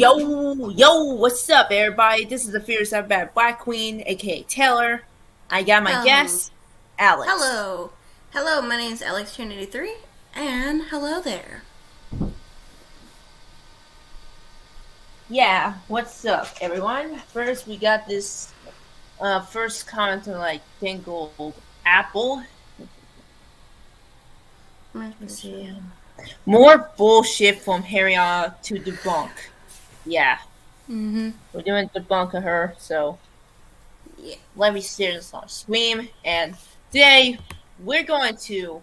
Yo, what's up, everybody? This is the Fierce Bad Black Queen, aka Taylor. I got my Um, guest, Alex. hello. Hello, my name is Alex Trinity 3, and hello there. Yeah, what's up, everyone? First, we got this first comment on Dingled Apple. Let's see. More bullshit from Harryianna to debunk. Yeah, Mm-hmm. we're doing debunk of her, so Yeah. let me steer this on Scream. And today, we're going to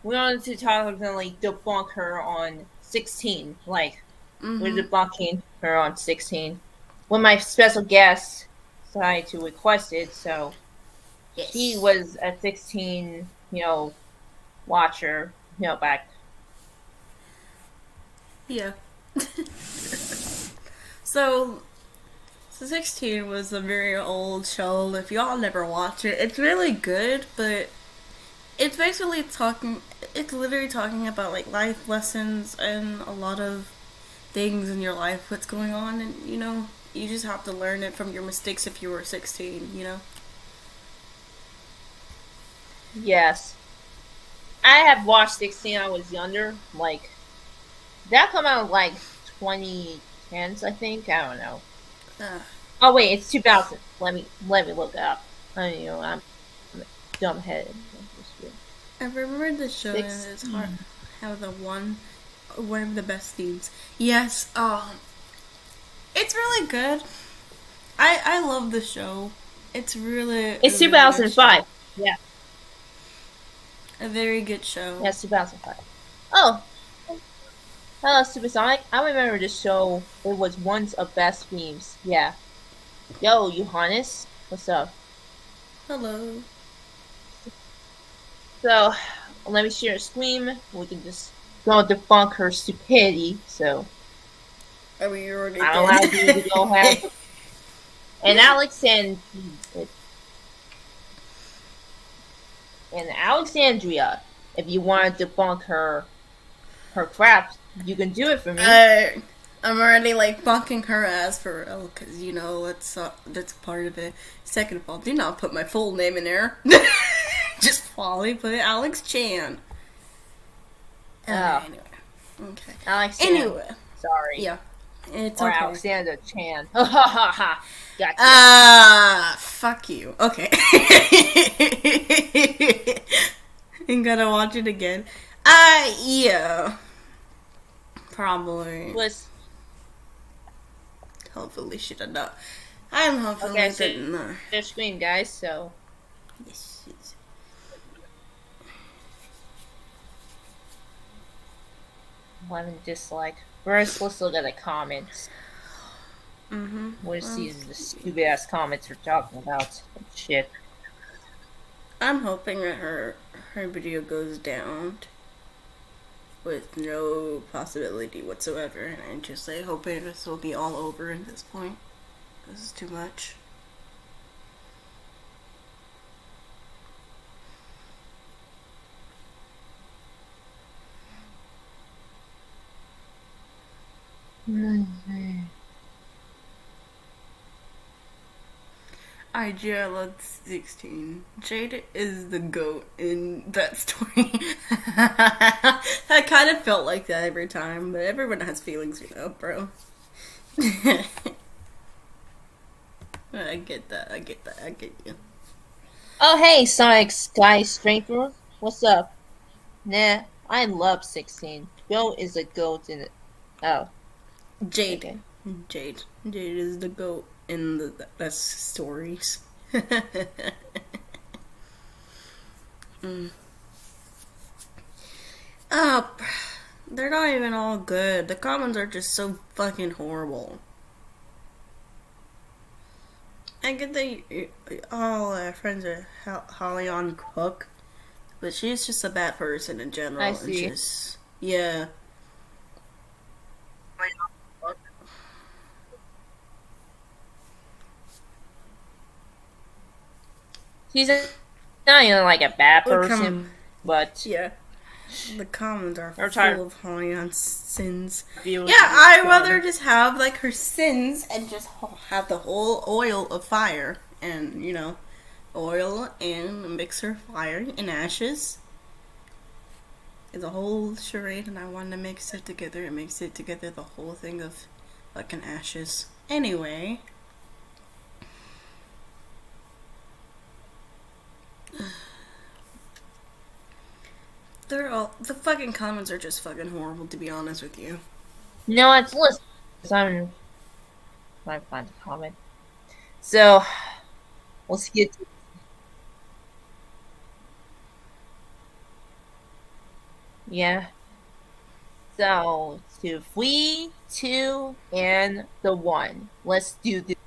we wanted to talk about debunk her on 16. We're Mm-hmm. debunking her on 16. When my special guest decided to request it, so she Yes. was a 16, watcher, back. Yeah. So, 16 was a very old show. If y'all never watched it, it's really good, but it's basically talking. It's literally talking about like life lessons and a lot of things in your life, what's going on, and you just have to learn it from your mistakes if you were 16. Yes. I have watched 16 I was younger. That come out like 2010s, I think. I don't know. Uh, Oh wait, it's 2000. Let me look it up. I'm dumb headed. I remember the show and it's hard 16. how the one of the best themes. Yes, it's really good. I love the show. It's really a It's really good show. 2005. Yeah, A very good show. it's 2005. Oh, hello, Supersonic. I remember this show. It was once of best memes. Yeah. Yo, Johannes. What's up? Hello. So, let me share a screen. We can just go debunk her stupidity. So, I mean, you already I don't did. allow you to go ahead. And Alexandria, if you want to debunk her crap, you can do it for me. I'm already like bunking her ass for real because that's part of it. Second of all, do not put my full name in there. Just folly, put it Alex Chan. Oh, Anyway, okay. Alexander. Anyway, Sorry. yeah, it's Or okay. Alexander Chan. Ha ha ha ha. Gotcha. Fuck you. Okay. I'm gonna watch it again. Yeah. Probably. Was Hopefully she did not. I'm okay, hopefully so didn't. there's screen, guys, so Yes, yes. 11 dislike. First, let's look at the comments. Mm-hmm. We'll see the stupid ass comments we're talking about. Shit. I'm hoping that her video goes down with no possibility whatsoever, and I'm just like hoping this will be all over at this point. This is too much. I love 16. Jade is the goat in that story. I kind of felt like that every time, but everyone has feelings, bro. I get that. I get that. I get you. Oh, hey, Sonic Sky Strengthener. What's up? Nah, I love 16. Bill is a goat in it. Oh, Jade. okay. Jade is the goat in the best stories. mm. Oh, they're not even all good. The comments are just so fucking horrible. I get that all our friends are Holly on Cook, but she's just a bad person in I general. And see. just, yeah. She's not even like a bad Oh, come. person, but Yeah. The comments are Or full of Harryianna's sins. Views Yeah, I'd rather just have like her sins and just have the whole oil of fire and oil and mixer fire and ashes. It's a whole charade, and I want to mix it together. It makes it together the whole thing of fucking ashes. Anyway. The fucking comments are just fucking horrible, to be honest with you. No, it's listen. I find a comment. So let's get to yeah. So to 3, 2, and the 1. Let's do this.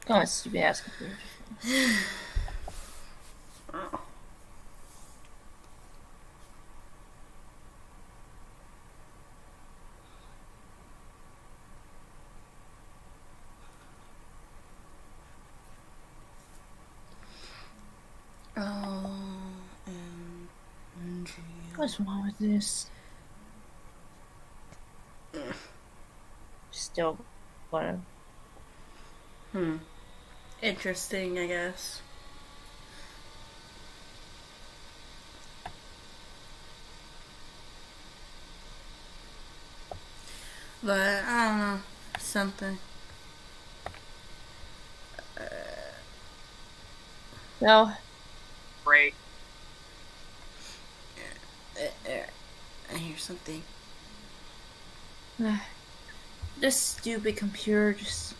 Come on, stupid ass computer. What's wrong with this? Still gonna. Interesting, I guess. But I don't know, something. No. Great. I hear something. This stupid computer just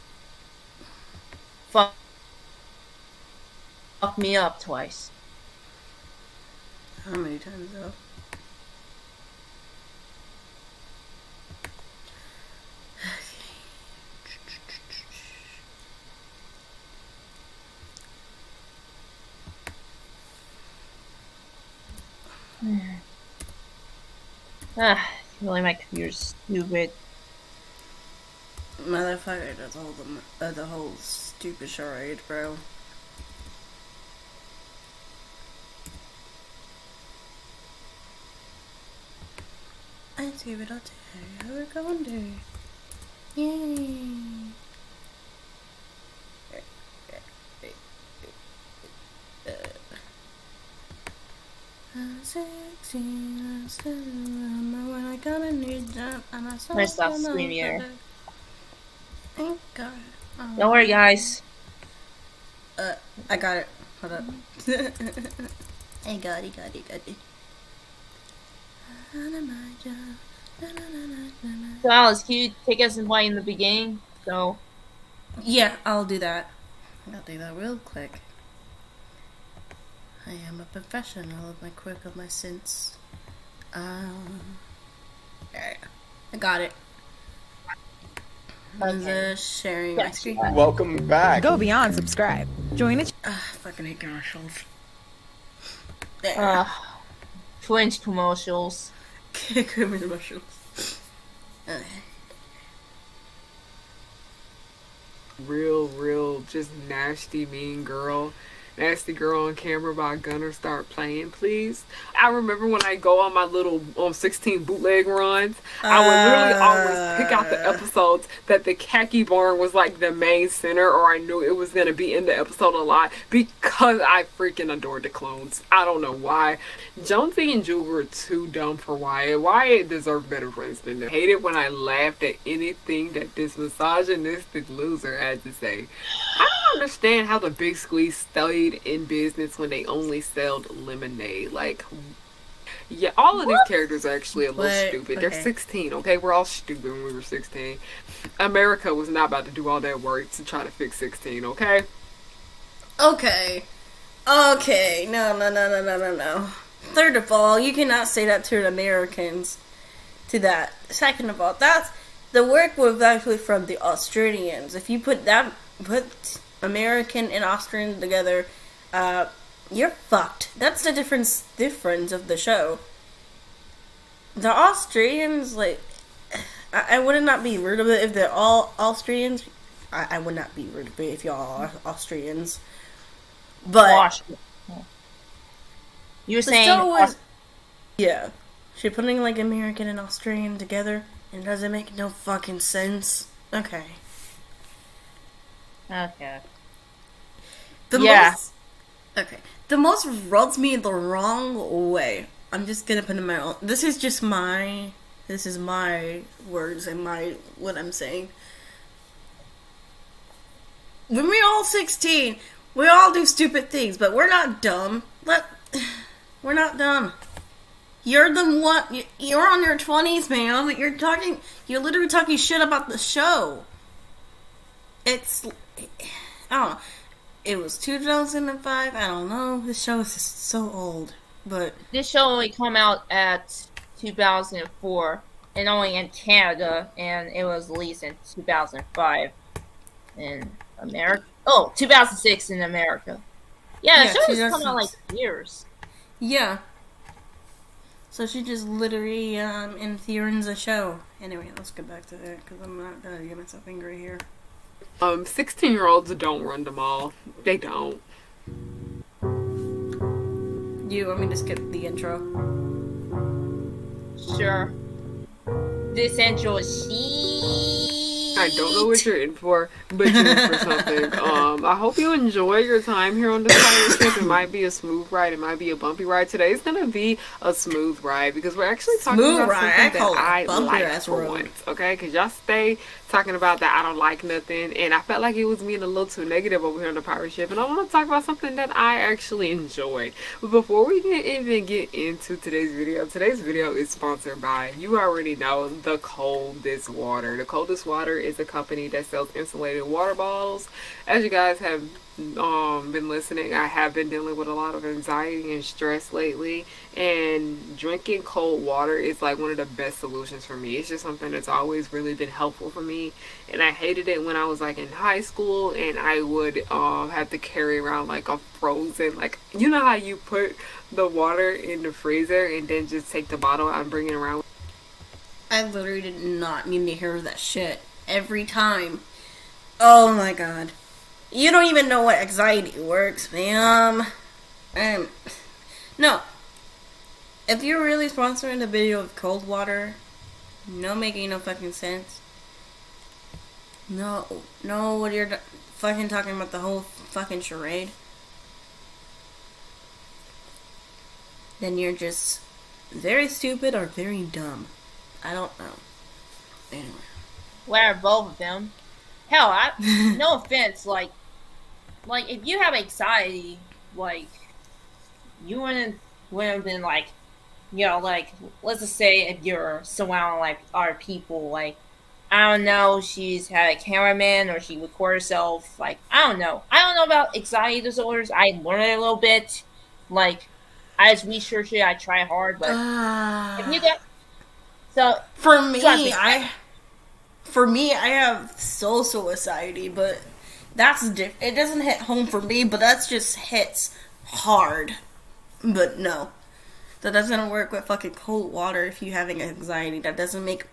fuck me up twice. How many times though? Really, my computer's stupid. Motherfucker does the whole stupid charade, bro. I see what I'll tell you. We're going to. Yay. I'm 16, I still remember when I got a new job and I saw I'm gonna stop screaming here. Thank God. Don't worry, guys. I got it. Hold up. I got it. So, Alice, can you take us in in the beginning? So. Yeah, I'll do that. I'll do that real quick. I am a professional of my sense. There, I got it. Okay. Sharing my screen. Welcome back. Go beyond subscribe. Join it. Fucking hate commercials. There. French commercials. Commercials. Real, just nasty, mean girl. Nasty Girl on Camera by Gunner start playing, please. I remember when I go on my little 16 bootleg runs, I would literally always pick out the episodes that the khaki barn was like the main center, or I knew it was going to be in the episode a lot because I freaking adored the clones. I don't know why. Jonesy and Jewel were too dumb for Wyatt. Wyatt deserved better friends than them. I hated when I laughed at anything that this misogynistic loser had to say. I don't understand how the Big Squeeze stayed in business when they only sold lemonade. Like, yeah, all of these characters are actually a little stupid. Okay. They're 16, okay? We're all stupid when we were 16. America was not about to do all that work to try to fix 16, okay? Okay. No. Third of all, you cannot say that to the Americans. To that. Second of all, that's the work was actually from the Australians. If you put American and Austrian together, you're fucked. That's the difference of the show. The Australians, like, I would not be rude of it if they're all Austrians. I would not be rude of it if y'all are Austrians. But You were The saying show was... Yeah. She putting, like, American and Australian together, and it doesn't make no fucking sense. Okay. okay. The Yeah. most... Okay. The most rubs me the wrong way. I'm just gonna put in my own... This is just my... This is my words and my... What I'm saying. When we're all 16, we all do stupid things, but we're not dumb. We're not dumb. You're the one. You're on your 20s, man. You're literally talking shit about the show. I don't know. It was 2005. I don't know. This show is just so old. But This show only come out at 2004, and only in Canada, and it was released in 2005 in America. Oh, 2006 in America. Yeah, the show has come out like years. yeah. So she just literally interferes the show. Anyway, let's get back to that because I'm not gonna get myself angry here. 16-year-olds don't run the mall. They don't. You want me to skip the intro? Sure. This intro is I don't know what you're in for, but you're in for something. I hope you enjoy your time here on this pirate ship. It might be a smooth ride. It might be a bumpy ride. Today's gonna be a smooth ride because we're actually talking about something that I like for once. Okay, because y'all stay talking about that I don't like nothing, and I felt like it was being a little too negative over here on the pirate ship, and I want to talk about something that I actually enjoyed. But before we even get into today's video is sponsored by, you already know, The Coldest Water. The Coldest Water is a company that sells insulated water bottles. As you guys have been listening, I have been dealing with a lot of anxiety and stress lately, and drinking cold water is like one of the best solutions for me. It's just something that's always really been helpful for me, and I hated it when I was like in high school and I would have to carry around like a frozen, like, you know how you put the water in the freezer and then just take the bottle out and bring it around. I literally did not need to hear that shit every time. Oh my god. You don't even know what anxiety works, ma'am. No. If you're really sponsoring the video of cold water, no making no fucking sense. No, what you're fucking talking about, the whole fucking charade. Then you're just very stupid or very dumb. I don't know. Anyway. Where both of them. Hell, no offense, like if you have anxiety, like, you wouldn't have been like, you know, like, let's just say if you're surrounded like other people, like, I don't know, she's had a cameraman or she record herself, like, I don't know about anxiety disorders. I learned it a little bit, like, I just researched it, I try hard, but if you get, so for me, I have social anxiety, but that's different. It doesn't hit home for me, but that's just hits hard. But no, that doesn't work with fucking cold water if you're having anxiety. That doesn't make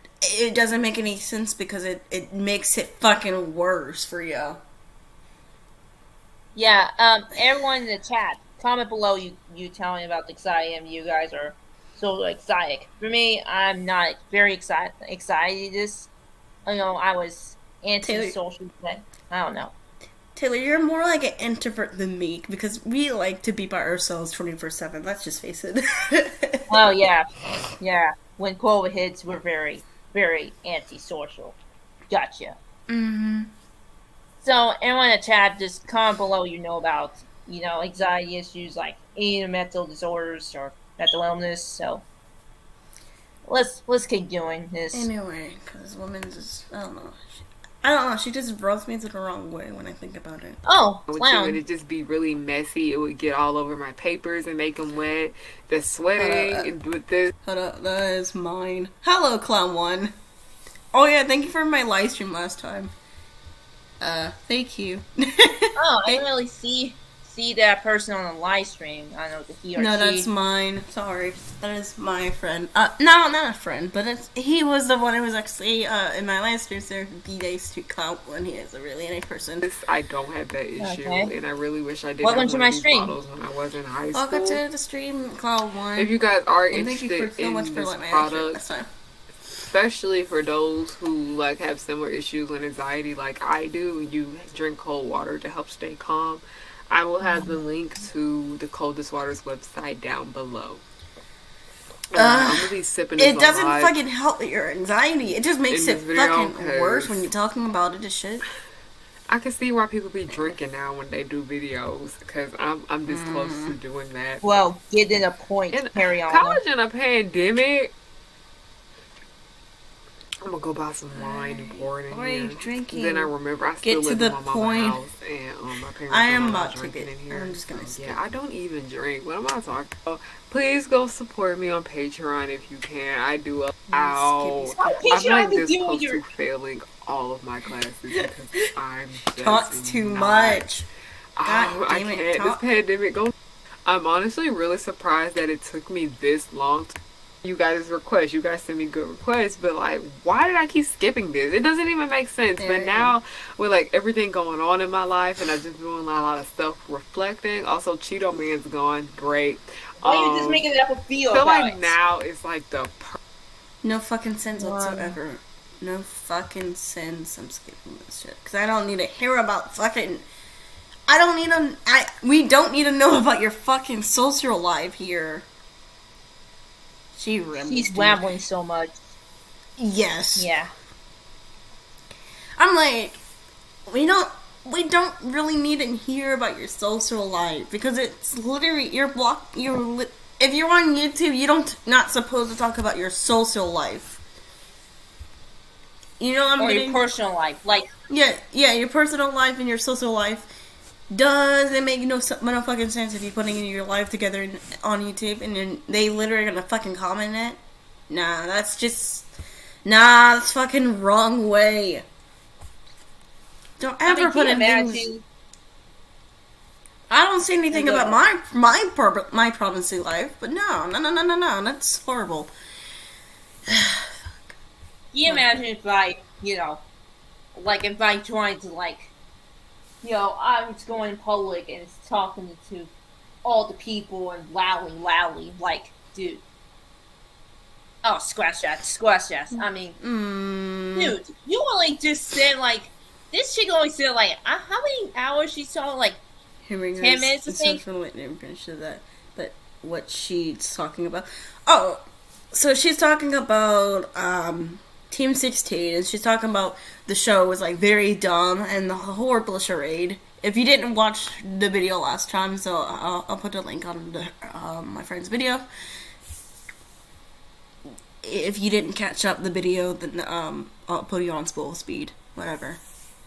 any sense because it makes it fucking worse for you. Yeah, everyone in the chat, comment below you telling about the anxiety, and you guys are so excited. For me, I'm not very excited. This, you know, I was anti-social, but I don't know. Taylor, you're more like an introvert than me because we like to be by ourselves 24/7. Let's just face it. Oh yeah. When COVID hits, we're very, very antisocial. Gotcha. Mm-hmm. So, anyone in the chat, just comment below you know about, you know, anxiety issues like any mental disorders or mental illness. So, let's keep doing this. Anyway, because women just, I don't know. She just rubs me the wrong way when I think about it. Oh, clown. It would just be really messy. It would get all over my papers and make them wet. The sweating with this. Hold up, that is mine. Hello, Clown One. Oh yeah, thank you for my live stream last time. Thank you. Oh, I didn't really see see that person on a live stream, I don't know if he or No, she. that's mine. Sorry, that is my friend. No, not a friend, but he was the one who was actually in my live stream. So B-Days to Clout when he is a really nice person. I don't have that issue, and I really wish I did. Welcome have to one my of these stream. bottles when I was in high school. Welcome to the stream, Cloud One. If you guys are and thank interested you for so in much for this letting me product, that's fine. especially for those who like have similar issues with anxiety like I do, you drink cold water to help stay calm. I will have the link to the Coldest Waters website down below. I'm gonna be sipping this It doesn't live. fucking help your anxiety. It just makes In it this video, fucking worse when you're talking about it and shit. I can see why people be drinking now when they do videos, because I'm this close to doing that. Well, getting a point, Harryianna. College in a pandemic. I'm gonna go buy some wine and pour it in What are you here. drinking? Then I remember I still Get to live the in my mama's point. house, and my parents I am don't allow about to drinking get. in here. I'm just gonna skip. Yeah, I don't even drink. What am I talking about? Please go support me on Patreon if you can. I do a I'm Patreon like to this do close your- to failing all of my classes because I'm just Talks too not- much. Oh, God I damn it, can't. talk. This pandemic go. I'm honestly really surprised that it took me this long to you guys' requests. You guys send me good requests, but like, why did I keep skipping this? It doesn't even make sense. But now, with like everything going on in my life, and I've just doing a lot of self-reflecting. Also, Cheeto Man's gone great. Why are you just making it up a feel I feel about like it? now it's like the No fucking sense whatsoever. No fucking sense. I'm skipping this shit because I don't need to hear about fucking. I don't need to. We don't need to know about your fucking social life here. She's rambling so much. Yes. Yeah. I'm like, we don't really need to hear about your social life because it's literally if you're on YouTube, you don't not supposed to talk about your social life. You know what I'm Or getting? your personal life, like Yeah, your personal life and your social life doesn't make no fucking sense if you're putting your life together on YouTube and then they literally gonna fucking comment it. Nah, that's fucking wrong way. Don't ever put in things. I don't see anything about my privacy life, but no, that's horrible. Can you imagine if I, if I tried to, I was going in public and talking to all the people and loudly, dude. Oh, scratch that. I mean, dude, you only just said, this chick only said, how many hours she saw, 10 minutes, I think? That, but what she's talking about. Oh, so she's talking about, Team 6Teens, and she's talking about the show was very dumb and the horrible charade. If you didn't watch the video last time, so I'll put a link on my friend's video. If you didn't catch up the video, then I'll put you on full speed, whatever,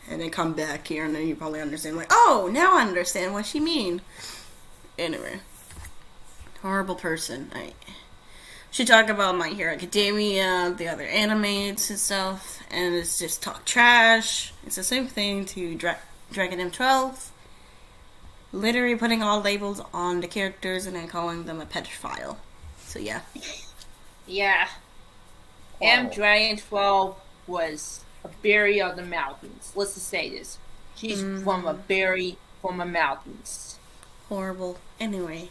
and then come back here, and then you probably understand. Oh, now I understand what she mean. Anyway, horrible person. She talked about My Hero Academia, the other animes and stuff, and it's just talk trash. It's the same thing to Dragon M12. Literally putting all labels on the characters and then calling them a pedophile. So yeah. Yeah. Wow. Dragon 12 was a berry of the mountains. Let's just say this. She's from a mountains. Horrible. Anyway.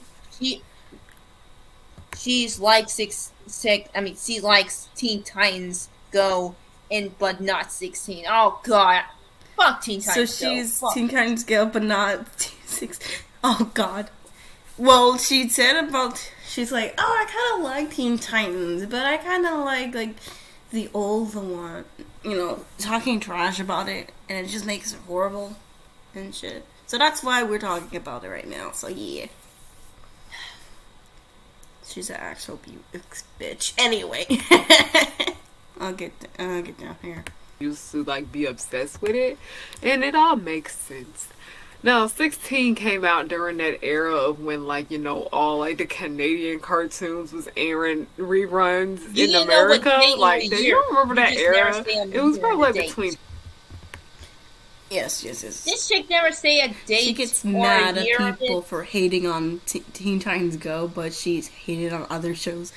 She's like she likes Teen Titans Go, but not 16. Oh god, fuck Teen Titans So she's Go. Teen Titans Go, but not Teen 6. Oh god. Well, she said she's like, oh, I kind of like Teen Titans, but I kind of like the old one. Talking trash about it, and it just makes it horrible and shit. So that's why we're talking about it right now. So yeah. She's an actual bitch. Anyway, I'll get down here. used to be obsessed with it, and it all makes sense. Now, 16 came out during that era of when all the Canadian cartoons was airing reruns in America. Do you remember that era? It was probably between. Yes. This chick never say a date She gets or mad a at year of people it. for hating on Teen Titans Go, but she's hated on other shows.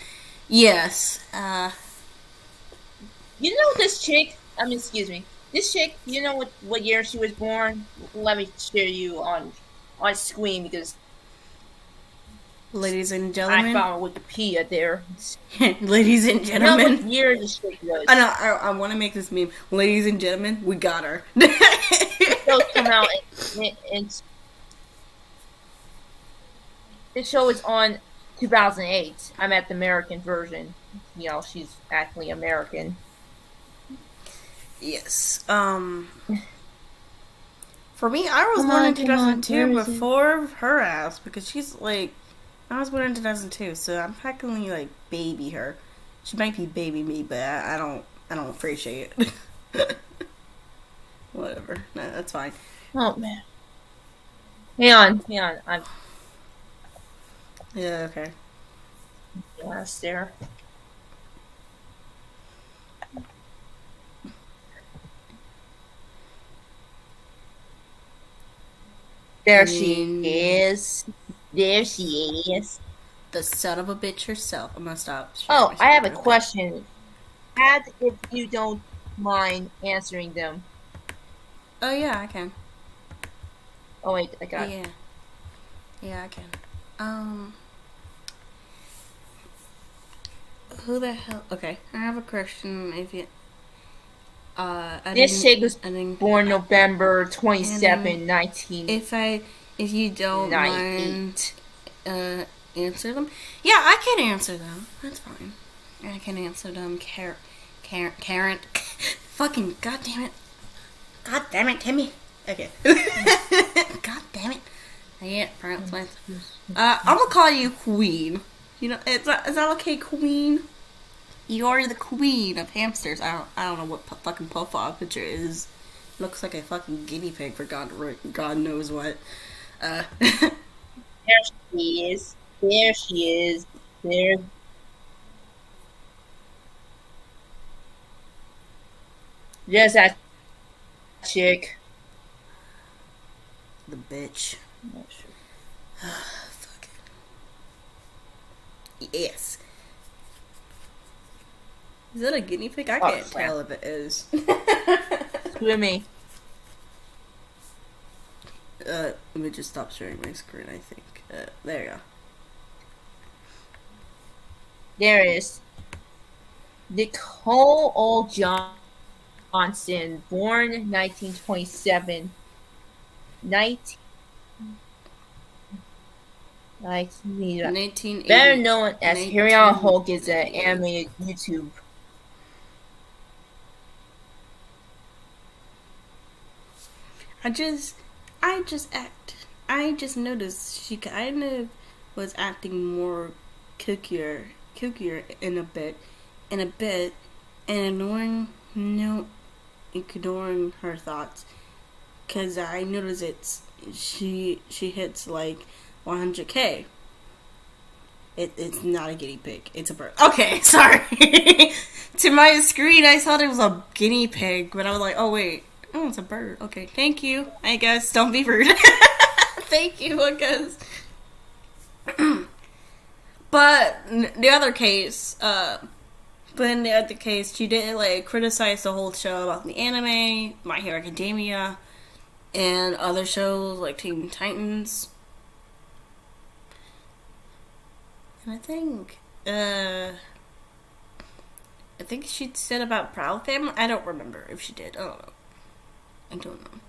Yes. You know this chick? I mean, excuse me. This chick. You know what year she was born? Let me show you on screen because Ladies and I gentlemen. found Wikipedia there. Ladies and You know what gentlemen. year this chick was? I know, I want to make this meme. Ladies and gentlemen, we got her. Shows come out in this show is on 2008. I'm at the American version. You know, she's actually American. Yes. For me, I was Come born on, in come on, 2002 where is it? before her ass because she's like, I was born in 2002, so I'm practically like baby her. She might be baby me, but I don't appreciate it. Whatever, no, that's fine. Oh man. Hang on. I'm Yeah, okay. last there. There she is. There she is. The son of a bitch herself. I'm gonna stop. Oh, I have a question. Add if you don't mind answering them. Oh yeah, I can. Oh wait, I got. Yeah, I can. Who the hell? Okay, I have a question. If you, This chick was born born November 27, 19. if you don't 98. mind, answer them. Yeah, I can answer them. That's fine. I can answer them. Karen. Fucking goddamn it. God damn it, Timmy. Okay. God damn it. I can't pronounce myself. I'm gonna call you Queen. You know, is that okay, Queen? You're the queen of hamsters. I don't know what fucking profile picture is. Looks like a fucking guinea pig for God knows what. There she is. There she is. There. There's that chick. The bitch. I'm not sure. Fuck it. Yes. Is that a guinea pig? I can't tell if it is. Screw me. Let me just stop sharing my screen, I think. There you go. There it is. Nicole O. Johnson, born 1927. 1980. Better known as Harryianna Hulk is an animated YouTube. I just noticed she kind of was acting more kookier in a bit, and ignoring her thoughts, cause I noticed she hits like 100K. It's not a guinea pig. It's a bird. Okay, sorry. To my screen, I thought it was a guinea pig, but I was like, oh wait. Oh, it's a bird. Okay, thank you. I guess. Don't be rude. Thank you, I guess. But in the other case, she didn't like criticize the whole show about the anime, My Hero Academia, and other shows like Teen Titans. And I think she said about Proud Family. I don't remember if she did. I don't know.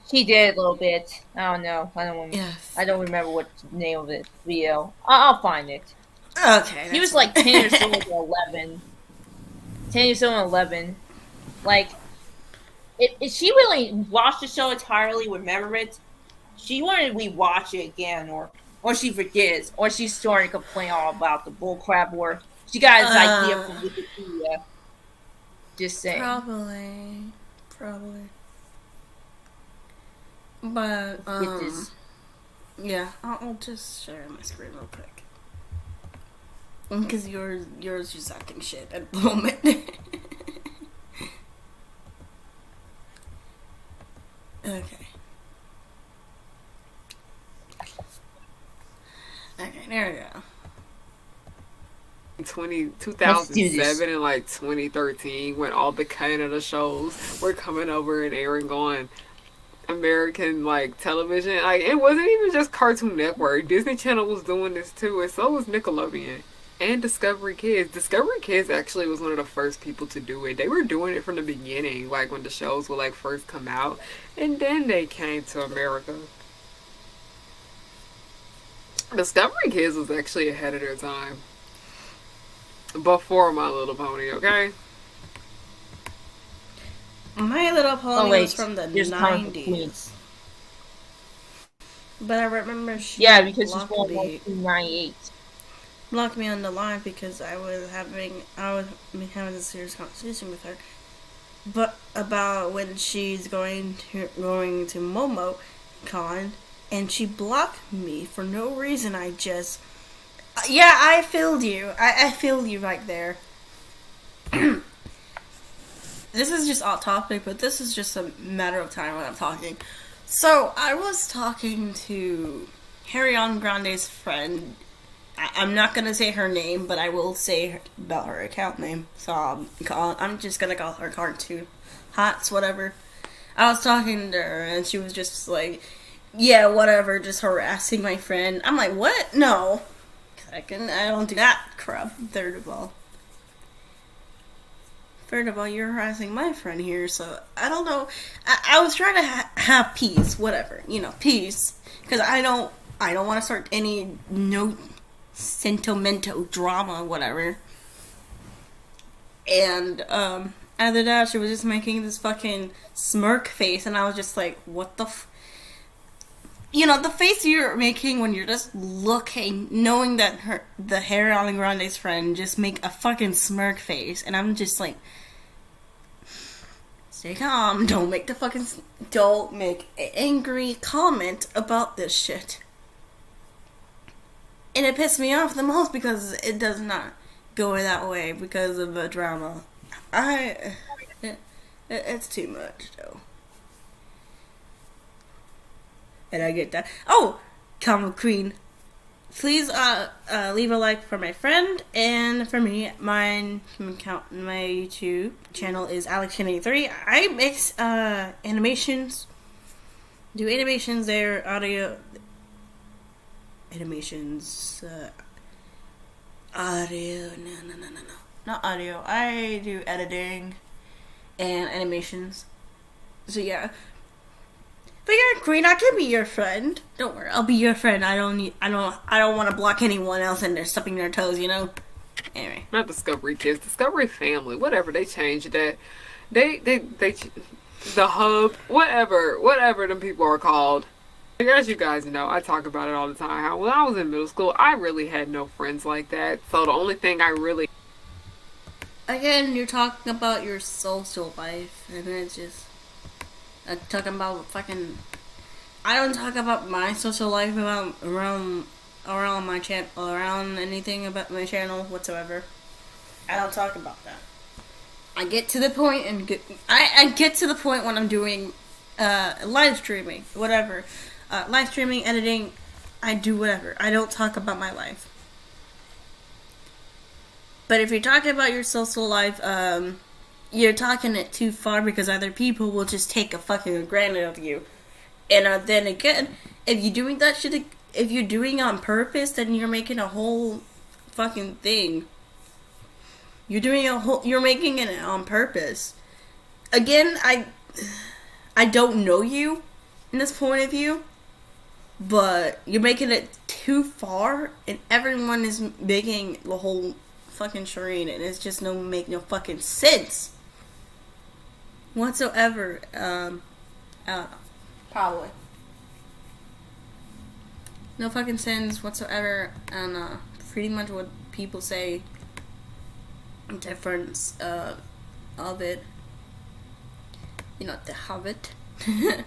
She did a little bit. I don't know. Yes. I don't remember what the name of the video. I'll find it. Okay. He was like 10 years old or 11. 10 years old and 11. Like, if she really watched the show entirely, remember it, she wanted to rewatch it again, or she forgets, or she's starting to complain all about the bullcrap, or she got this idea from Wikipedia. Just saying. Probably. But, yeah, I'll just share my screen real quick. Because yours just acting shit at the moment. Let's do this. 2007 and like 2013 when all the Canada shows were coming over and airing on American like television. Like it wasn't even just Cartoon Network. Disney Channel was doing this too, and so was Nickelodeon. And Discovery Kids. Discovery Kids actually was one of the first people to do it. They were doing it from the beginning, like when the shows would like first come out, and then they came to America. Discovery Kids was actually ahead of their time. Before My Little Pony, okay? My Little Pony wait, was from the here's Time for 90s. But I remember she Yeah, because it's blocked born me, 1998. blocked me on the line because I was having a serious conversation with her, but about when she's going to Momo Con, and she blocked me for no reason. I just yeah, I feel you. I feel you right there. This is just off topic, but this is just a matter of time when I'm talking. So, I was talking to Harryianna Grande's friend. I'm not gonna say her name, but I will say about her account name. So, I'm just gonna call her Cartoon Hots, whatever. I was talking to her, and she was just like, yeah, whatever, just harassing my friend. I'm like, what? No. I don't do that crap, third of all. Third of all, you're harassing my friend here, so I don't know. I was trying to have peace, whatever, peace, because I don't want to start any sentimental drama, whatever. And after that, she was just making this fucking smirk face, and I was just like, what the the face you're making when you're just looking, knowing that the Harryianna Grande's friend just make a fucking smirk face, and I'm just like, stay calm, don't make an angry comment about this shit. And it pissed me off the most because it does not go that way because of the drama. It's too much though. And I get that. Oh, Comic Queen. Please leave a like for my friend and for me. My YouTube channel is Alex83. I mix animations. Do animations there, audio animations audio no. Not audio. I do editing and animations. So yeah. But you're Queen, I can be your friend. Don't worry, I'll be your friend. I don't want to block anyone else and they're stepping their toes, Anyway. Not Discovery Kids, Discovery Family, whatever, they changed that. They the hub, whatever them people are called. As you guys know, I talk about it all the time, how when I was in middle school, I really had no friends like that. So the only thing I really... Again, you're talking about your social life, and it's just... I'm talking about fucking... I don't talk about my social life around my channel, around anything about my channel whatsoever. I don't talk about that. I get to the point I get to the point when I'm doing live streaming, whatever. Live streaming, editing, I do whatever. I don't talk about my life. But if you're talking about your social life, you're talking it too far because other people will just take a fucking granted of you. And then again, if you're doing that shit, if you're doing it on purpose, then you're making a whole fucking thing. You're making it on purpose. Again, I don't know you in this point of view, but you're making it too far, and everyone is making the whole fucking charade, and it's just make no fucking sense whatsoever. Probably no fucking sense whatsoever, and pretty much what people say. Difference of it, the Hobbit. Okay,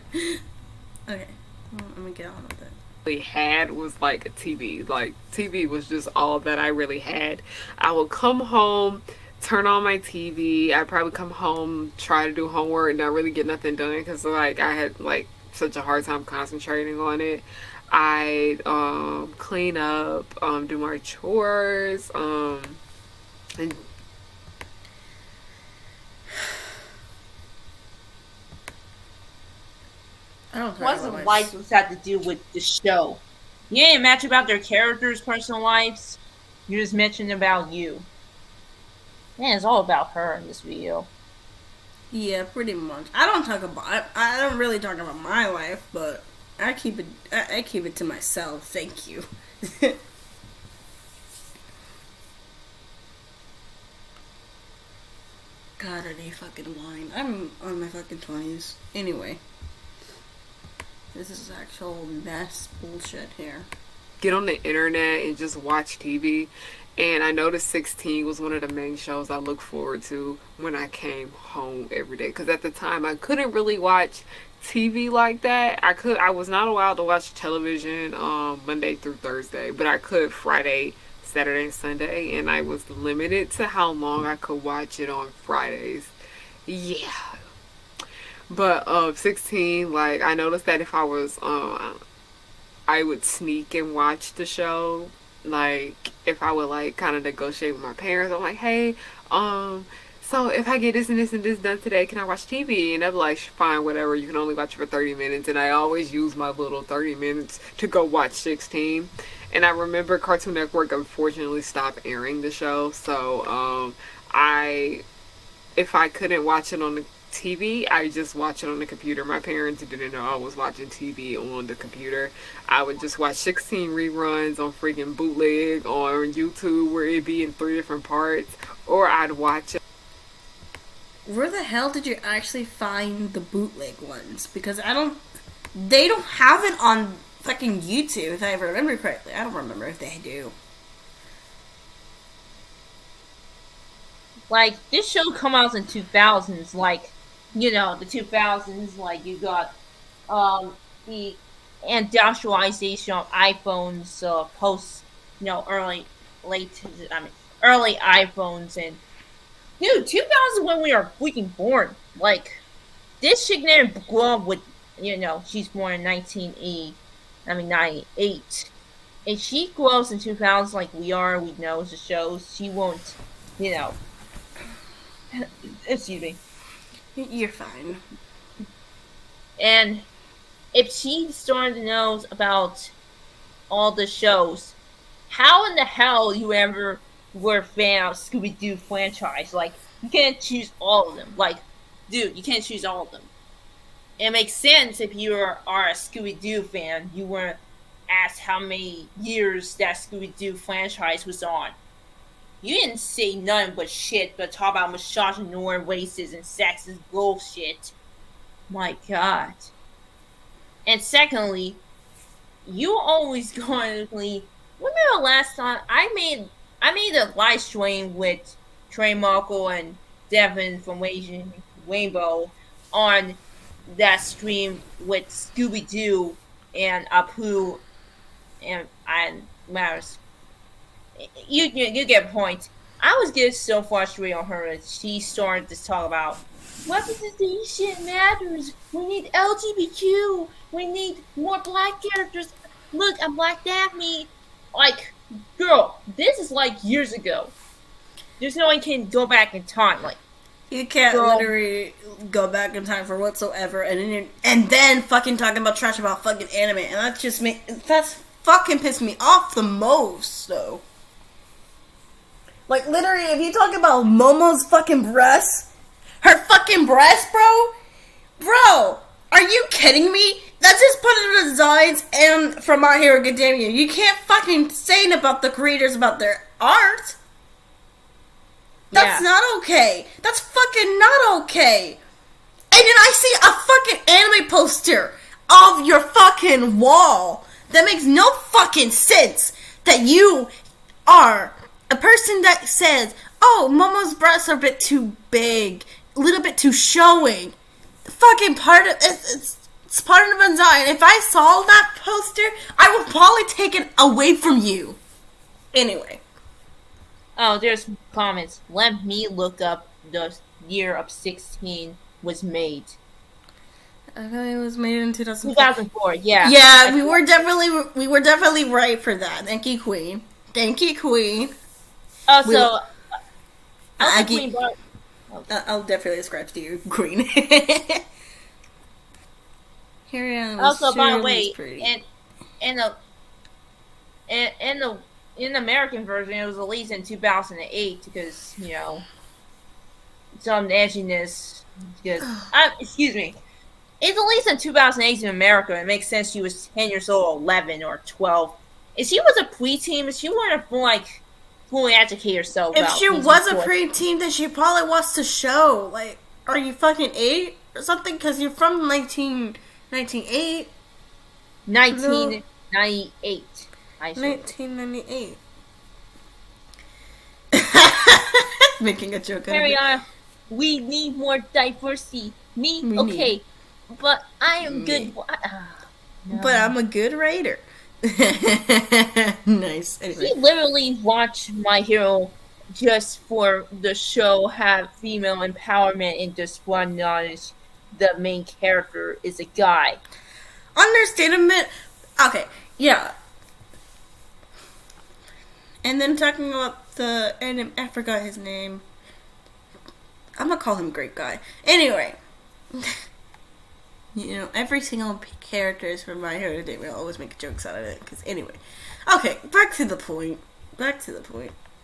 let me get on with it. Really had was like a TV. Like TV was just all that I really had. I would come home, turn on my TV. I'd probably come home, try to do homework, and not really get nothing done because like I had like such a hard time concentrating on it. I'd clean up, do my chores, And I don't care What's the about life was have to do with the show? You didn't mention about their characters' personal lives. You just mentioned about you. Man, it's all about her in this video. Yeah, pretty much. I don't talk about. I don't really talk about my life, but I keep it. I keep it to myself. Thank you. God, are they fucking lying? I'm on my fucking 20s. Anyway, this is actual mess bullshit here. get on the internet and just watch TV. And I noticed 16 was one of the main shows I look forward to when I came home every day. Because at the time, I couldn't really watch TV like that. I was not allowed to watch television Monday through Thursday, but I could Friday, Saturday, and Sunday. And I was limited to how long I could watch it on Fridays. Yeah. But 16, like, I noticed that if I was, I would sneak and watch the show. Like, if I would, like, kind of negotiate with my parents, I'm like, hey, so if I get this and this and this done today, can I watch TV? And they're like, fine, whatever, you can only watch it for 30 minutes. And I always use my little 30 minutes to go watch 16. And I remember Cartoon Network unfortunately stopped airing the show. So, if I couldn't watch it on the TV, I just watch it on the computer. My parents didn't know I was watching TV on the computer. I would just watch 16 reruns on freaking bootleg on YouTube where it'd be in 3 different parts, or I'd watch it. Where the hell did you actually find the bootleg ones? Because they don't have it on fucking YouTube, if I remember correctly. I don't remember if they do. Like, this show come out in 2000s, like, you know, the 2000s, like, you got, the industrialization of iPhones, you know, early iPhones, and, dude, 2000 when we are freaking born, like, this chick didn't grow up with, you know, she's born in 98, if she grows in 2000 like we know the shows, she won't, you know, excuse me. You're fine. And if she started to know about all the shows, how in the hell you ever were a fan of Scooby-Doo franchise? Like, you can't choose all of them. Like, dude, you can't choose all of them. It makes sense if you are a Scooby-Doo fan. You weren't asked how many years that Scooby-Doo franchise was on. You didn't say nothing but shit, but talk about misogyny, racist, and sexist bullshit. My God. And secondly, you always going to remember last time I made a live stream with Trey Markle and Devin from Asian Rainbow on that stream with Scooby Doo and Apu and Maris. You get a point. I was getting so frustrated on her that she started to talk about representation matters. We need LGBTQ. We need more black characters. Look, I'm Black Daphne. Like, girl, this is like years ago. There's no one can go back in time. Like, you can't literally go back in time for whatsoever, and then fucking talking about trash about fucking anime, and that's fucking pissed me off the most, though. Like, literally, if you talk about Momo's fucking breasts, her fucking breasts, bro, are you kidding me? That's just put in the designs and from My Hero Academia. You can't fucking say about the creators about their art. That's not okay. That's fucking not okay. And then I see a fucking anime poster of your fucking wall. That makes no fucking sense that you are a person that says, oh, Momo's breasts are a bit too big, a little bit too showing. Fucking part of it's part of the design. If I saw that poster, I would probably take it away from you. Anyway. Oh, there's comments. Let me look up the year of 16 was made. I thought it was made in 2004. Yeah. Yeah, we were definitely right for that. Thank you, Queen. Also, like the Aggie. queen, but I'll definitely ascribe to you, Queen. Harryianna was also, by the surely way, pretty. in the in the in the American version, it was released in 2008 because some edginess. Because excuse me, it's released in 2008 in America. It makes sense she was 10 years old, 11 or 12. If she was a preteen, if she wanted to fully educate herself. If about she these was a reports. preteen, then she probably watched the show. Like, are you fucking 8 or something? Because you're from 1998. 1998. 1998. Making a joke out of it. Harryianna, we need more diversity. Okay, but I am good. No. But I'm a good raider. Nice. Anyway. She literally watched My Hero just for the show have female empowerment and just one knowledge the main character is a guy. Understatement. Okay, yeah. And then talking about and I forgot his name. I'm gonna call him Great Guy. Anyway. Every single character is from My Hero Academia. I always make jokes out of it. Because anyway. Okay, back to the point.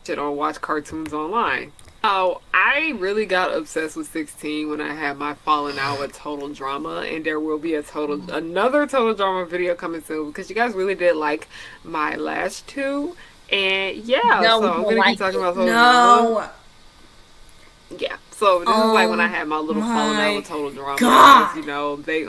Should all watch cartoons online. Oh, I really got obsessed with 16 when I had my falling out with Total Drama, and there will be another Total Drama video coming soon because you guys really did like my last two, and yeah, No, so I'm gonna keep talking about Total Drama. Yeah, so this is like when I had my little falling out with Total Drama. God. Because, they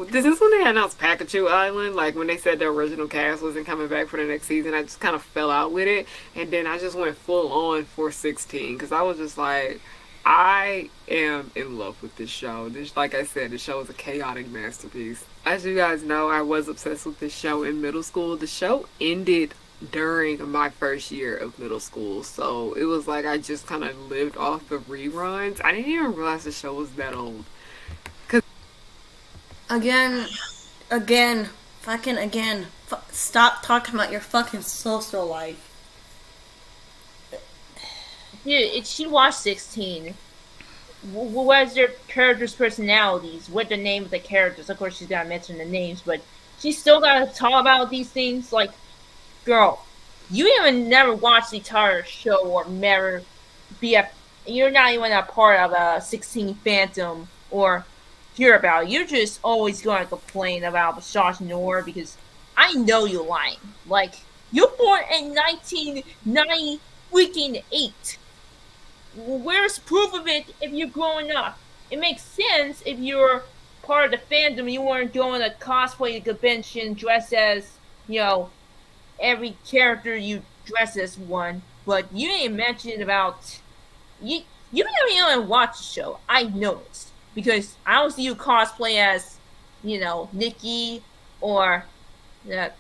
this is when they announced Pikachu Island. Like when they said the original cast wasn't coming back for the next season, I just kind of fell out with it, and then I just went full on for 16 because I was just like, I am in love with this show. Like I said, the show is a chaotic masterpiece. As you guys know, I was obsessed with this show in middle school. The show ended during my first year of middle school, so it was like I just kind of lived off the reruns. I didn't even realize the show was that old. Stop talking about your fucking social life. Dude, she watched 16. What is their characters' personalities? What the name of the characters? Of course, she's gotta mention the names, but she's still gotta talk about these things. Like, girl, you even never watched the entire show or never you're not even a part of a 16 Phantom or hear about it. You're just always going to complain about Bashar Noor because I know you're lying. Like, you're born in 1990 freaking 8. Where's proof of it if you're growing up? It makes sense if you're part of the fandom. You weren't going to cosplay convention dressed as, every character you dress as one, but you didn't mention about you didn't even watch the show. I noticed because I don't see you cosplay as Nikki or every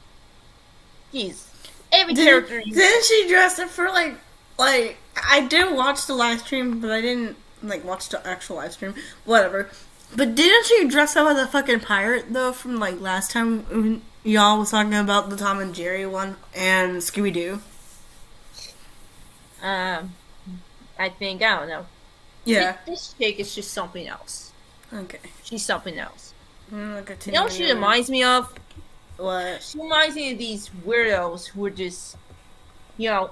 character. Didn't she dress up for like I did watch the live stream, but I didn't watch the actual live stream. Whatever. But didn't she dress up as a fucking pirate though from last time when y'all was talking about the Tom and Jerry one and Scooby Doo? I don't know. Yeah. This chick is just something else. Okay. She's something else. What She reminds me of? What? She reminds me of these weirdos who are just,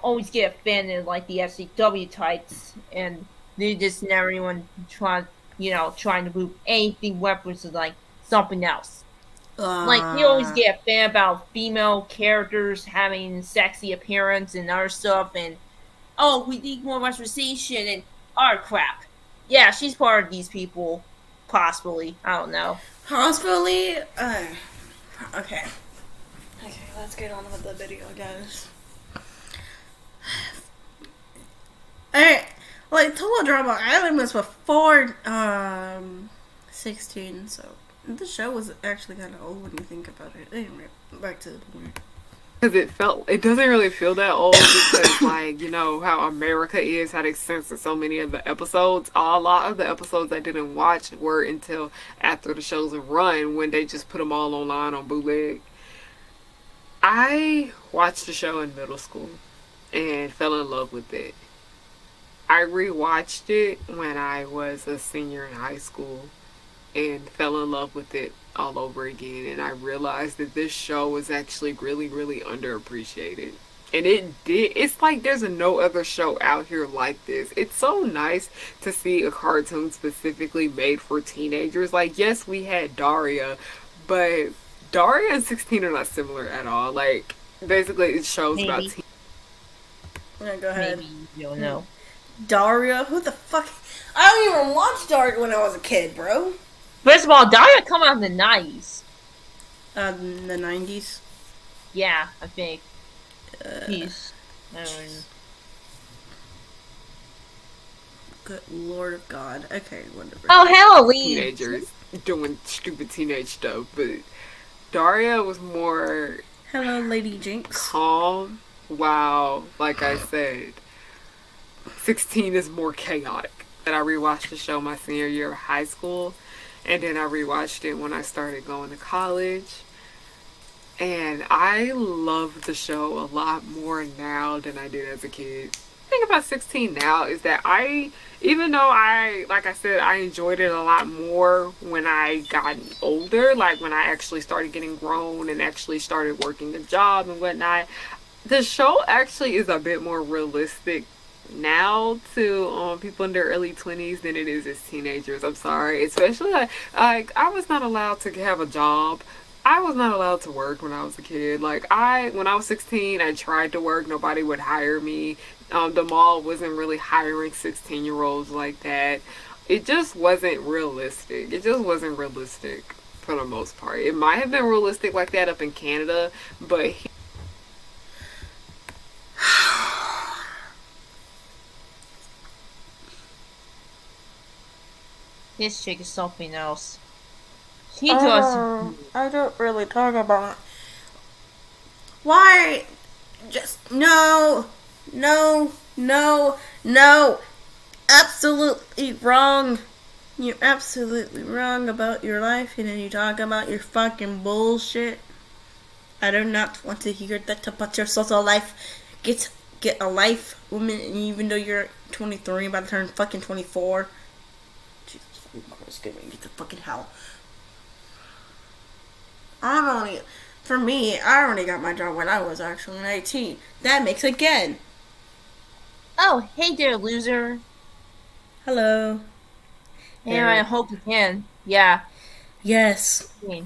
always get offended like the FCW types, and they just never even trying to move anything weapons to something else. They always get offended about female characters having sexy appearance and other stuff, and we need more representation and other crap. Yeah, she's part of these people, possibly. I don't know. Possibly. Okay, let's get on with the video, guys. Alright, Total Drama Island was before 16, so the show was actually kind of old when you think about it. Anyway, back to the point. Because it doesn't really feel that old because how America is, how they censored so many of the episodes. A lot of the episodes I didn't watch were until after the show's run when they just put them all online on bootleg. I watched the show in middle school and fell in love with it. I rewatched it when I was a senior in high school and fell in love with it all over again. And I realized that this show was actually really, really underappreciated. And it's like there's no other show out here like this. It's so nice to see a cartoon specifically made for teenagers. Like, yes, we had Daria, but Daria and 16 are not similar at all. Like, basically, it shows about Maybe. Yeah, go ahead. Maybe you don't know. Daria? Who the fuck? I don't even watch Daria when I was a kid, bro. First of all, Daria come out in the 90s. In the 90s. Yeah, I think. He's. I don't know. Good Lord of God. Okay, whatever. Oh, hell, Lee! teenagers doing stupid teenage stuff, but Daria was more Hello, Lady Jinx. calm. Wow, like I said, 16 is more chaotic. And I rewatched the show my senior year of high school, and then I rewatched it when I started going to college. And I love the show a lot more now than I did as a kid. The thing about 16 now is that even though like I said, I enjoyed it a lot more when I got older, like when I actually started getting grown and actually started working a job and whatnot, the show actually is a bit more realistic now to people in their early 20s than it is as teenagers. I'm sorry. Especially like I was not allowed to have a job. I was not allowed to work when I was a kid. Like when I was 16, I tried to work. Nobody would hire me. The mall wasn't really hiring 16-year-olds like that. It just wasn't realistic. It just wasn't realistic for the most part. It might have been realistic like that up in Canada, but This chick is something else. He does. I don't really talk about. Why? Just no, no, no, no. Absolutely wrong. You're absolutely wrong about your life, and then you talk about your fucking bullshit. I do not want to hear that about your social life. Get a life, woman. And even though you're 23, about to turn fucking 24. Jesus fucking Christ, get the fucking hell. For me, I already got my job when I was actually 19. That makes again. Oh, hey there, loser. Hello. Yeah, I hope you can. Yeah. Yes. Okay.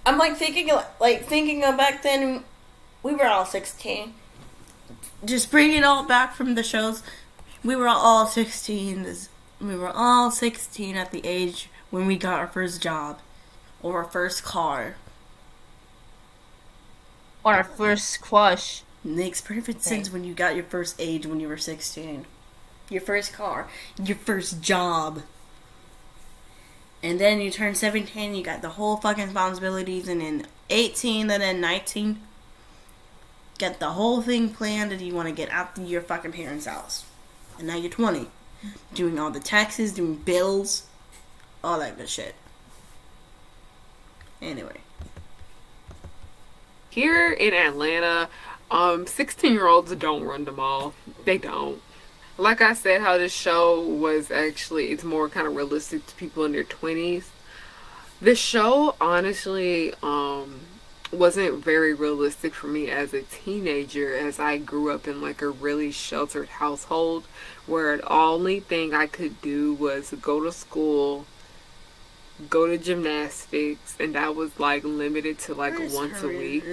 I'm thinking of back then. We were all 16. Just bring it all back from the shows. We were all 16. We were all 16 at the age when we got our first job. Or our first car. Or our first crush. Makes perfect sense when you got your first age when you were 16. Your first car. Your first job. And then you turn 17, you got the whole fucking responsibilities, and then 18, and then 19. Get the whole thing planned, and you want to get out to your fucking parents' house. And now you're 20. Doing all the taxes, doing bills, all that good shit. Anyway. here in Atlanta, 16-year-olds don't run the mall. They don't. Like I said, how this show was actually, it's more kind of realistic to people in their 20s. The show, honestly, wasn't very realistic for me as a teenager, as I grew up in like a really sheltered household where the only thing I could do was go to school, go to gymnastics, and that was like limited to like once a week.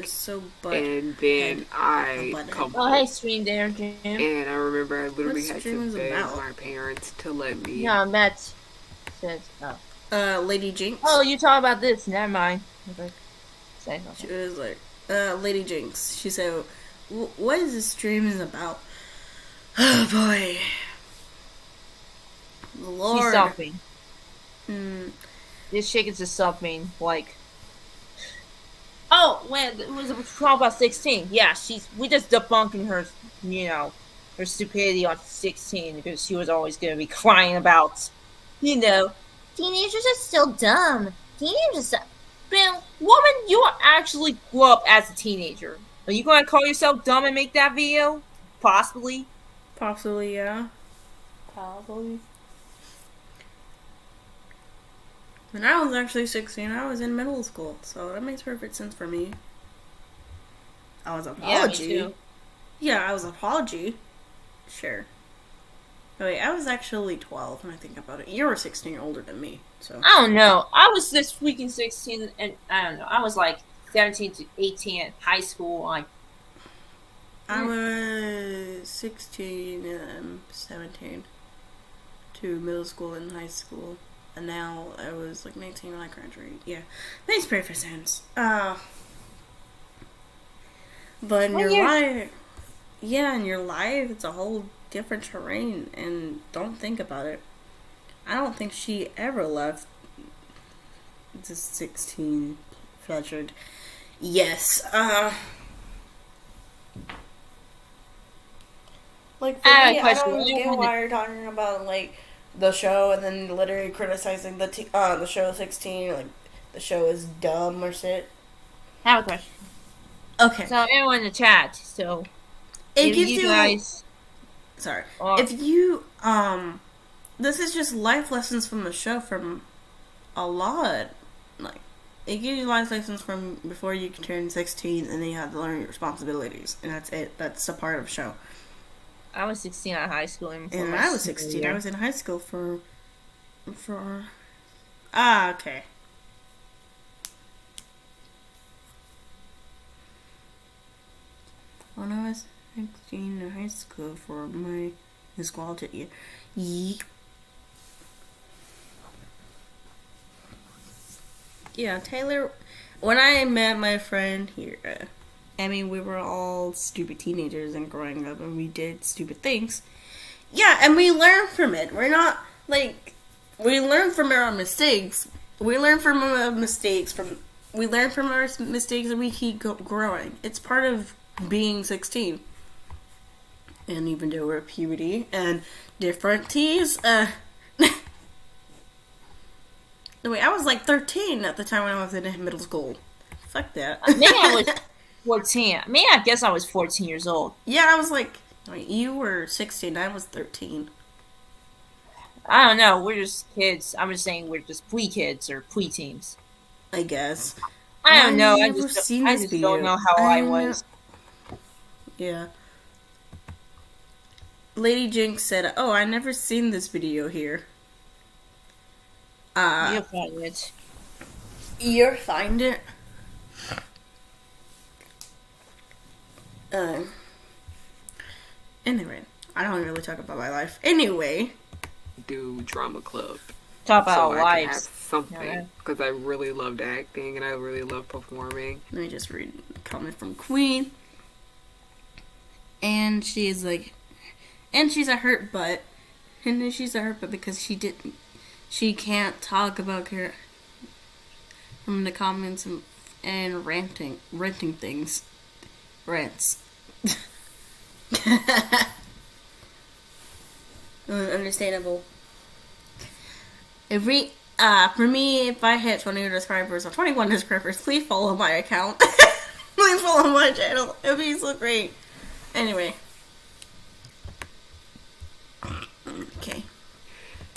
And then I come Oh, hey, stream there, Jim. and I remember I literally What had stream to is beg about? my parents to let me. No, Matt says, Lady Jinx. oh, you talk about this. Never mind. Okay. Say She nothing. was like, Lady Jinx. She said, what is this stream is about? Oh boy. Lord. She's something. Mm, This chick is just something like. Oh, when it was talking about 16. Yeah, we just debunking her, her stupidity on 16 because she was always going to be crying about, teenagers are still dumb. Teenagers are. Man, woman, you actually grew up as a teenager. Are you going to call yourself dumb and make that video? Possibly. Possibly, yeah. Probably. When I was actually 16, I was in middle school, so that makes perfect sense for me. I was Yeah, me apology. too. Yeah, I was apology. Sure. Oh, wait, I was actually 12 when I think about it. You were 16 older than me, so. I don't know. I was this freaking 16, and I don't know. I was like 17 to 18 in high school. Like, I was 16 and 17 to middle school and high school. And now I was like 19 when I graduated. Yeah. Makes perfect sense. But in your life, yeah, in your life, it's a whole different terrain. And don't think about it. I don't think she ever left the 16 featured. Yes. Like, for I have me, a I question. don't get why you're talking about, like, the show and then literally criticizing the show 16, like, the show is dumb or shit. I have a question. Okay. So everyone in the chat. So It if gives you guys, sorry. or, If you, this is just life lessons from the show from a lot. Like, it gives you life lessons from before you can turn 16 and then you have to learn your responsibilities. And that's it. That's a part of the show. I was 16 in high school, and I was 16. I was in high school for. Okay. When I was 16 in high school for my school year. Yeah, Taylor. When I met my friend here, I mean, we were all stupid teenagers and growing up, and we did stupid things. Yeah, and we learn from it. We're not, like, we learn from our mistakes. We learn from our mistakes. We learn from our mistakes, and we keep growing. It's part of being 16. And even though we're puberty and different teas, wait, I was like 13 at the time when I was in middle school. Fuck that. Maybe I was 14. Maybe I guess I was 14 years old. Yeah, I was like, wait, you were 16, I was 13. I don't know. We're just kids. I'm just saying we're just pre-kids or pre-teens. I guess. I don't know. I never just seen this don't know how I was. Yeah. Lady Jinx said, "Oh, I never seen this video here." You'll find it. You'll find it. Anyway, I don't really talk about my life. Anyway, Do drama club. Talk about so I can have lives. something because I really loved acting and I really love performing. let me just read a comment from Queen. And she's like, and she's a hurt butt. And then she's a hurt butt because she can't talk about her from the comments and renting things. Rants. Understandable. For me, if I hit 20 subscribers or 21 subscribers, please follow my account. Please follow my channel. It'd be so great. Anyway. Okay.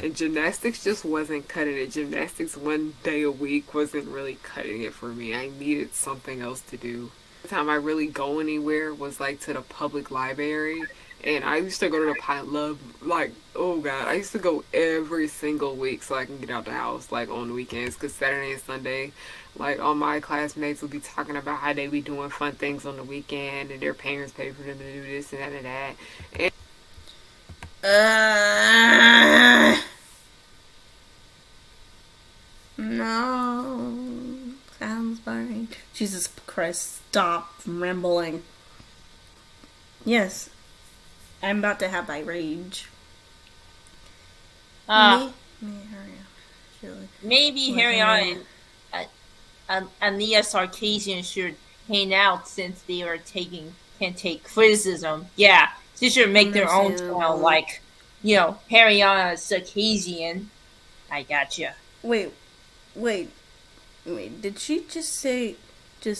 And gymnastics just wasn't cutting it. Gymnastics one day a week wasn't really cutting it for me. I needed something else to do. The time I really go anywhere was like to the public library. And I used to go to the Pilot, like, oh God, I used to go every single week so I can get out the house, like, on the weekends. Because Saturday and Sunday, like, all my classmates would be talking about how they be doing fun things on the weekend. And their parents pay for them to do this and that and that. And No. Sounds boring. Jesus Christ, stop rambling. Yes. I'm about to have my rage. Maybe What Harryianna and Nia Sarkeesian should hang out since they are can take criticism. Yeah, they should make their own channel, like, Harryianna Sarkeesian. I gotcha. Wait. Did she just say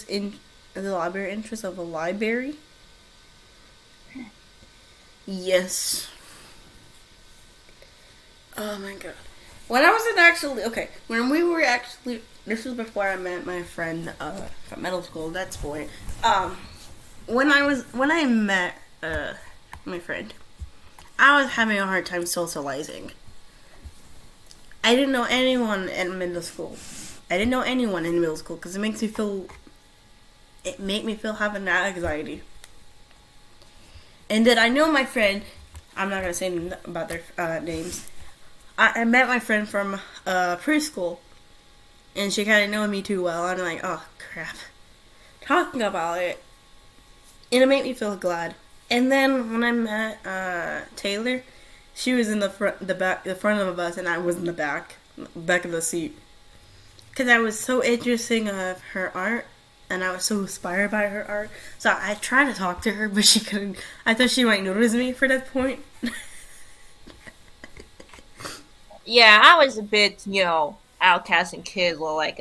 in the library interest of a library? Yes. Oh my god. When I wasn't actually okay, when we were actually this was before I met my friend from middle school. That's boy. When I met my friend, I was having a hard time socializing. I didn't know anyone in middle school. Because it made me feel having that anxiety. And then I know my friend. I'm not gonna say about their names. I met my friend from preschool, and she kind of knew me too well. I'm like, oh crap, talking about it, and it made me feel glad. And then when I met Taylor, she was in the front of the bus, and I was in the back of the seat, because I was so interested of her art, and I was so inspired by her art. So I tried to talk to her, but she couldn't. I thought she might notice me for that point. Yeah, I was a bit, outcasting kid, or like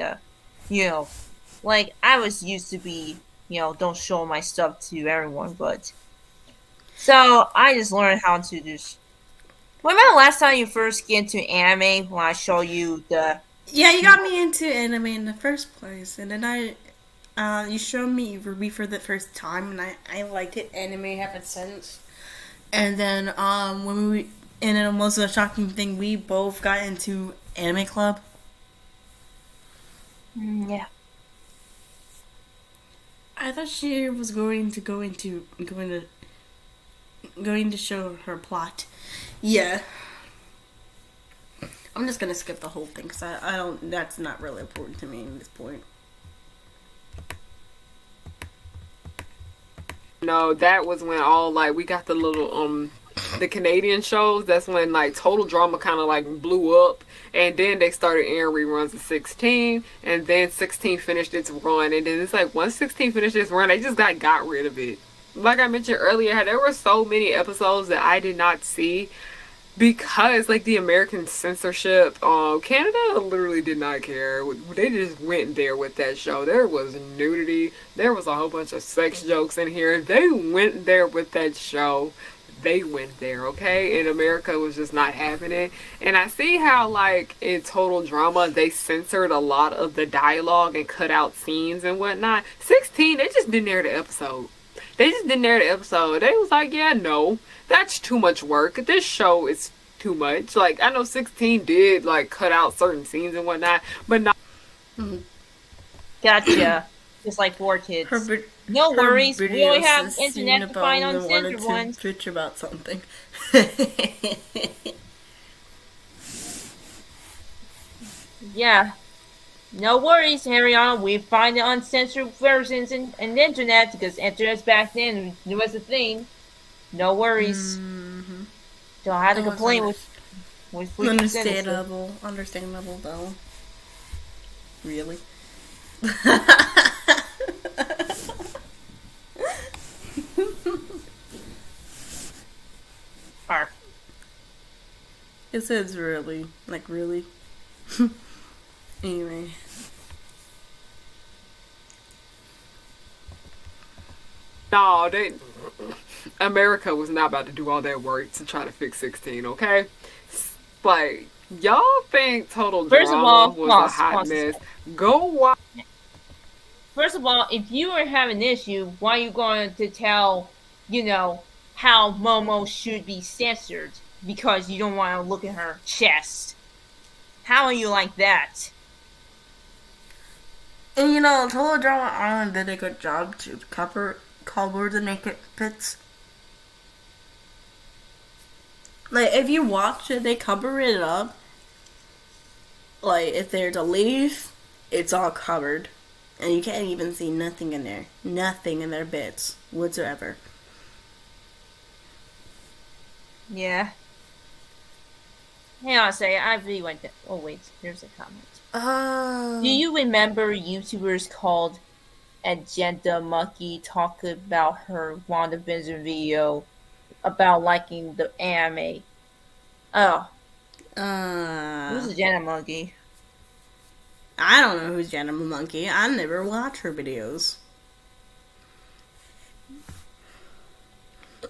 like I was used to be, don't show my stuff to everyone, but so I just learned how to just. Remember the last time you first get into anime when I show you the? Yeah, you got me into anime in the first place, and then you showed me Ruby for the first time, and I liked it. Anime ever since. And then and then most of the shocking thing, we both got into anime club. Yeah. I thought she was going to show her plot. Yeah. I'm just gonna skip the whole thing because I don't. That's not really important to me at this point. No, that was when all like we got the little the Canadian shows. That's when like Total Drama kind of like blew up, and then they started airing reruns of 16, and then 16 finished its run, and then it's like once 16 finished its run, they just got rid of it. Like I mentioned earlier, there were so many episodes that I did not see because like the American censorship. Canada literally did not care. They just went there with that show. There was nudity, there was a whole bunch of sex jokes in here. They went there with that show. They went there, okay? And America was just not having it. And I see how like in Total Drama they censored a lot of the dialogue and cut out scenes and whatnot. 16, they just didn't air the episode. They was like, yeah, no, that's too much work. This show is too much. Like, I know 16 did, like, cut out certain scenes and whatnot, but not. Gotcha. Just like 4 Kids. No worries. We only have internet to find uncensored ones. Bitch about something. Yeah. No worries, Harryianna. We find the uncensored versions in the internet because internet's back then was a thing. No worries. Mm-hmm. Don't have to complain with Understandable though. Really? It says really. Like really. Anyway. No, America was not about to do all that work to try to fix 16, okay? Like, y'all think Total Drama was a hot mess. Go watch. First of all, if you are having an issue, why are you going to tell, how Momo should be censored? Because you don't want to look at her chest. How are you like that? And Total Drama Island did a good job to cover the naked bits. Like, if you watch it, they cover it up. Like, if there's a leaf, it's all covered. And you can't even see nothing in there. Nothing in their bits whatsoever. Yeah. Hang on a second, I really went there. Oh, wait, there's a comment. Do you remember YouTubers called Agenda Monkey talk about her WandaVision video about liking the anime? Oh. Who's Agenda Monkey? I don't know who's Agenda Monkey. I never watch her videos.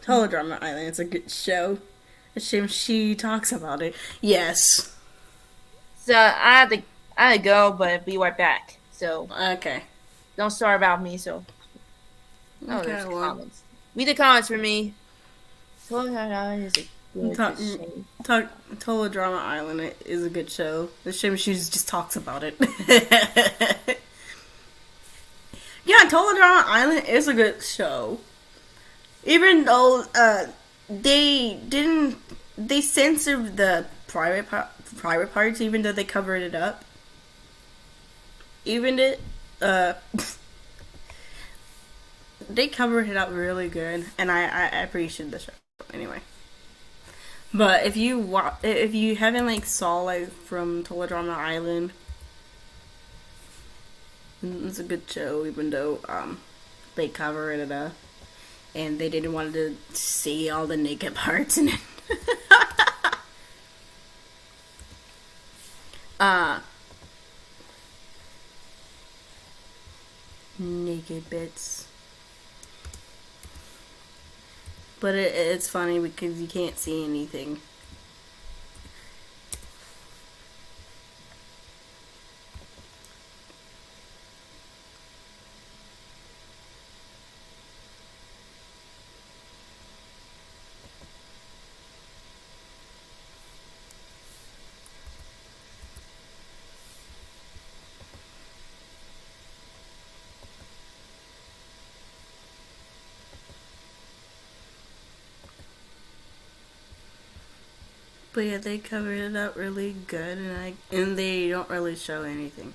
Teledrama Island is a good show. A shame she talks about it. Yes. So I had to go, but be right back. So Okay. don't start about me. So Okay, there's well. comments. Read the comments for me. Teledrama Island is a good show. Teledrama Island is a good show. The shame she just talks about it. Yeah, Teledrama Island is a good show. Even though they censored the private parts, even though they covered it up. They covered it up really good, and I appreciate the show anyway. But if you haven't like saw like from Teledrama Island, it's a good show, even though they covered it up and they didn't want to see all the naked parts in it. Naked bits. But it's funny because you can't see anything. But yeah, they covered it up really good, and they don't really show anything.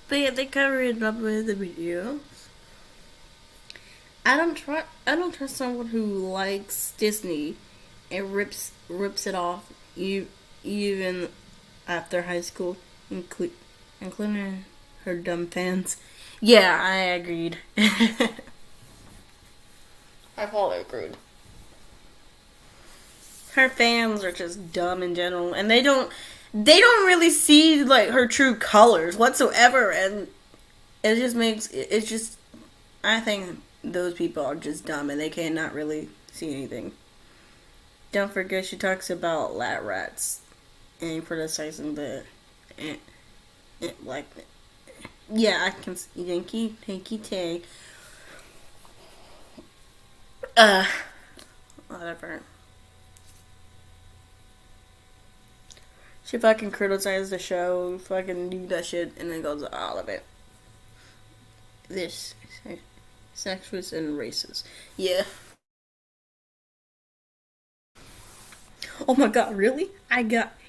But yeah, they cover it up with the video. I don't trust someone who likes Disney and rips it off even after high school, including her dumb fans. Yeah, I agreed. I probably agreed. Her fans are just dumb in general, and they don't really see like her true colors whatsoever, and it's just I think those people are just dumb and they cannot really see anything. Don't forget she talks about lab rats and criticizing the like yeah, I can see Yankee Tay. Whatever. She fucking criticized the show, fucking do that shit, and then goes all of it. This sexist and racist. Yeah. Oh my god, really?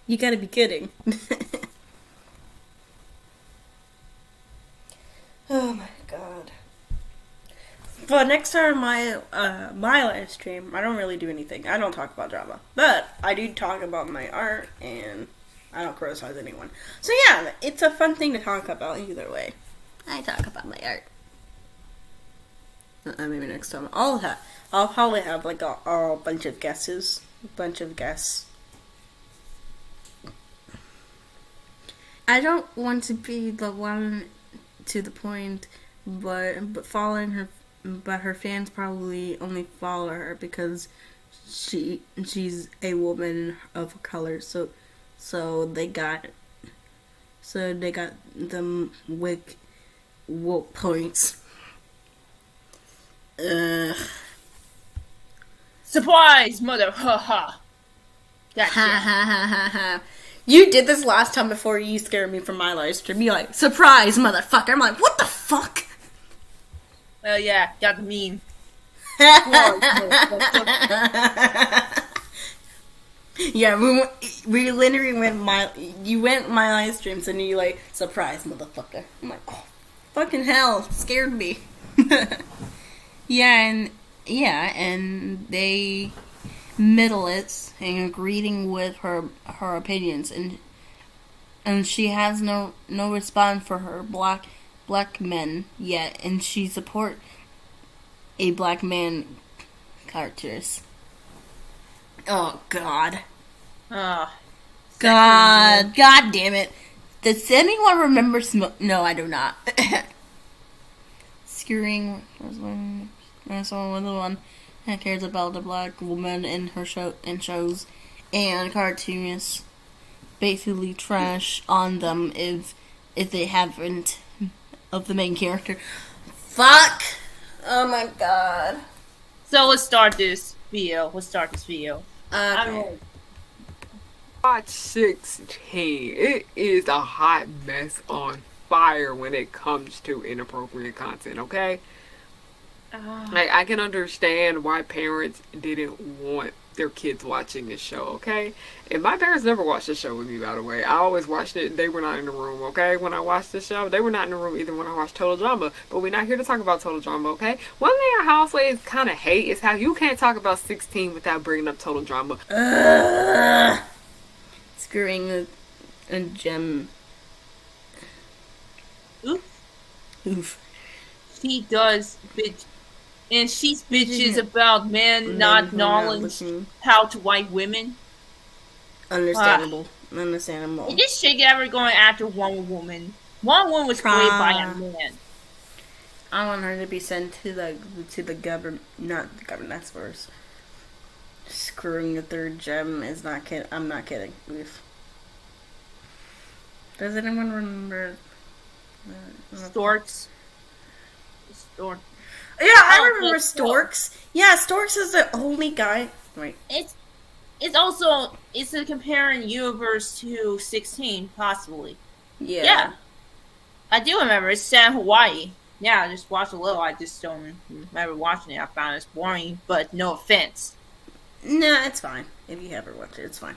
You gotta be kidding. Oh my god. But next time my live stream, I don't really do anything. I don't talk about drama. But I do talk about my art, and I don't criticize anyone. So yeah, it's a fun thing to talk about either way. I talk about my art. Maybe next time I'll probably have like a bunch of guesses. I don't want to be the one to the point, but following her, but her fans probably only follow her because she's a woman of color. So they got them woke points. Surprise, mother! Ha ha! Gotcha. Ha ha ha ha ha! You did this last time before you scared me from my live stream. You're like, surprise, motherfucker! I'm like, what the fuck? Well, yeah, got the meme. Yeah, we literally you went my live streams and you like, surprise, motherfucker. I'm like, oh, fucking hell, scared me. Yeah, and they middle-ist and agreeing with her opinions, and she has no response for her black men yet, and she support a black man cartoonist. Oh God. Oh, God damn it. Does anyone remember No, I do not. Skewering was one with the one that cares about the black woman in her shows, and cartoonists basically trash on them if they haven't of the main character. Fuck! Oh my God. so let's start this video. Okay. Watch 16. It is a hot mess on fire when it comes to inappropriate content, okay? Like, I can understand why parents didn't want their kids watching this show, okay? And my parents never watched the show with me, by the way. I always watched it. They were not in the room, okay? When I watched the show, they were not in the room either when I watched Total Drama. But we're not here to talk about Total Drama, okay? One thing our houseways kind of hate is how you can't talk about 16 without bringing up Total Drama. Screwing a gem. Oof. She does bitch, and she's bitches about men not knowing how to wipe women. Understandable. Is this chick ever going after one woman? One woman was created by a man. I want her to be sent to the government, not the government. That's worse. Screwing the third gem is not kidding. I'm not kidding. Oof. Does anyone remember Storks? Stork. Yeah, I remember Storks. Yeah, Storks is the only guy. Wait. It's also a comparing universe to 16, possibly. Yeah. I do remember. It's set in Hawaii. Yeah, I just watched a little. I just don't remember watching it. I found it boring, but no offense. Nah, it's fine. If you haven't watched it, it's fine.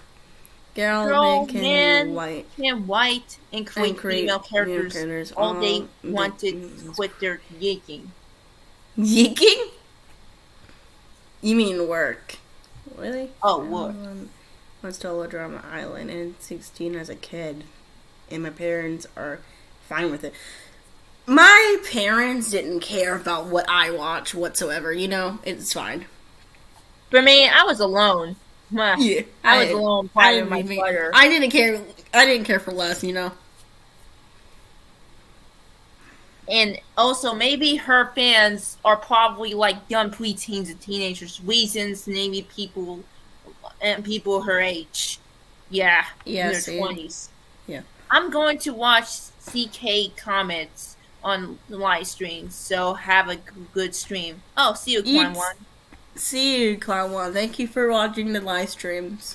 Girl, man can white and create female characters all they wanted to quit their yeeking. Yeeking? You mean work? Really? Oh, work. I was Total Drama Island and 16 as a kid, and my parents are fine with it. My parents didn't care about what I watch whatsoever, you know? It's fine. For me, I was alone. Yeah, I was alone part of my Twitter. I didn't care for less, you know. And also, maybe her fans are probably like young preteens and teenagers. Reasons, maybe people her age. Yeah, in their 20s. Yeah. I'm going to watch CK comments on the live stream, so have a good stream. Oh, see you, Clown One. See you, Clown One. Thank you for watching the live streams.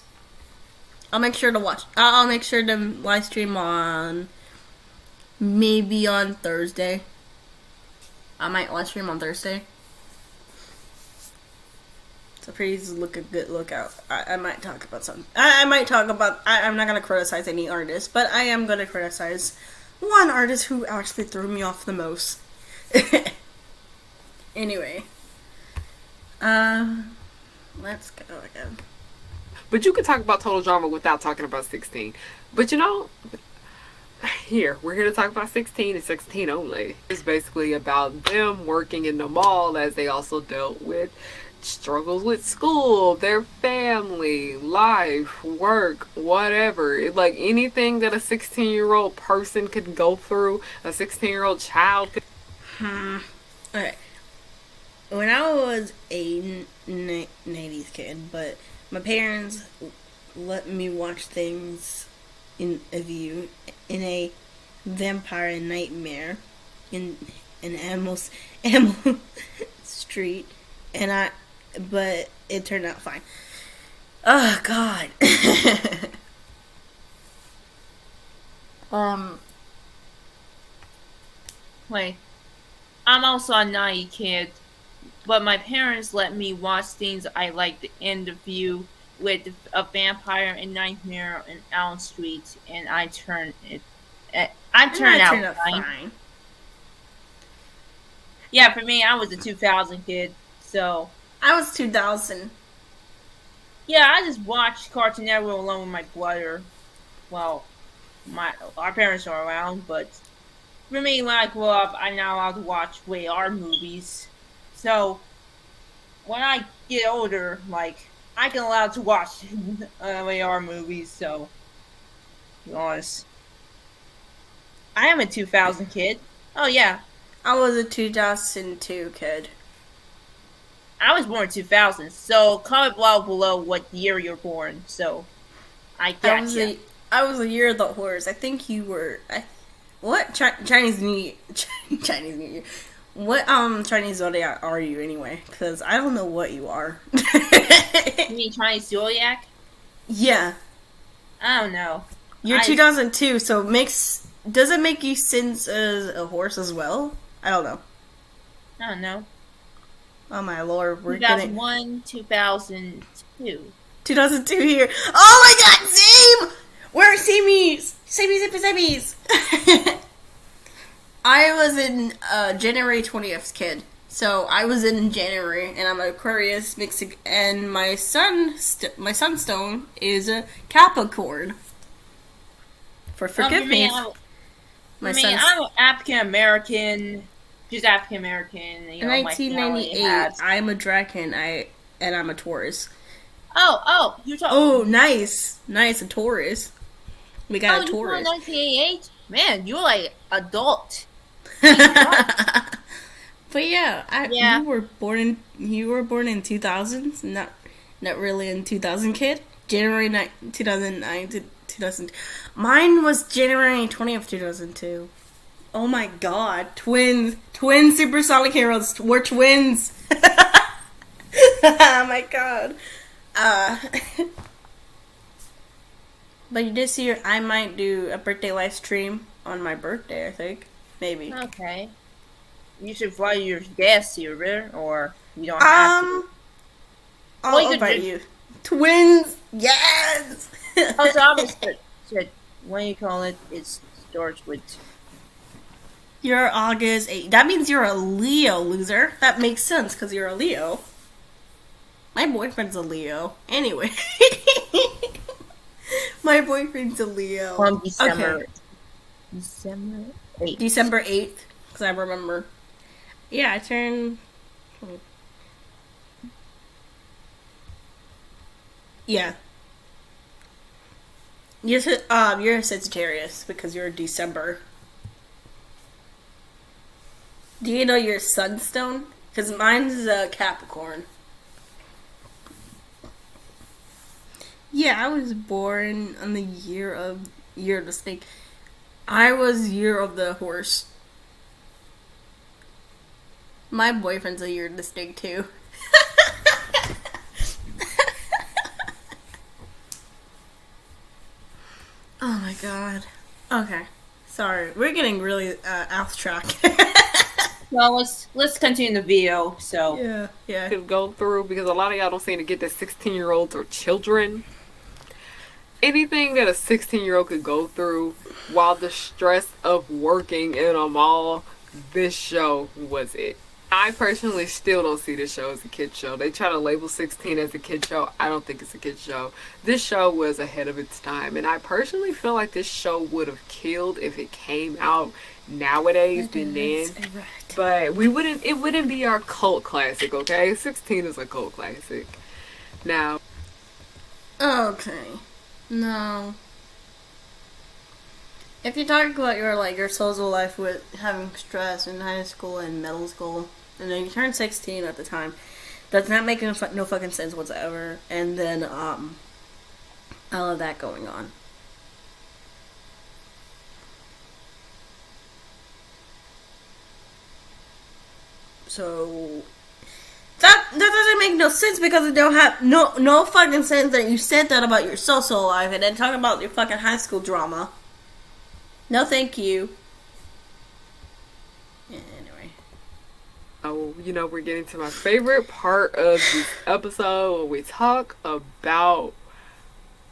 I'll make sure to watch. I'll make sure to live stream on maybe on Thursday. I might live stream on Thursday. So please look out. I might talk about something. I might talk about. I'm not gonna criticize any artist, but I am gonna criticize one artist who actually threw me off the most. Anyway. Let's go again. But you can talk about Total Drama without talking about 16. But you know, we're here to talk about 16 and 16 only. It's basically about them working in the mall as they also dealt with struggles with school, their family, life, work, whatever. Like anything that a 16-year-old person could go through, a 16-year-old child could. Okay. When I was a 90s kid, but my parents let me watch things in a vampire nightmare in Animal Street, but it turned out fine. Oh God. Wait. I'm also a 90 kid. But my parents let me watch things I like the interview with a vampire and nightmare in Elm Street, and I turned out fine. Yeah, for me, I was a 2000 kid, so I was 2000. Yeah, I just watched Cartoon Network alone with my brother. Well, our parents are around, but for me, when I grew up, I'm not allowed to watch rated R movies. So when I get older, like I can allow to watch rated R movies. So, to be honest, I am a 2000 kid. Oh yeah, I was a 2002 kid. I was born in 2000. So comment below what year you're born. So I gotcha. I was a year of the horse. I think you were. What Chinese New Year? Chinese New Year. What Chinese zodiac are you anyway? Because I don't know what you are. You mean Chinese zodiac? Yeah, I don't know. you're 2002. So does it make you sense as a horse as well? I don't know. I don't know. Oh my lord, we're getting 2001, 2002. 2002 here. Oh my god, same! We're samies! Samies. I was in January 20th kid. So I was in January, and I'm an Aquarius mixing, and my sunstone is a Capricorn. Forgive me. I'm African American, just African American. In 1998, I'm a dragon. And I'm a Taurus. You talking? Oh, nice, a Taurus. We got a Taurus. You were 1988. Man, you're like adult. But yeah, you were born in 2000s, not really in 2000 kid. January 2009 to 2000. Mine was January 20th, 2002. Oh my god, twins, supersonic heroes. We're twins. Oh my god. But this year I might do a birthday live stream on my birthday. I think maybe. Okay. You should fly your guests here, or you don't have to. I'll invite you. Twins, yes. Oh, so obviously, what do you call it? It starts with. You're August 8th. That means you're a Leo, loser. That makes sense because you're a Leo. My boyfriend's a Leo. Anyway. My boyfriend's a Leo. From December. Okay. December 8th. December 8th. Because I remember. Yeah, I turned. Yeah. You're a Sagittarius because you're December. Do you know your sunstone? Because mine's a Capricorn. Yeah, I was born on the year of the snake. I was year of the horse. My boyfriend's a year of the snake too. Oh my god. Okay. Sorry. We're getting really off track. Well, let's continue the video. So yeah. To go through, because a lot of y'all don't seem to get that 16-year-olds or children. Anything that a 16-year-old could go through while the stress of working in a mall, this show was it. I personally still don't see this show as a kid show. They try to label 16 as a kid show. I don't think it's a kid show. This show was ahead of its time, and I personally feel like this show would have killed if it came out nowadays than then. But it wouldn't be our cult classic, okay? 16 is a cult classic. Now. Okay. No. If you talk about your social life with having stress in high school and middle school, and then you turn 16 at the time, does not make no fucking sense whatsoever. And then all of that going on. So that doesn't make no sense because it don't have no fucking sense that you said that about your social life and then talk about your fucking high school drama. No, thank you. Yeah, anyway. Oh, we're getting to my favorite part of this episode when we talk about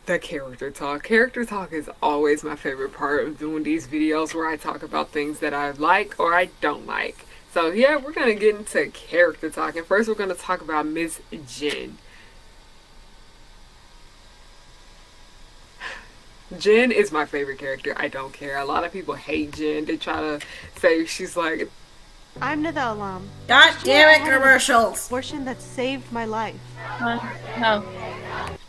the character talk. Character talk is always my favorite part of doing these videos where I talk about things that I like or I don't like. So yeah, we're going to get into character talk. And first we're going to talk about Miss Jen. Jen is my favorite character. I don't care. A lot of people hate Jen. They try to say she's like, I'm Nada Alam. God damn it, commercials! Abortion that saved my life. No.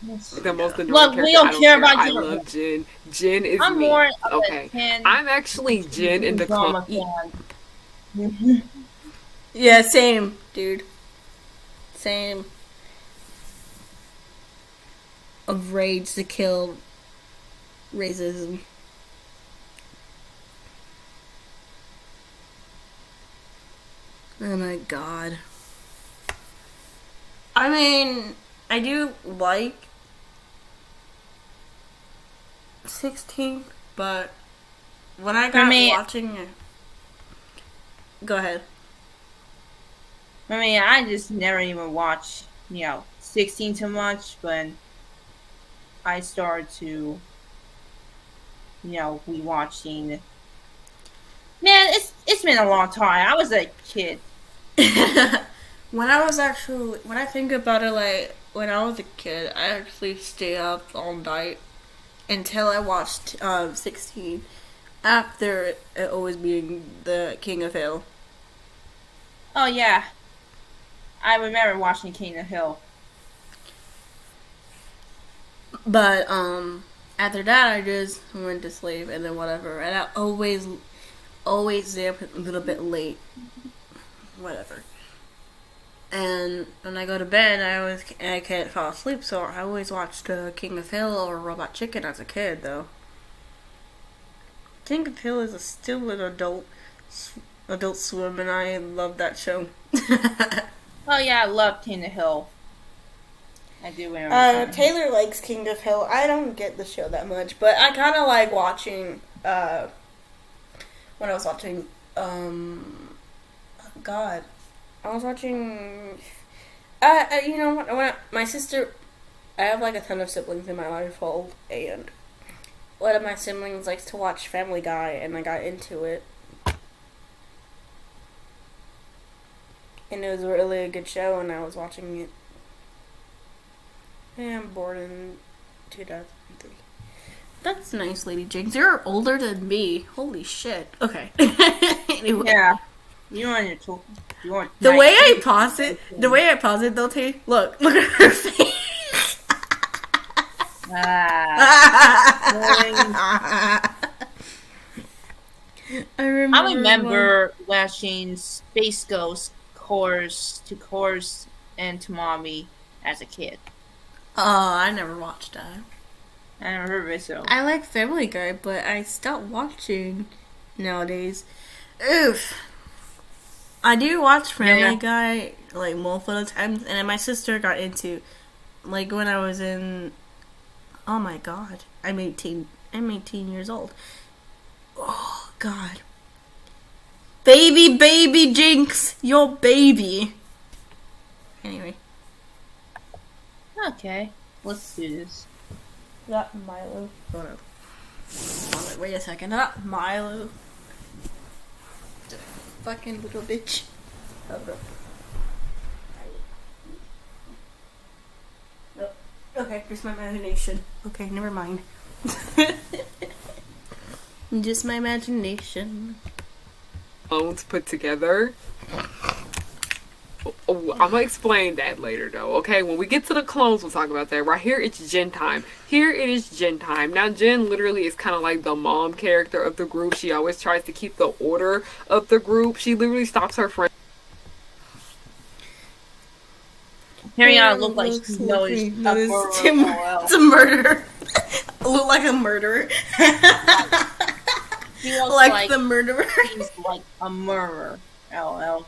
the most annoying Look, character. we don't I don't care care. about I Jen. love Jen. Jen is I'm me. more of Okay. a Ken. I'm actually Jen in the drama fan. Yeah, same, dude. Same. Of rage to kill racism. Oh my god. I mean, I do like 16, but when I got watching it. Go ahead. I mean, I just never even watched, 16 too much, but I started to, rewatching. Man, it's been a long time. I was a kid. When I think about it, like, when I was a kid, I actually stayed up all night until I watched 16 after it always being the King of Hill. Oh, yeah. I remember watching King of Hill. But, after that, I just went to sleep and then whatever. And I always stay up a little bit late. Whatever. And when I go to bed, I can't fall asleep, so I always watched King of Hill or Robot Chicken as a kid, though. King of Hill is still an adult swim, and I love that show. Oh, yeah, I love King of Hill. I do remember. Taylor likes King of Hill. I don't get the show that much, but I kind of like watching, when I was watching, God. I was watching, when my sister, I have like a ton of siblings in my household, and one of my siblings likes to watch Family Guy, and I got into it. And it was really a good show, and I was watching it. And I'm born in 2003. That's nice, Lady Jinx. You're older than me. Holy shit. Okay. Anyway. Yeah. You're on your tool. The way I pause it, though, Tay, look at her face. I remember watching Space Ghost Course and to Mommy as a kid. Oh, I never watched that. I never heard of it, so. I like Family Guy, but I stopped watching nowadays. Oof. I do watch Family Guy, like, most of the times, and then my sister got into, like, when I was in, oh my god, I'm 18 years old. Oh, God. Baby Jinx, your baby. Anyway. Okay, let's do this. Not Milo. Hold on. Wait a second, not Milo. Fucking little bitch. Okay, just my imagination. Okay, never mind. Just my imagination. Clones put together. Oh, I'm gonna explain that later, though. Okay, when we get to the clones, we'll talk about that. Right here, it's Jen time. Here, it is Jen time. Now, Jen literally is kind of like the mom character of the group. She always tries to keep the order of the group. She literally stops her friend. Harryianna looked like she knows it's a murderer. Look like a murderer. He looks like the murderer. He's like a murderer. LOL.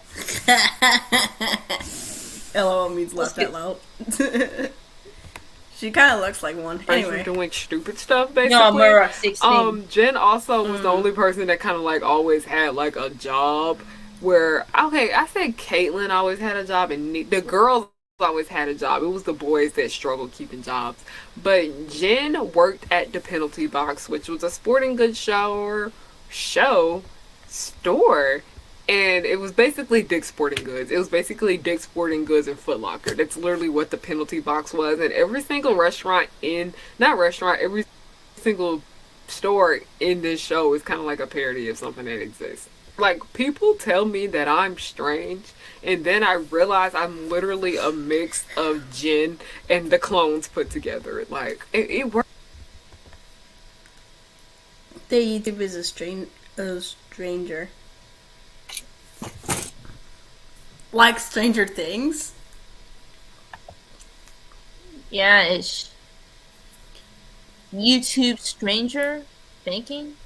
LOL means laugh out loud. She kind of looks like one. Anyway, doing stupid stuff basically. No, murderer 16. Jen also was the only person that kind of like always had like a job. Where I said Caitlyn always had a job, and the girls always had a job. It was the boys that struggled keeping jobs. But Jen worked at the Penalty Box, which was a sporting goods store, and it was basically Dick's Sporting Goods. It was basically Dick's Sporting Goods and Foot Locker. That's literally what the Penalty Box was. And every single every single story in this show is kind of like a parody of something that exists. Like, people tell me that I'm strange, and then I realize I'm literally a mix of Jin and the clones put together. Like, it works. They either was a stranger. Like Stranger Things? Yeah, it's YouTube stranger thinking.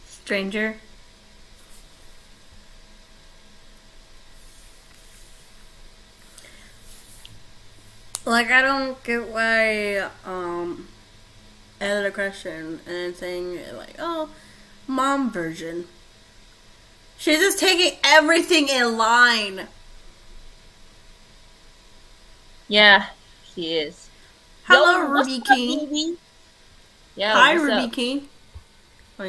Stranger? Like, I don't get why, added a question and saying, like, oh, mom version. She's just taking everything in line. Yeah, she is. Hello, Yo, Ruby what's up, King. baby? Yeah, Hi, what's Ruby up? King. I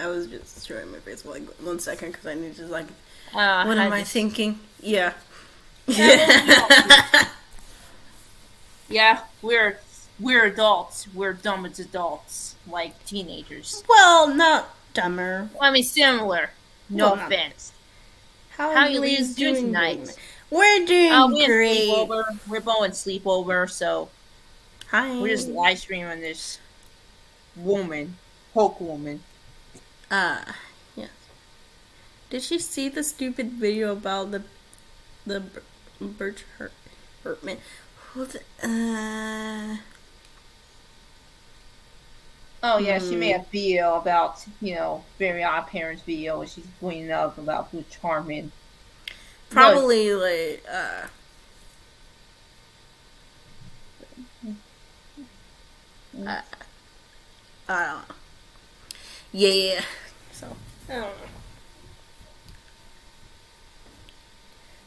was just showing my face for like 1 second because I need to like, what am I thinking? Yeah. Yeah, we're adults. We're dumb as adults, like teenagers. Well, not dumber. I mean, similar. No Well, offense. How How are you you ladies doing doing tonight? We're doing We had great. sleepover. We're going sleepover, so Hi. we're just live streaming this woman, Hulk woman. Yeah. Did she see the stupid video about the Birch Hartman? Oh yeah, she made a video about, very odd parents video, and she's bringing up about who's charming. Probably like I don't know. Yeah. So I don't know.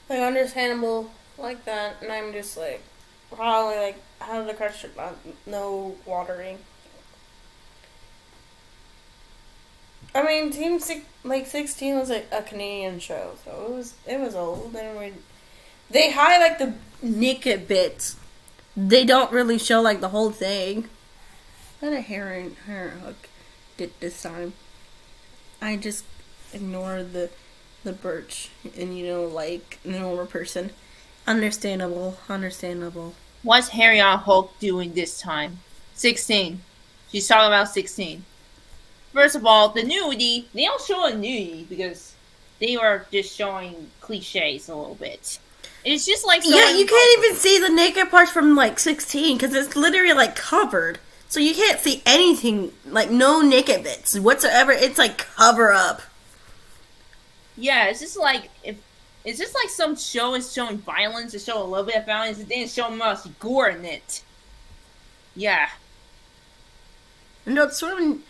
Like, understandable like that, and I'm just like probably like how the crush no watering. I mean, 6Teen was like a Canadian show, so it was old, and they highlight the naked bits. They don't really show like the whole thing. What a hair hook did this time. I just ignore the birch and like a normal person. Understandable. What's Harryianna Hulk doing this time? 16. She's talking about 16. First of all, the nudity, they don't show a nudity because they are just showing cliches a little bit. It's just like... Yeah, you can't even see the naked parts from like 16 because it's literally like covered. So you can't see anything, like no naked bits whatsoever. It's like cover up. Yeah, it's just like some show is showing violence, to show a little bit of violence, it didn't show much gore in it. Yeah. Adult Swim,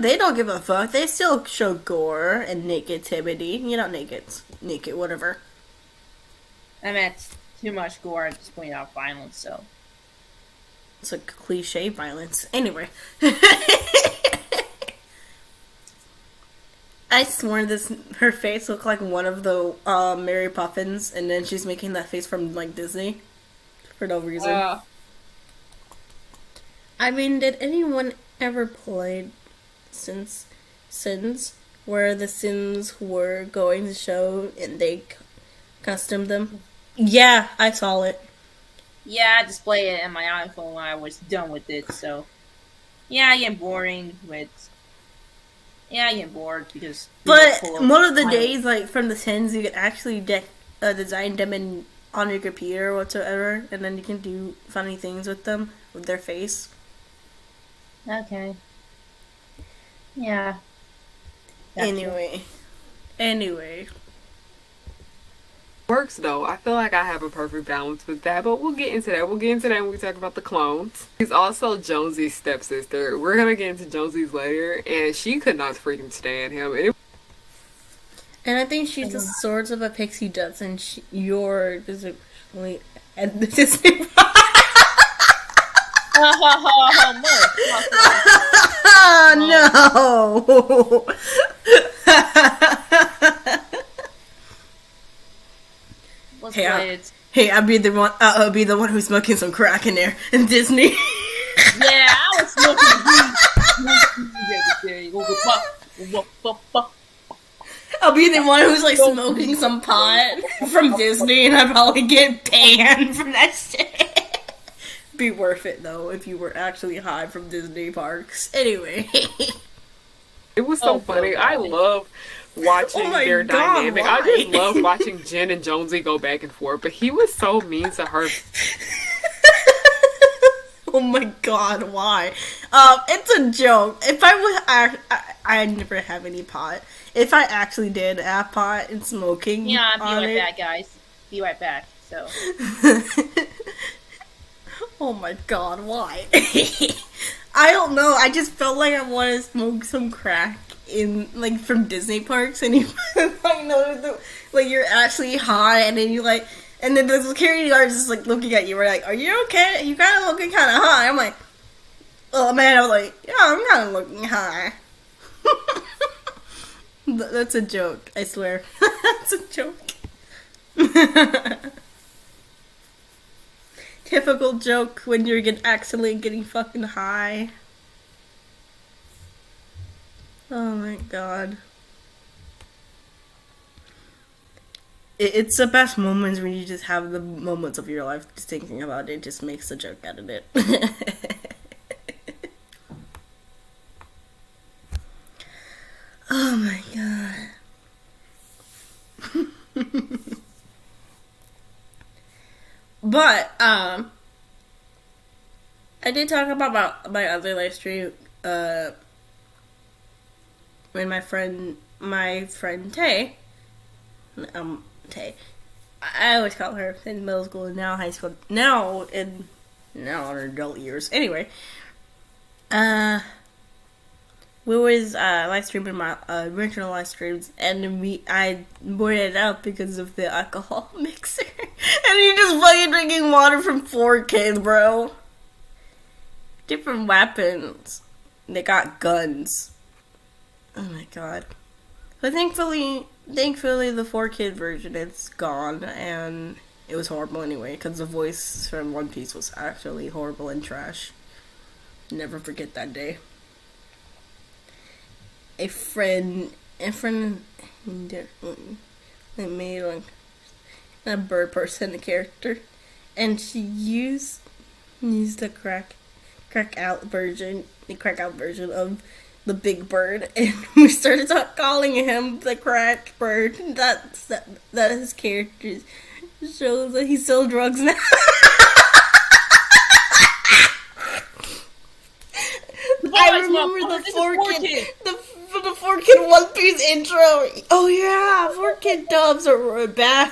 they don't give a fuck. They still show gore and nakedity. Naked, whatever. I meant too much gore, just pointing out violence, so. It's like cliche violence. Anyway. I swear her face looked like one of the Mary Poppins, and then she's making that face from like Disney for no reason. I mean, did anyone ever play Sins, where the Sins were going to show and they customed them? Yeah, I saw it. Yeah, I displayed it on my iPhone when I was done with it, so. Yeah, I get bored because... But one of the days, like, from the Sins, you can actually design them on your computer or whatsoever, and then you can do funny things with them, with their face. Okay. Yeah. Anyway. Works though. I feel like I have a perfect balance with that, but we'll get into that. We'll get into that when we talk about the clones. She's also Jonesy's stepsister. We're gonna get into Jonesy's later, and she could not freaking stand him. And I think she's the swords of a pixie dust, and you're basically at the Disney. Oh no! Hey, I'll be the one. I'll be the one who's smoking some crack in there in Disney. Yeah, I I'll be the one who's like smoking some pot from Disney, and I'd probably get banned from that shit. Be worth it though if you were actually high from Disney parks. Anyway, It was so funny. I love watching their dynamic. why? I just love watching Jen and Jonesy go back and forth. But he was so mean to her. Oh my god, why? It's a joke. If I never have any pot. If I actually did have pot and smoking, Yeah, be right back, guys. Be right back. So. Oh my god, why? I don't know. I just felt like I wanted to smoke some crack in like from Disney parks, and you like know like you're actually high, and then you like. And then the security guard's just like looking at you. We're like, "Are you okay? You kind of looking kind of high." I'm like, "Oh man," I was like, "Yeah, I'm kind of looking high." That's a joke. I swear, that's a joke. Typical joke when you're accidentally getting fucking high. Oh my god. It's the best moments when you just have the moments of your life just thinking about it. It just makes a joke out of it. Oh my god. But, I did talk about my other live stream, when my friend Tay, Tay. I always call her in middle school and now high school. Now in her adult years. Anyway, we was live streaming my original live streams, and I boarded out because of the alcohol mixer. And you're just fucking drinking water from 4Kids, bro. Different weapons. They got guns. Oh my god. But thankfully the 4Kid version is gone, and it was horrible anyway, because the voice from One Piece was actually horrible and trash. Never forget that day. A friend made like a bird person character, and she used the crack out version of the big bird, and we started calling him the crack bird. That his character shows that he sells drugs now. I remember the 4Kid One Piece intro. Oh yeah, 4Kid dubs are bad.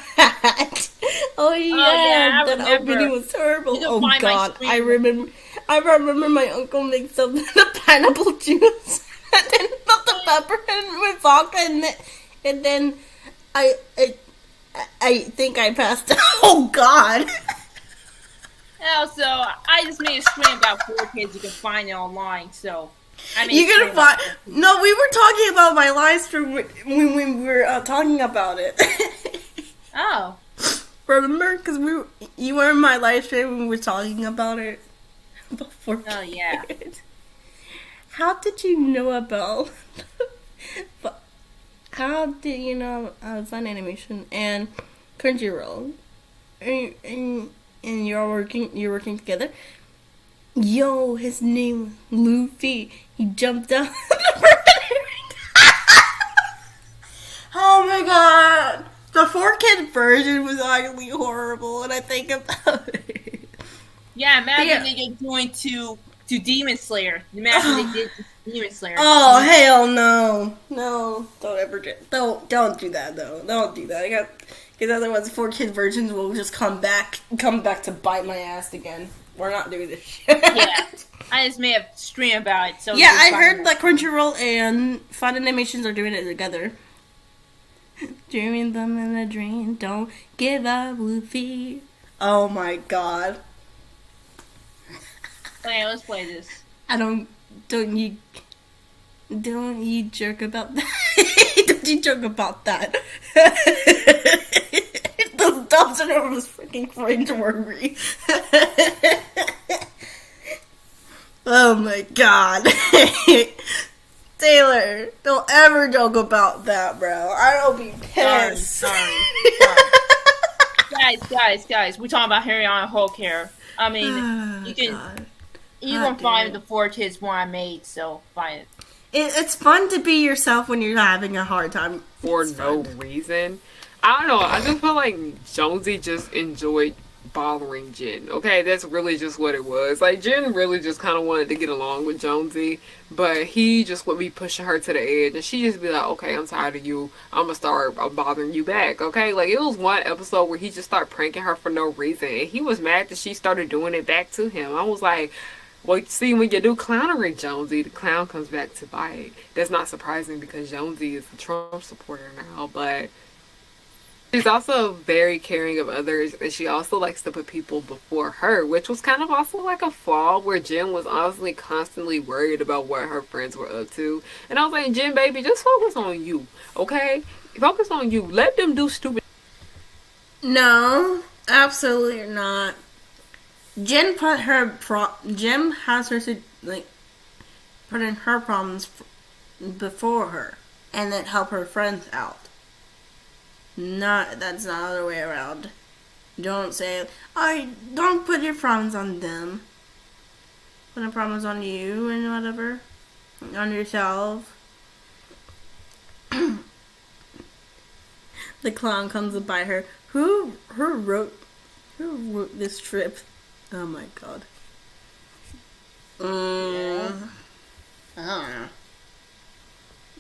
Oh yeah, that opening was terrible. Oh god, I remember my uncle mixed up the pineapple juice and then put the pepper in with vodka and then I think I passed out. Oh god. Also, I just made a stream about 4Kids. You can find it online. So you can find. No, we were talking about my live stream when we were talking about it. Oh. Remember? Because you were in my live stream when we were talking about it. Before. Oh yeah. How did you know about? How did you know Fun Animation and Crunchyroll? And you're working together? Yo, his name Luffy. He jumped out. Oh my god. The 4Kid version was actually horrible, and I think about it. Yeah, imagine they get going to Demon Slayer. Imagine they did Demon Slayer. Oh hell no. No. Don't do that though. Don't do that. Because otherwise 4Kid versions will just come back to bite my ass again. We're not doing this shit. Yeah. I just made a stream about it. So yeah, I heard that Crunchyroll and Fun Animations are doing it together. Dreaming them in a dream, don't give up, Luffy. Oh my god. Okay, let's play this. Don't you joke about that. Don't you joke about that. Those dubs are almost freaking cringe-worthy. Oh my god. Taylor, don't ever joke about that, bro. I'll be pissed. Sorry. Guys, we're talking about Harryianna Hulk here. I mean, you can God. you God can find damn the 4 kids one I made, so find it. It's fun to be yourself when you're having a hard time. For It's no fun. reason. I don't know. I just feel like Jonesy just enjoyed bothering Jen. Okay, that's really just what it was. Like, Jen really just kind of wanted to get along with Jonesy, but he just would be pushing her to the edge, and she just be like, okay, I'm tired of you. I'm gonna start bothering you back, okay? Like, it was one episode where he just started pranking her for no reason, and he was mad that she started doing it back to him. I was like, well, see, when you do clownery, Jonesy, the clown comes back to bite. That's not surprising because Jonesy is a Trump supporter now, but she's also very caring of others, and she also likes to put people before her, which was kind of also like a flaw where Jen was honestly constantly worried about what her friends were up to. And I was like, Jen, baby, just focus on you, okay? Focus on you. Let them do stupid. No, absolutely not. Jen Jen has her putting her problems before her, and then help her friends out. That's not the other way around. Don't say, don't put your problems on them. Put the problems on you and whatever. On yourself. The clown comes to bite her. Who wrote this trip? Oh my god. I don't know.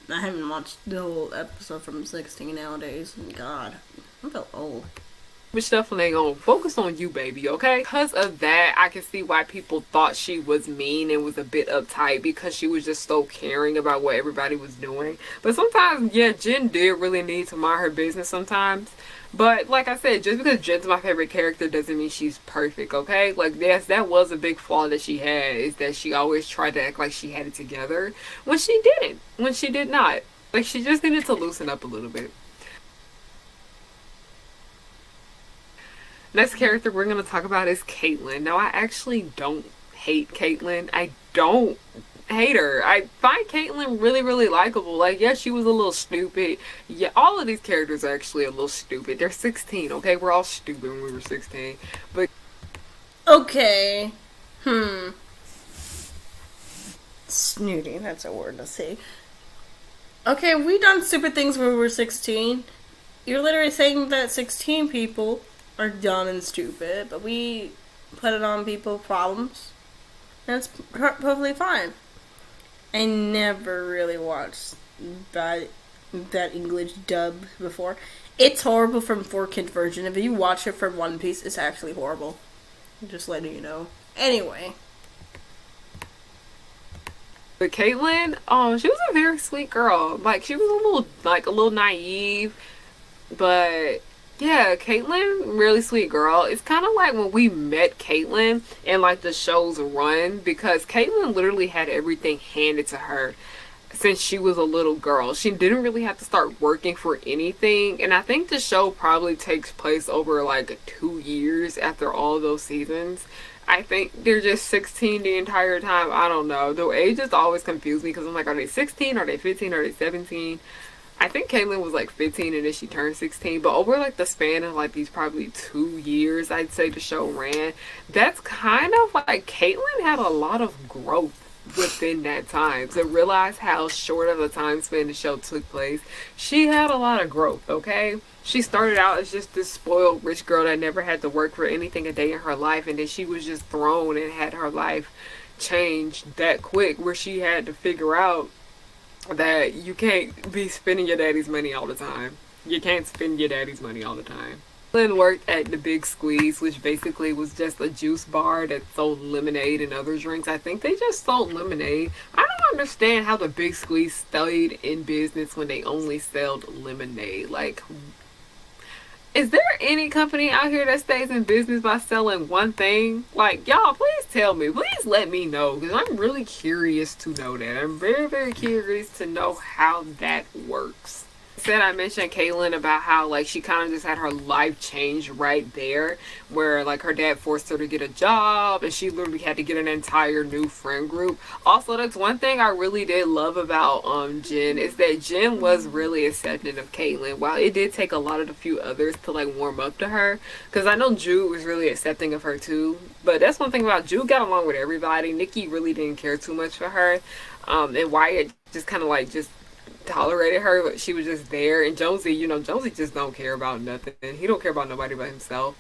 I haven't watched the whole episode from 16 nowadays. God, I feel old. Stuff and they gonna focus on you, baby, okay? Because of that, I can see why people thought she was mean and was a bit uptight, because she was just so caring about what everybody was doing. But sometimes, yeah, Jen did really need to mind her business sometimes. But like I said, just because Jen's my favorite character doesn't mean she's perfect, okay? Like, yes, that was a big flaw that she had, is that she always tried to act like she had it together when she didn't, when she did not. Like, she just needed to loosen up a little bit. Next character we're going to talk about is Caitlin. Now, I actually don't hate Caitlin. I don't hate her. I find Caitlin really, really likable. Like, yeah, she was a little stupid. Yeah, all of these characters are actually a little stupid. They're 16, okay? We're all stupid when we were 16. But Okay. Snooty, that's a word to say. Okay, we done stupid things when we were 16. You're literally saying that 16 people are dumb and stupid, but we put it on people's problems. That's perfectly fine. I never really watched that English dub before. It's horrible from 4 Kid version. If you watch it from One Piece, it's actually horrible. Just letting you know. Anyway. But Caitlin, she was a very sweet girl. Like, she was a little naive, but yeah, Caitlin, really sweet girl. It's kind of like when we met Caitlin in like the show's run, because Caitlin literally had everything handed to her since she was a little girl. She didn't really have to start working for anything, and I think the show probably takes place over like 2 years after all those seasons. I think they're just 16 the entire time. I don't know. The ages always confuse me because I'm like, are they 16? Are they 15? Are they 17? I think Caitlin was like 15 and then she turned 16. But over like the span of like these probably 2 years, I'd say the show ran. That's kind of like Caitlin had a lot of growth within that time. To realize how short of a time span the show took place, she had a lot of growth, okay? She started out as just this spoiled rich girl that never had to work for anything a day in her life, and then she was just thrown and had her life changed that quick, where she had to figure out that you can't be spending your daddy's money all the time. You can't spend your daddy's money all the time. Lynn worked at the Big Squeeze, which basically was just a juice bar that sold lemonade and other drinks. I think they just sold lemonade. I don't understand how the Big Squeeze stayed in business when they only sold lemonade. Like, is there any company out here that stays in business by selling one thing? Like, y'all, please tell me. Please let me know, because I'm really curious to know that. I'm very, very curious to know how that works. said, I mentioned Caitlyn about how like she kind of just had her life change right there, where like her dad forced her to get a job and she literally had to get an entire new friend group. Also, that's one thing I really did love about Jen, is that Jen was really accepting of Caitlyn, while it did take a lot of the few others to like warm up to her, because I know Jude was really accepting of her too. But that's one thing about Jude, got along with everybody. Nikki really didn't care too much for her, and Wyatt just kind of like just tolerated her, but she was just there. And Jonesy, Jonesy just don't care about nothing. He don't care about nobody but himself.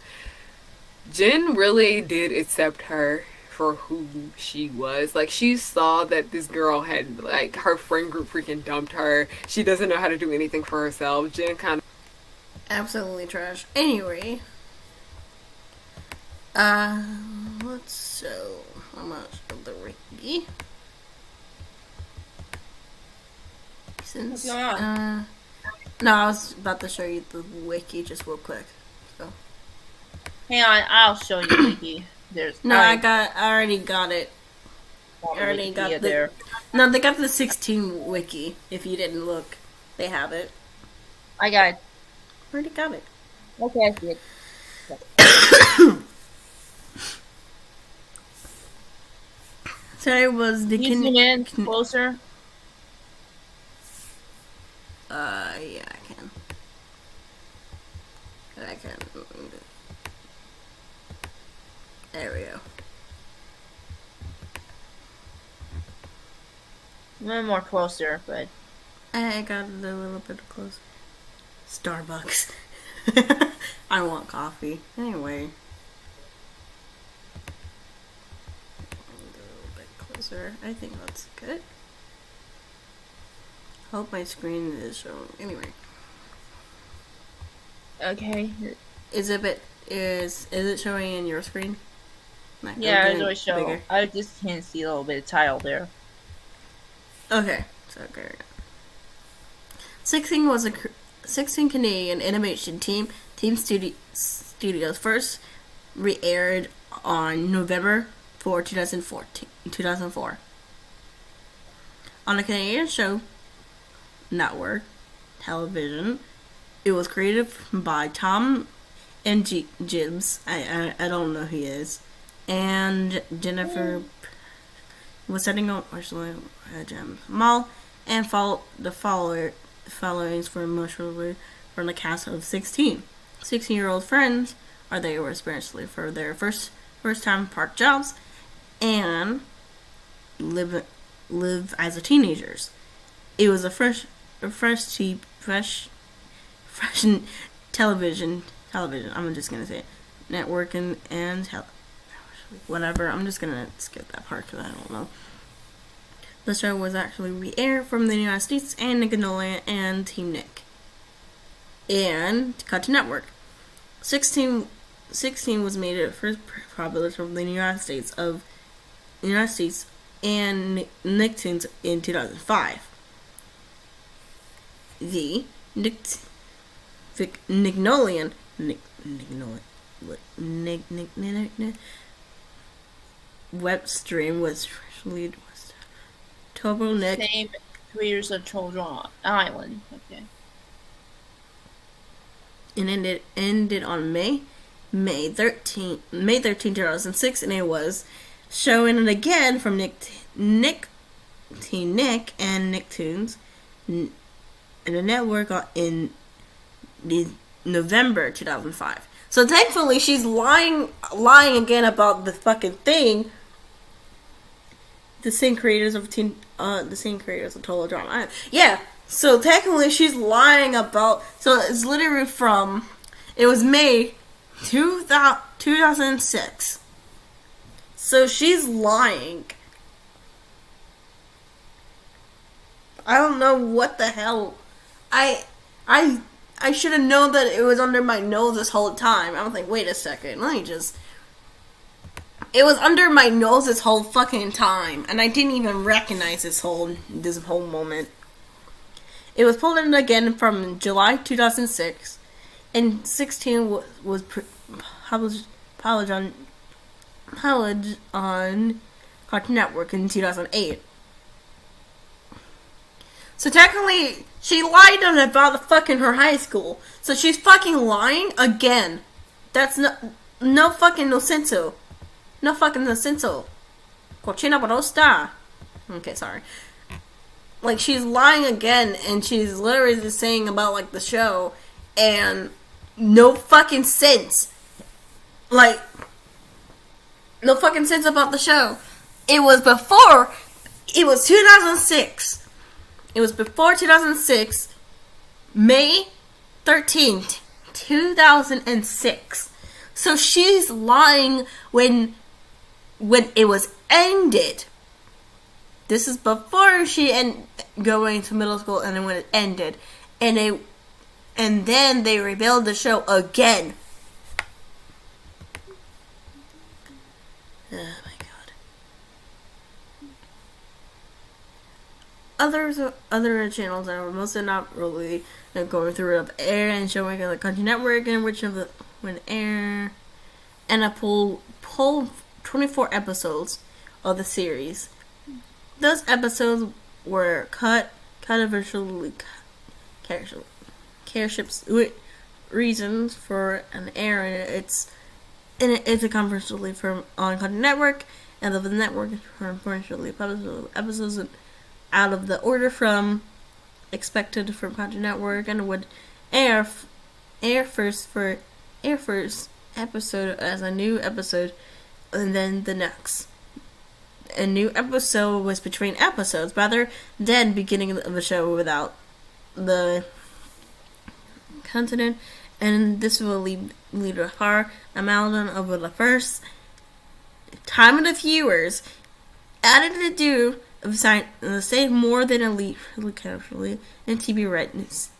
Jen really did accept her for who she was. Like, she saw that this girl had, like, her friend group freaking dumped her. She doesn't know how to do anything for herself. Jen kind of... Absolutely trash. Anyway. Let's show how much of the wiki. What's going on? No, I was about to show you the wiki just real quick. So. Hang on, I'll show you the wiki. I already got it. I already got there. No, they got the 6Teen wiki. If you didn't look, they have it. I got it. Already got it. Okay, I see it. Today was the... Can you zoom in closer? Yeah, I can. I can. There we go. A little more closer, but... I got it a little bit closer. Starbucks. I want coffee. Anyway. A little bit closer. I think that's good. Hope my screen is showing. Anyway. Okay. Is it showing in your screen? Yeah, it's always showing. Bigger. I just can't see a little bit of tile there. Okay. So okay. 6Teen was a 6Teen Canadian animation team studios first re-aired on November 4, 2004. On a Canadian show network television, it was created by Tom and Gibbs. I don't know who he is, and Jennifer was setting up Mal and the followings for emotionally from the cast of 6Teen. 16-year-old friends are they were especially for their first time park jobs and live as a teenagers. It was a fresh television. I'm just gonna say it. Network and whatever. I'm just gonna skip that part because I don't know. The show was actually re-aired from the United States and Nickelodeon and Team Nick and Cartoon Network. 6Teen was made at first popular from the United States and Nicktoons in 2005. The Nickelodeon web stream was released Turbo Nick. Same creators of Children Island. Okay. And ended on May 13, 2006, and it was showing it again from Teen Nick and Nicktoons and the network in November 2005. So thankfully, she's lying again about the fucking thing. The same creators of Total Drama. Yeah. So technically, she's lying about. So it's literally from. It was May 2006. So she's lying. I don't know what the hell. I should have known that it was under my nose this whole time. I'm like, wait a second, let me just... It was under my nose this whole fucking time, and I didn't even recognize this whole moment. It was pulled in again from July 2006, and 6Teen was published on Cartoon Network in 2008. So technically, she lied on about the fucking her high school. So she's fucking lying again. That's no fucking no senso. No fucking no senso. Cochina parosta. Okay, sorry. Like, she's lying again, and she's literally just saying about, like, the show, and no fucking sense. Like, no fucking sense about the show. It was 2006. It was before 2006, May 13th, 2006. So she's lying when it was ended. This is before she going to middle school, and then when it ended, and then they revealed the show again. Oh my god. Other channels that were mostly not really going through it up air and showing on the Country Network, and which of the when air, and I pulled 24 episodes of the series. Those episodes were cut controversially careships reasons for an air, and it's a controversially from on Country Network, and the network unfortunately published episodes out of the order from expected from Country Network, and would air first episode as a new episode, and then the next. A new episode was between episodes rather than beginning of a show without the content, and this will lead to a far amalgam of the first time of the viewers added to do of say more than a lead casually and TV redness.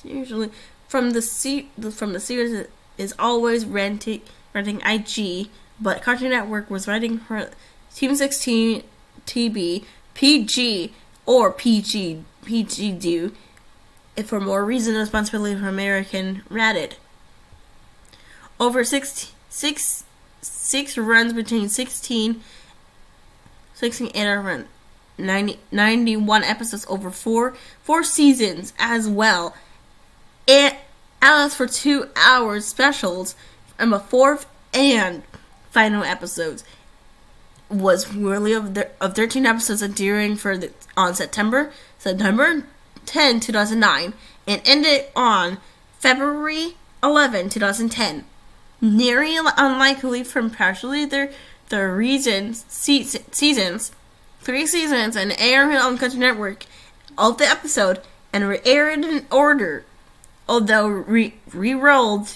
Usually from the series is always renting IG, but Cartoon Network was writing her Team 16 TB PG or PG do for more reason and responsibility for American Rated. Over six runs between 16 and around 91 episodes over four seasons as well. And as for 2 hours specials and the fourth and final episodes was really of 13 episodes enduring on September 10, 2009, and ended on February 11, 2010. Nearly unlikely from partially their seasons, 3 seasons, and aired on Country Network of the episode and were aired in order. Although reroll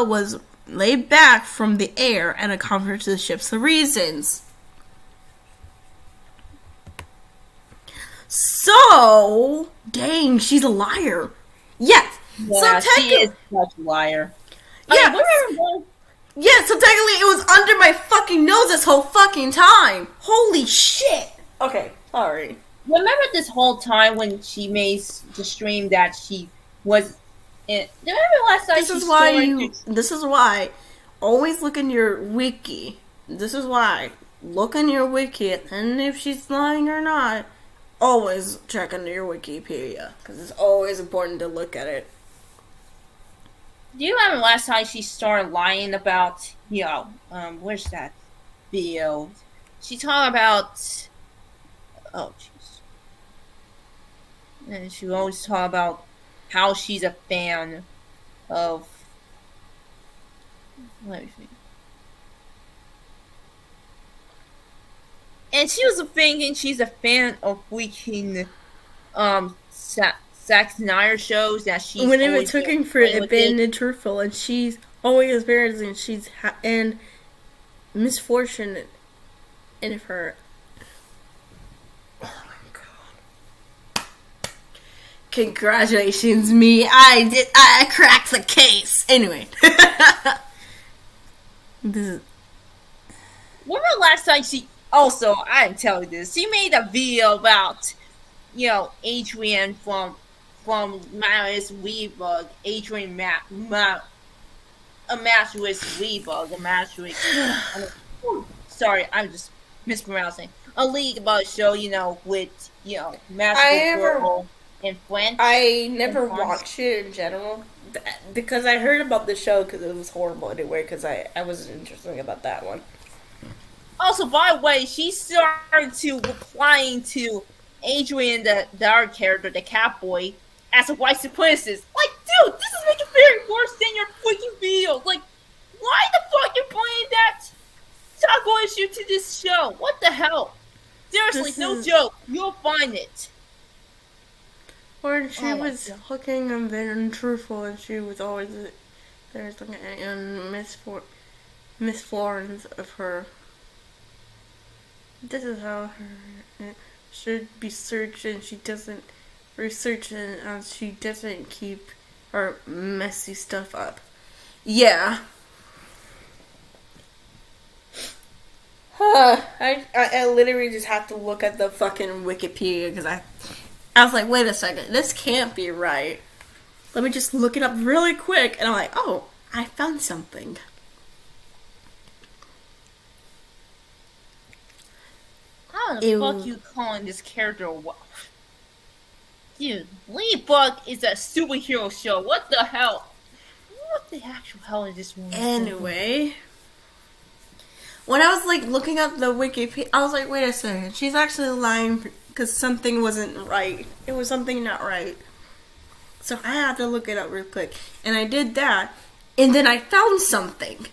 was laid back from the air and a conference to the ship's reasons. So, dang, she's a liar. Yes. Yeah, so she is such a liar. Yeah. Yeah, so technically it was under my fucking nose this whole fucking time. Holy shit. Okay, sorry. Remember this whole time when she made the stream that she was in... Remember last time This is why always look in your wiki. This is why. Look in your wiki, and if she's lying or not, always check into your Wikipedia, because it's always important to look at it. Do you remember last time she started lying about, where's that video? She talked about, oh jeez. And she always talk about how she's a fan of, let me see. And she was thinking she's a fan of freaking Zack Snyder shows that she's whenever it's looking for it being truthful, and she's always experiencing and misfortune in her. Oh my god! Congratulations, me! I cracked the case. Anyway, this is. Remember last time she? Also, I didn't tell you this. She made a video about, Adrian from Maris Weebug. Adrian a match with Weebug. A match with... sorry, I'm just mispronouncing. A league about show, with, match with Girl. in French. I In never France. watched it in general because I heard about the show because it was horrible anyway. Because I wasn't interested about that one. Also, by the way, she started to replying to Adrian, the other character, the Catboy, as a white supremacist. Like, dude, this is making very worse than your freaking video. Like, why the fuck you bringing that taco issue to this show? What the hell? Seriously, This no is joke. You'll find it. where she Oh my was god. looking and being truthful, and she was always there's looking at Miss Florence of her. This is how her should be searched, and she doesn't research it, and she doesn't keep her messy stuff up. Yeah. I literally just have to look at the fucking Wikipedia because I was like, wait a second, this can't be right. Let me just look it up really quick, and I'm like, oh, I found something. How the fuck you calling this character what? Dude, Ladybug is a superhero show. What the hell? What the actual hell is this woman thinking? Anyway, when I was like looking up the Wikipedia, I was like, wait a second, she's actually lying because something wasn't right. It was something not right. So I had to look it up real quick, and I did that, and then I found something.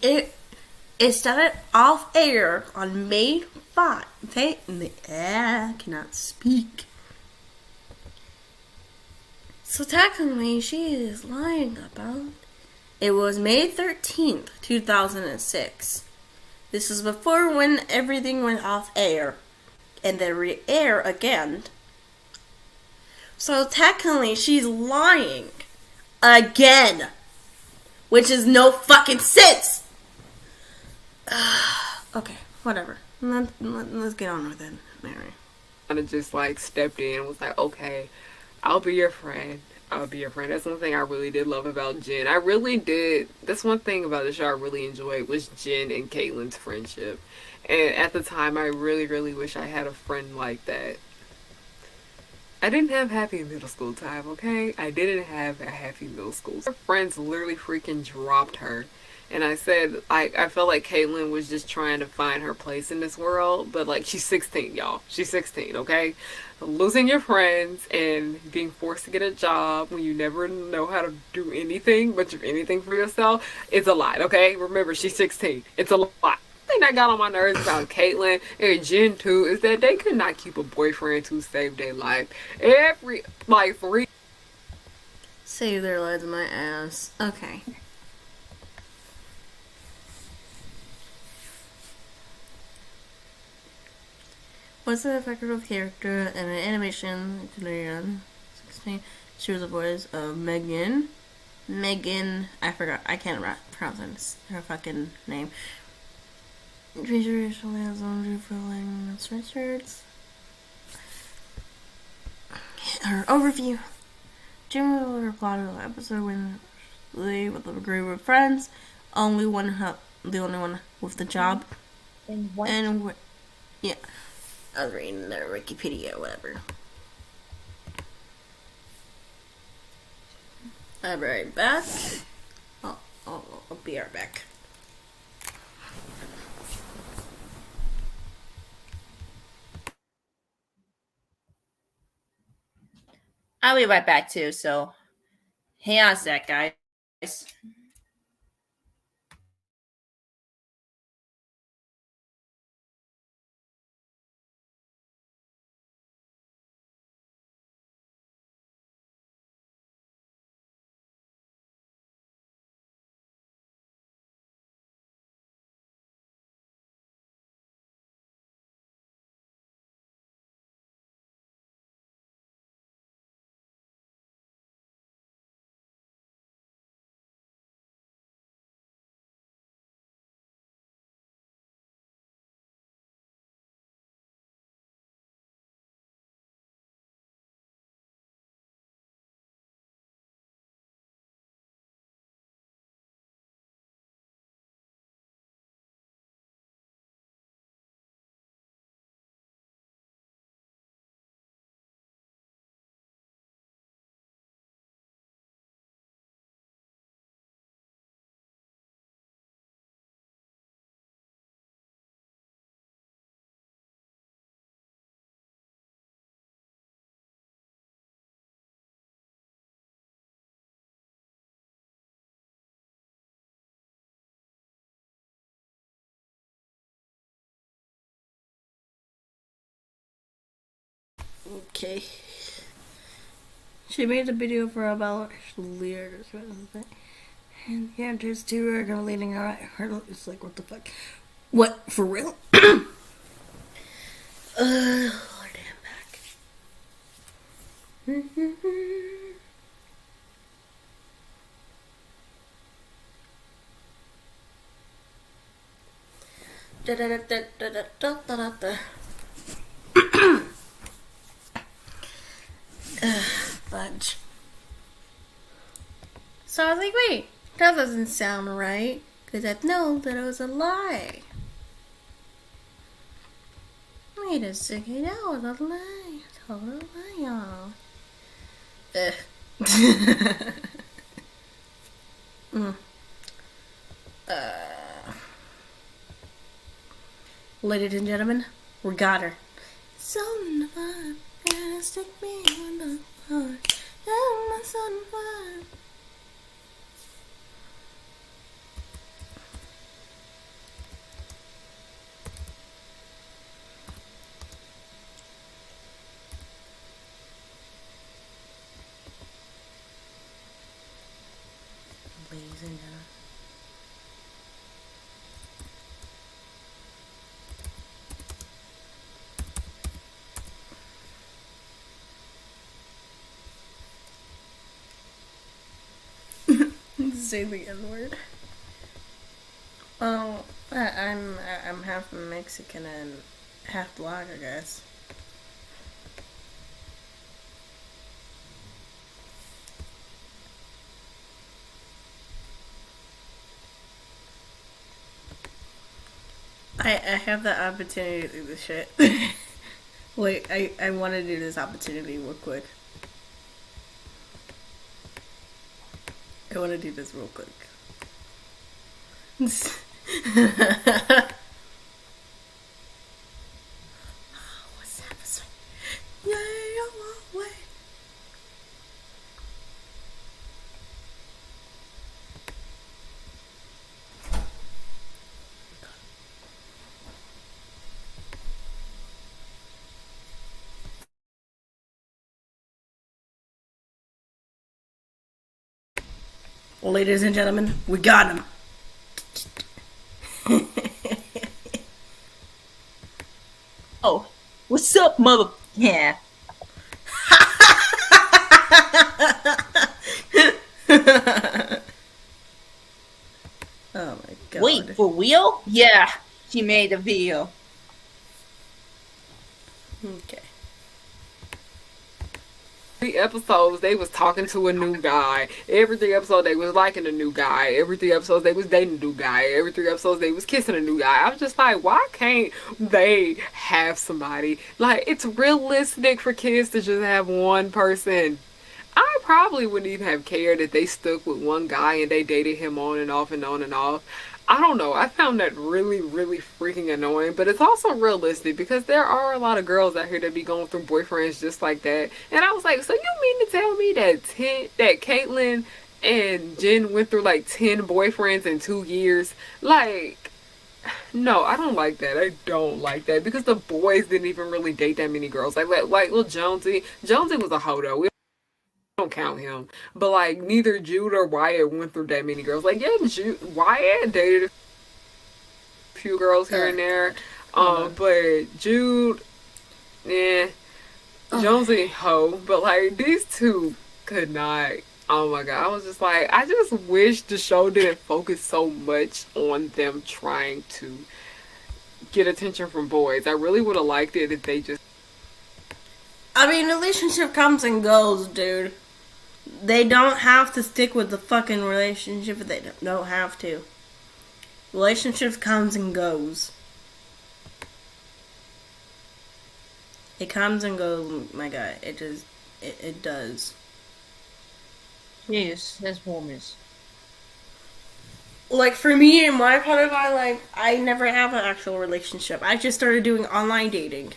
It started off air on May 5. I cannot speak. So technically, she is lying about. It was May 13th, 2006. This is before when everything went off air, and then re-air again. So technically, she's lying again, which is no fucking sense. Okay, whatever. Let's get on with it, Mary. Kind of just like stepped in and was like, okay, I'll be your friend. I'll be your friend. That's one thing I really did love about Jen. I really did. That's one thing about the show I really enjoyed was Jen and Caitlin's friendship. And at the time, I really, really wish I had a friend like that. I didn't have happy middle school time, okay? I didn't have a happy middle school. Her friends literally freaking dropped her. And I said, I felt like Caitlyn was just trying to find her place in this world. But, like, she's 16, y'all. She's 16, okay? Losing your friends and being forced to get a job when you never know how to do anything, but do anything for yourself, is a lot, okay? Remember, she's 16. It's a lot. The thing that got on my nerves about Caitlyn and Jen, too, is that they could not keep a boyfriend to save their life. Save their lives, my ass. Okay. What's the effective character and an animation to 16? She was the voice of Megan. I forgot. I can't pronounce her fucking name. Feature usually has on filling sweatshirts. Her overview. Jim will reply to the episode when they with a group of friends. The only one with the job. And what? Yeah. I was reading their Wikipedia or whatever. I'll be right back. I'll be right back. I'll be right back too, so hang on a sec, guys. Okay. She made a video for about lyrics, and yeah, there's two are gonna leading her. It's like, what the fuck? What, for real? Lord, I'm back. Da da da da da da da da. Fudge. So I was like, wait, that doesn't sound right. Because I know that it was a lie. Wait a second, that was a lie. Total lie, y'all. Ladies and gentlemen, we got her. Son of a gonna stick me on the heart. Oh, my son of a. Ladies and gentlemen. Say the N word. Oh, I'm half Mexican and half black, I guess. I have the opportunity to do this shit. Wait, I want to do this opportunity real quick. I want to do this real quick. What's that? Yeah, way. Ladies and gentlemen, we got him. Oh, what's up, mother? Yeah. Oh my god. Wait, for real? Yeah, she made a video. Okay. 3 episodes they was talking to a new guy. Every 3 episodes they was liking a new guy. Every 3 episodes they was dating a new guy. Every 3 episodes they was kissing a new guy. I was just like, why can't they have somebody? Like, it's realistic for kids to just have one person. I probably wouldn't even have cared if they stuck with one guy and they dated him on and off and on and off. I don't know. I found that really, really freaking annoying. But it's also realistic because there are a lot of girls out here that be going through boyfriends just like that. And I was like, so you mean to tell me that Caitlyn and Jen went through like 10 boyfriends in 2 years? Like, no, I don't like that. I don't like that because the boys didn't even really date that many girls. Like little Jonesy. Jonesy was a hoe though. We don't count him. But like neither Jude or Wyatt went through that many girls. Like, yeah, Wyatt dated a few girls here and there. But Jude, Jonesy hoe. But like these two could not. Oh my god, I was just like, I just wish the show didn't focus so much on them trying to get attention from boys. I really would have liked it if they just. I mean, relationship comes and goes, dude. They don't have to stick with the fucking relationship if they don't have to. Relationships comes and goes. It comes and goes, my guy. It just, it does. Yes, that's warmest. Like, for me, in my part of my life, I never have an actual relationship. I just started doing online dating.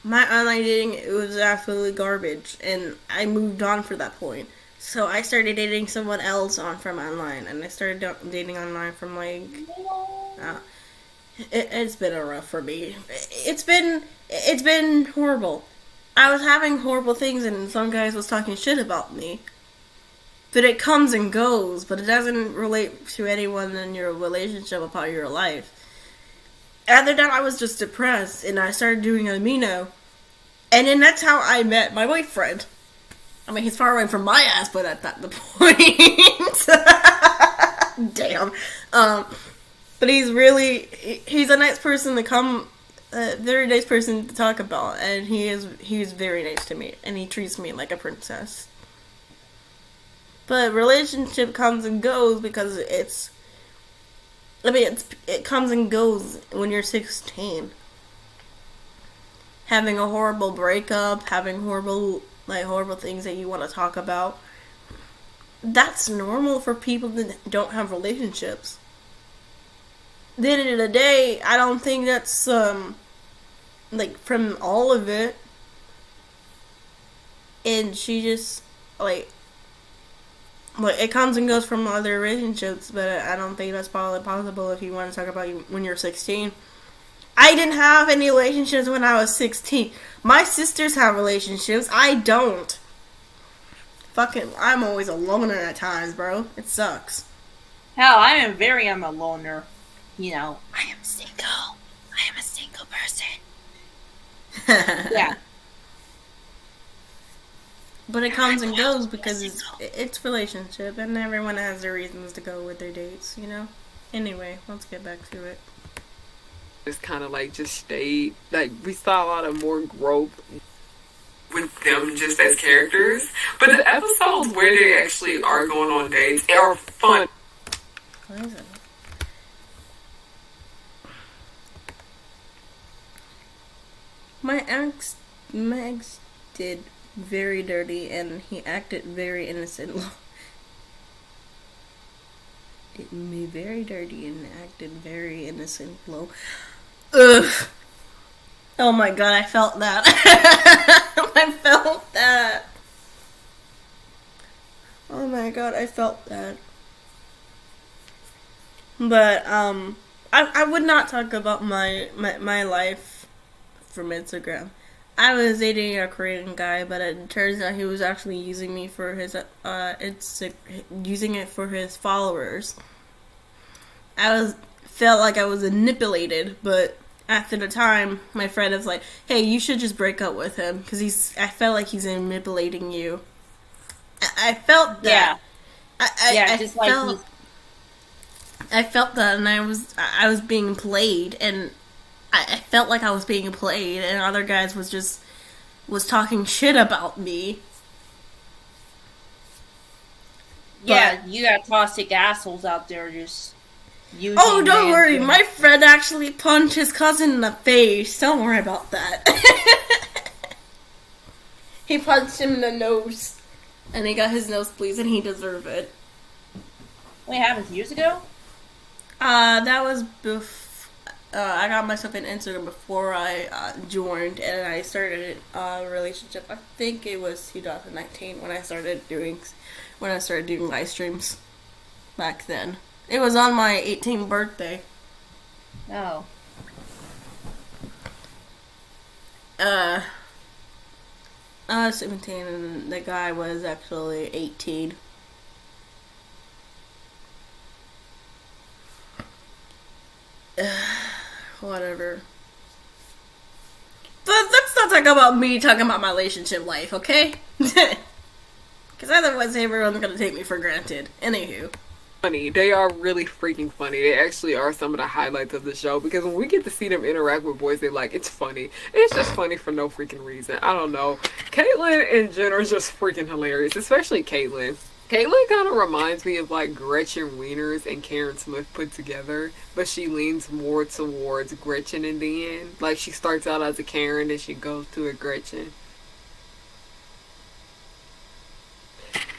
My online dating, it was absolutely garbage, and I moved on for that point. So I started dating someone else from online, and I started dating online from, like, It's been rough for me. It's been horrible. I was having horrible things, and some guys was talking shit about me. But it comes and goes, but it doesn't relate to anyone in your relationship about your life. After that, I was just depressed, and I started doing amino. And then that's how I met my boyfriend. I mean, he's far away from my ass, but that's not the point. Damn. But he's a nice person to come, very nice person to talk about, and he's very nice to me, and he treats me like a princess. But relationship comes and goes because it comes and goes when you're 16. Having a horrible breakup, having horrible things that you want to talk about. That's normal for people that don't have relationships. At the end of the day, I don't think that's, from all of it. And she just, it comes and goes from other relationships, but I don't think that's probably possible if you want to talk about when you're 16. I didn't have any relationships when I was 16. My sisters have relationships. I don't. I'm always a loner at times, bro. It sucks. Hell, I'm a loner. You know, I am single. I am a single person. Yeah. But it comes and goes because it's relationship, and everyone has their reasons to go with their dates, you know? Anyway, let's get back to it. It's kind of just stayed, we saw a lot of more growth with them just as characters. But the episodes where they actually are going on dates are fun. What is it? My ex did very dirty, and he acted very innocent. Did me very dirty and acted very innocent. Low. Ugh. Oh my god, I felt that. I felt that. Oh my god, I felt that. But I would not talk about my life from Instagram. I was dating a Korean guy, but it turns out he was actually using me for his using it for his followers. Felt like I was manipulated, but after the time, my friend was like, "Hey, you should just break up with him because I felt like he's manipulating you." I felt that. Yeah. I felt that, and I was being played, and I felt like I was being played, and other guys was talking shit about me. Yeah, you got toxic assholes out there just using. Oh, don't worry, my friend actually punched his cousin in the face. Don't worry about that. He punched him in the nose, and he got his nosebleeds, and he deserved it. Wait, happened years ago? That was I got myself an Instagram before I joined, and I started a relationship. I think it was 2019 when I started doing live streams. Back then, it was on my 18th birthday. Oh. I was 17, and the guy was actually 18. Whatever. But let's not talk about me talking about my relationship life, okay? Because otherwise everyone's gonna take me for granted. Anywho. Funny. They are really freaking funny. They actually are some of the highlights of the show, because when we get to see them interact with boys, it's funny. It's just funny for no freaking reason. I don't know. Caitlyn and Jen are just freaking hilarious, especially Caitlyn. Caitlyn kind of reminds me of Gretchen Wieners and Karen Smith put together, but she leans more towards Gretchen in the end. She starts out as a Karen and she goes to a Gretchen.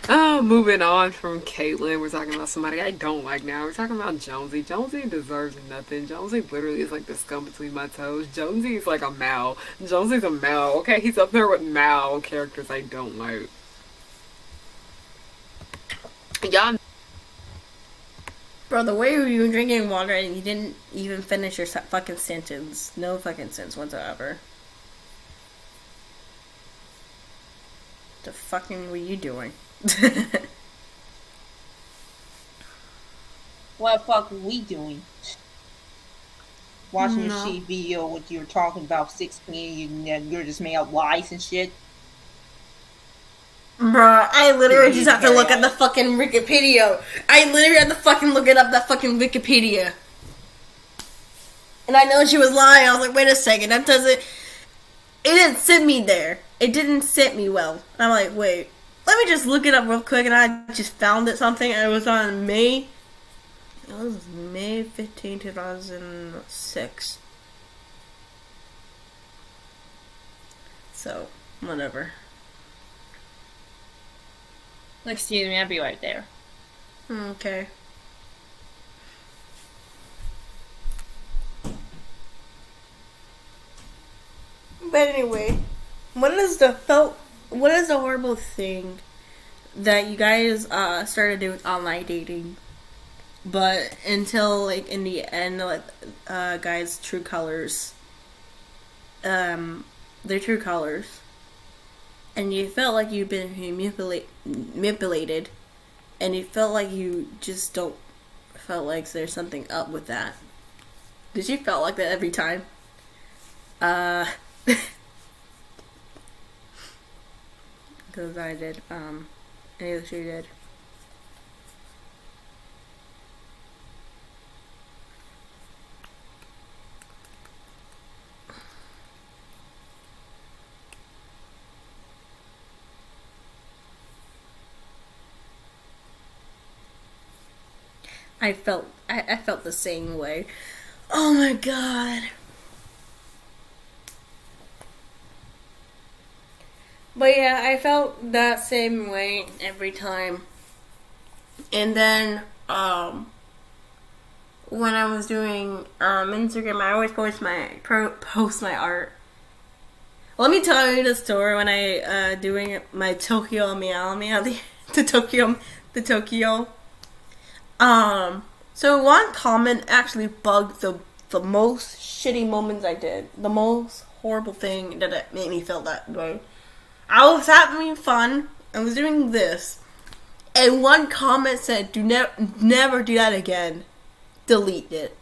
Moving on from Caitlyn, we're talking about somebody I don't like now. We're talking about Jonesy. Jonesy deserves nothing. Jonesy literally is the scum between my toes. Jonesy is like a Mal. Jonesy's a Mal, okay? He's up there with Mal characters I don't like. Y'all, Bro, the way you were drinking water and you didn't even finish your fucking sentence. No fucking sense whatsoever. The fucking were you doing? What the fuck are we doing? Watching No. a shit video what you're talking about 16 and you're just made up lies and shit. Bruh, I literally You just have to look at carry the fucking Wikipedia. I literally had to fucking look it up, that fucking Wikipedia. And I know she was lying. I was like, wait a second, that doesn't... It didn't sit me there. It didn't sit me well. And I'm like, wait, let me just look it up real quick. And I just found it something. And it was on May... It was May 15, 2006. So, whatever. Excuse me, I'll be right there. Okay. But anyway, what is the horrible thing that you guys started doing online dating? But until like in the end, like guys' true colors, their true colors, and you felt like you've been manipulated, and you felt like you just don't felt like there's something up with that. Did you felt like that every time? Because I did. I actually did. I felt the same way. Oh my god. But yeah, I felt that same way every time. And then, when I was doing Instagram, I always post my art. Let me tell you the story when I doing my Tokyo meow meow the Tokyo. So one comment actually bugged the most shitty moments I did. The most horrible thing that it made me feel that way. I was having fun. I was doing this. And one comment said, never do that again. Delete it.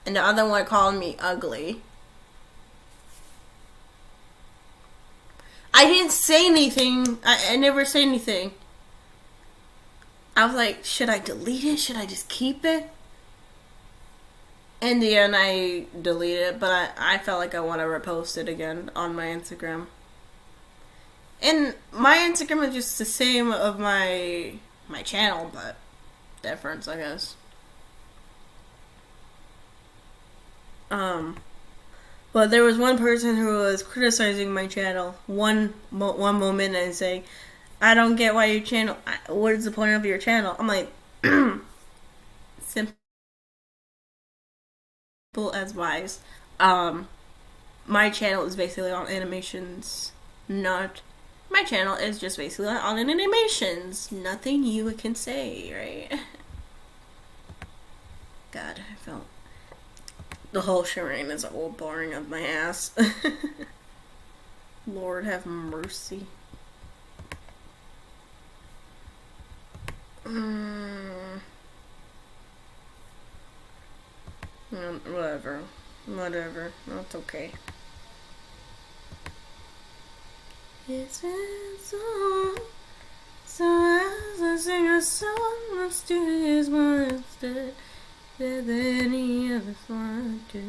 And the other one called me ugly. I didn't say anything. I never say anything. I was like, should I delete it? Should I just keep it? In the end, I deleted it, but I felt like I want to repost it again on my Instagram. And my Instagram is just the same of my channel, but difference, I guess. But there was one person who was criticizing my channel one moment and saying, I don't get why your channel, what is the point of your channel? I'm like, simple as wise. My channel is basically on animations, my channel is just basically on animations. Nothing you can say, right? God, I felt the whole charade is all boring of my ass. Lord have mercy. Whatever. That's okay. It's a song, so as I sing a song, let's do this one instead than any other song I do.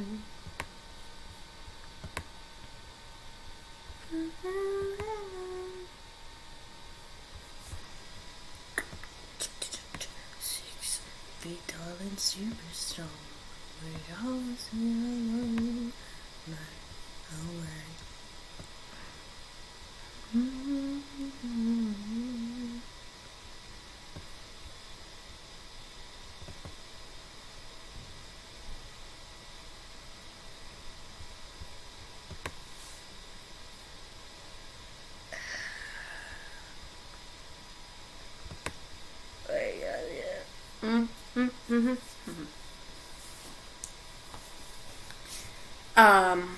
Six feet tall and super strong. We're always alone, not away. Yeah. Mm-hmm. Um,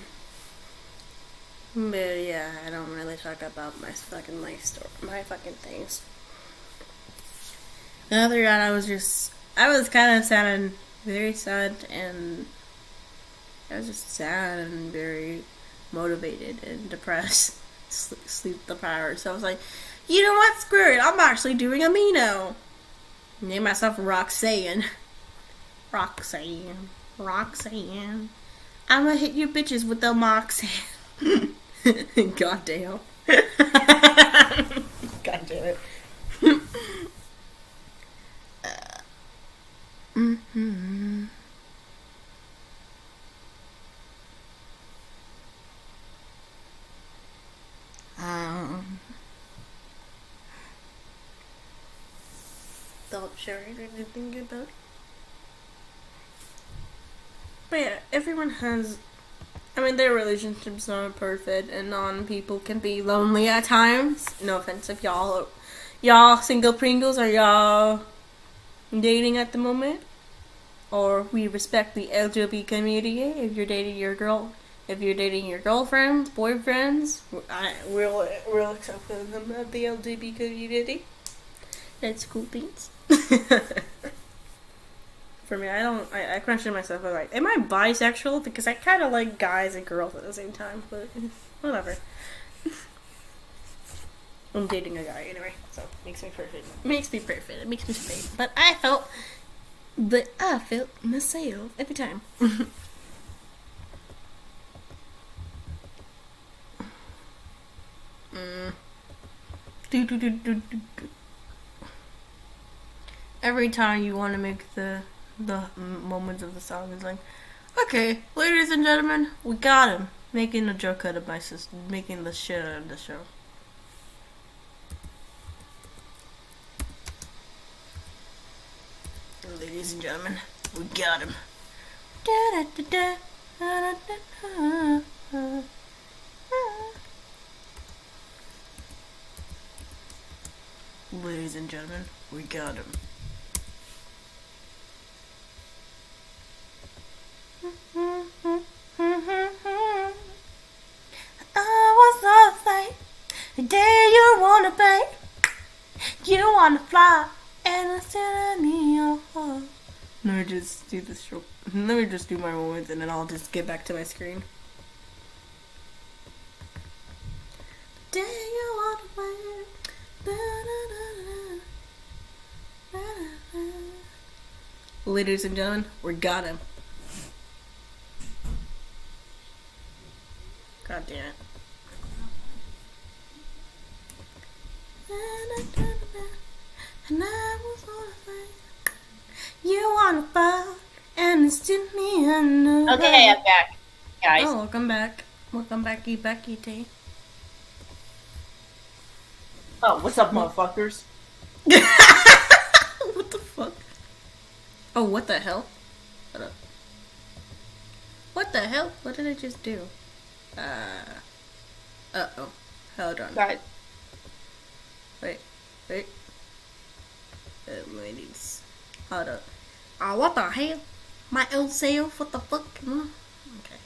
but yeah, I don't really talk about my fucking life story, my fucking things. The other night, I was kind of sad and very sad, and I was just sad and very motivated and depressed, sleep deprived. So I was like, you know what? Screw it. I'm actually doing Amino. Name myself Roxanne. Roxanne. Roxanne. I'm gonna hit you bitches with the Moxie. God damn. God damn it. Mm-hmm. Don't share anything about it. But yeah, everyone has. I mean, their relationships aren't perfect, and people can be lonely at times. No offense if y'all single Pringles, are y'all dating at the moment? Or we respect the LGBT community. If you're dating your girlfriends, boyfriends, we'll accept them of the LGBT community. That's cool beans. For me, I question myself. I'm like, am I bisexual? Because I kind of like guys and girls at the same time, but whatever. I'm dating a guy anyway, so makes me perfect. It makes me straight. But I felt myself every time. Every time you want to make the moments of the song is like, okay, ladies and gentlemen, we got him. Making a joke out of my sister, making the shit out of the show. Ladies and gentlemen, we got him. Ladies and gentlemen, we got him. I was afraid. Do you wanna pay? You wanna fly and instead of me your heart. Let me just do this show. Let me just do my moments and then I'll just get back to my screen. Do you wanna play? Ladies and gentlemen, we got him. God damn it. And I was on a fight. You wanna fall and it's just me and no. Okay, I'm back, guys. Oh, welcome back. Welcome back, you Becky T. Oh, what's up, motherfuckers? What the fuck? Oh, what the hell? Hold up. What the hell? What did I just do? Uh-oh. Hold on. Guys, Wait. Ladies. Hold up. Oh, what the hell? My old self? What the fuck? Okay.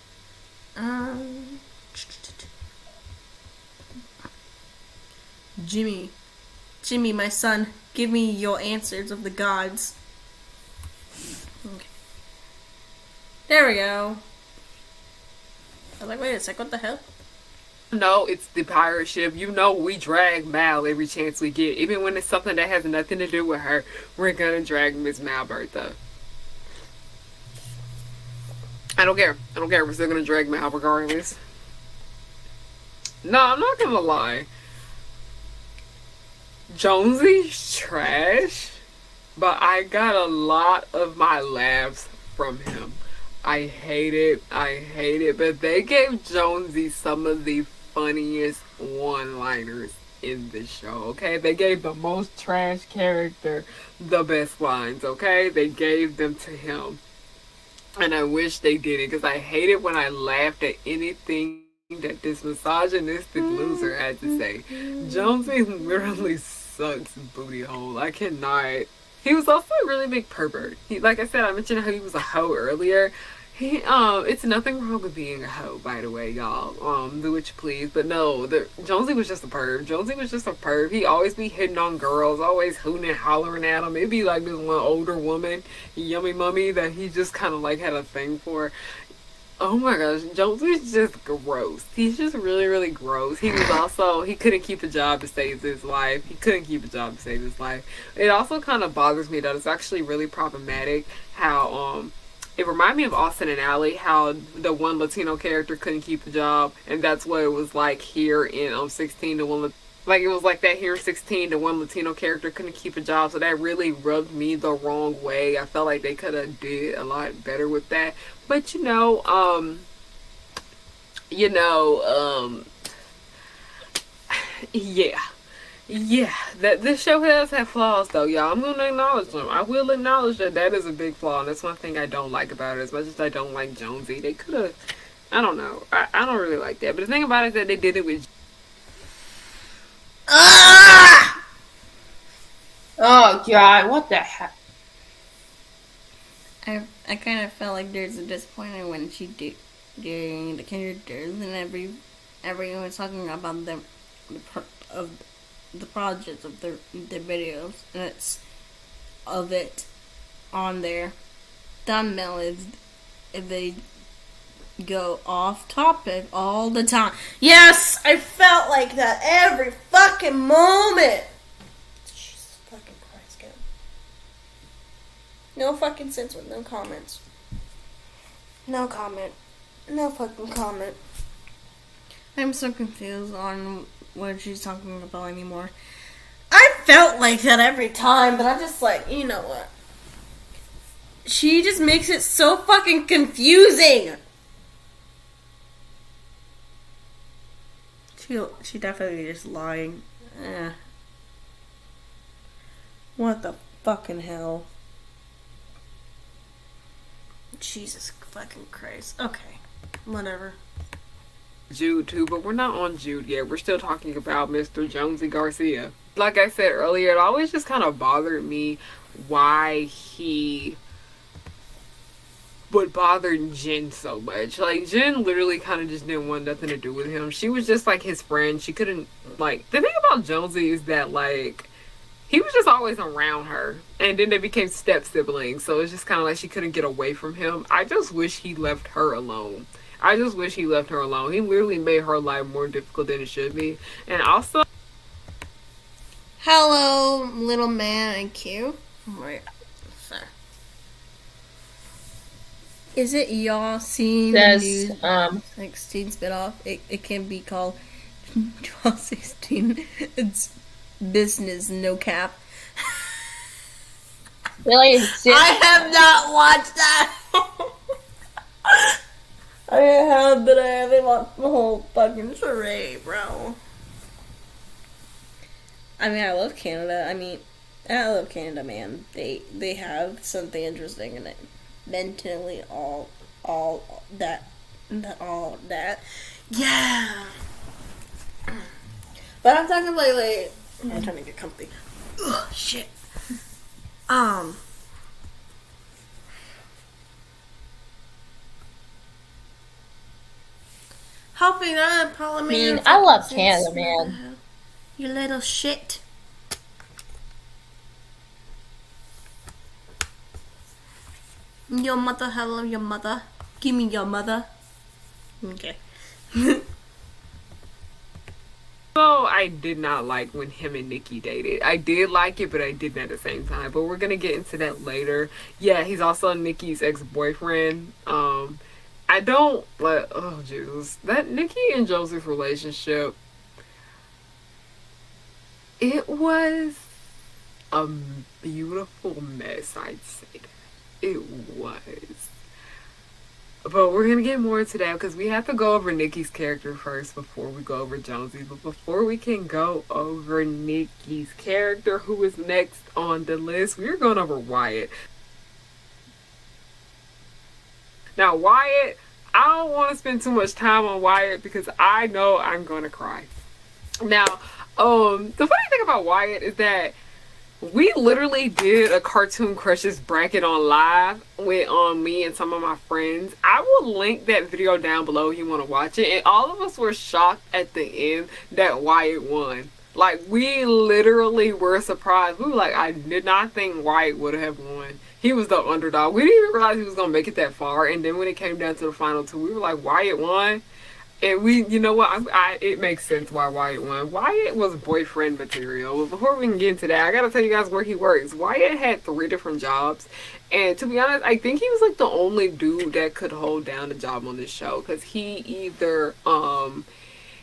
Jimmy, my son, give me your answers of the gods. Okay. There we go. I was like, wait a sec, what the hell? No, it's the pirate ship. You know we drag Mal every chance we get. Even when it's something that has nothing to do with her, we're gonna drag Miss Malbertha. I don't care. We're still gonna drag Mal regardless. No, I'm not gonna lie. Jonesy's trash, but I got a lot of my laughs from him. I hate it, but they gave Jonesy some of the funniest one-liners in the show, okay? They gave the most trash character the best lines, okay? They gave them to him. And I wish they didn't, because I hate it when I laughed at anything that this misogynistic loser had to say. Jonesy literally sucks booty hole. I cannot. He was also a really big pervert. He, like I said, I mentioned how he was a hoe earlier. It's nothing wrong with being a hoe, by the way, y'all. Do what you please. But no, Jonesy was just a perv. Jonesy was just a perv. He always be hitting on girls, always hooting and hollering at them. It'd be like this one older woman, Yummy Mummy, that he just kind of like had a thing for. Oh my gosh, Jonesy's just gross. He's just really, really gross. He couldn't keep a job to save his life. It also kind of bothers me that it's actually really problematic how, it reminded me of Austin and Ally, how the one Latino character couldn't keep a job, and that's what it was like here in 16. It was like that here in 16. The one Latino character couldn't keep a job, so that really rubbed me the wrong way. I felt like they could have did a lot better with that. But yeah, that this show has had flaws, though, y'all. I'm gonna acknowledge them. I will acknowledge that is a big flaw, and that's one thing I don't like about it. As much as I don't like Jonesy, they could have. I don't know. I don't really like that. But the thing about it is that they did it with. Oh God! What the heck? I kind of felt like there's a disappointment when she did during the characters, and everyone was talking about the projects of their videos, and it's of it on their thumbnail is if they go off topic all the time. Yes, I felt like that every fucking moment. Jesus fucking Christ, God. No fucking sense with no comments. No comment. No fucking comment. I'm so confused on what she's talking about anymore. I felt like that every time, but I'm just like, you know what? She just makes it so fucking confusing. She definitely just lying. What the fucking hell? Jesus fucking Christ. Okay. Whatever. Jude too, but we're not on Jude yet. We're still talking about Mr. Jonesy Garcia. Like I said earlier, it always just kind of bothered me why he would bother Jen so much. Like, Jen literally kind of just didn't want nothing to do with him. She was just like his friend. She couldn't, like, the thing about Jonesy is that, like, he was just always around her. And then they became step siblings. So it's just kind of like she couldn't get away from him. I just wish he left her alone. He literally made her life more difficult than it should be. And also... Hello, little man and Q. Wait, sorry. Is it y'all seen the new 16 spinoff? It can be called 1216. It's business, no cap. Really? I have not watched that. I have, but I haven't watched the whole fucking charade, bro. I mean, I love Canada. I love Canada, man. They have something interesting in it. Mentally, all that. Yeah. But I'm talking about, like, I'm trying to get comfy. Ugh, shit. Helping other parliament. I love Canada, man. You little shit. Your mother, hello, your mother. Give me your mother. Okay. So I did not like when him and Nikki dated. I did like it, but I didn't at the same time. But we're gonna get into that later. Yeah, he's also Nikki's ex-boyfriend. I don't like. Oh Jesus, that Nikki and Joseph relationship. It was a beautiful mess, I'd say that. It was. But we're going to get more into that because we have to go over Nikki's character first before we go over Jonesy. But before we can go over Nikki's character, who is next on the list, we're going over Wyatt. Now, Wyatt, I don't want to spend too much time on Wyatt because I know I'm going to cry. Now, the funny thing about Wyatt is that We literally did a Cartoon Crushes bracket on live with me and some of my friends. I will link that video down below if you want to watch it. And all of us were shocked at the end that Wyatt won. Like, we literally were surprised. We were like, I did not think Wyatt would have won. He was the underdog. We didn't even realize he was going to make it that far. And then when it came down to the final two, we were like, Wyatt won. And you know what? It makes sense why Wyatt won. Wyatt was boyfriend material. But before we can get into that, I gotta tell you guys where he works. Wyatt had 3 different jobs, and to be honest, I think he was like the only dude that could hold down a job on this show, because he either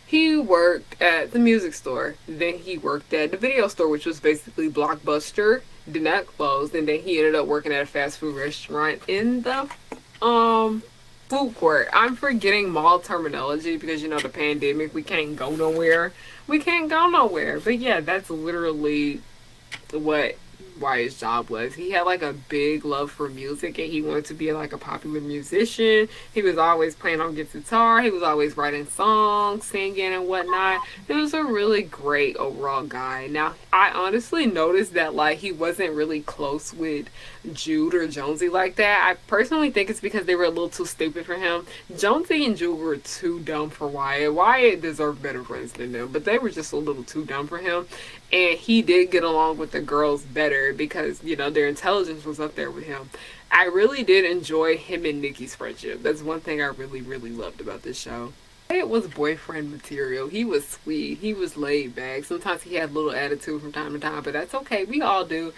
he worked at the music store, then he worked at the video store, which was basically Blockbuster, did not close, and then he ended up working at a fast food restaurant in the food court. I'm forgetting mall terminology because, you know, the pandemic, we can't go nowhere. We can't go nowhere. But yeah, that's literally what Wyatt's job was. He had like a big love for music, and he wanted to be like a popular musician. He was always playing on guitar. He was always writing songs, singing and whatnot. He was a really great overall guy. Now, I honestly noticed that like he wasn't really close with Jude or Jonesy like that. I personally think it's because they were a little too stupid for him. Jonesy and Jude were too dumb for Wyatt. Wyatt deserved better friends than them, but they were just a little too dumb for him. And he did get along with the girls better because, you know, their intelligence was up there with him. I really did enjoy him and Nikki's friendship. That's one thing I really, really loved about this show. It was boyfriend material. He was sweet. He was laid back. Sometimes he had a little attitude from time to time, but that's okay. We all do.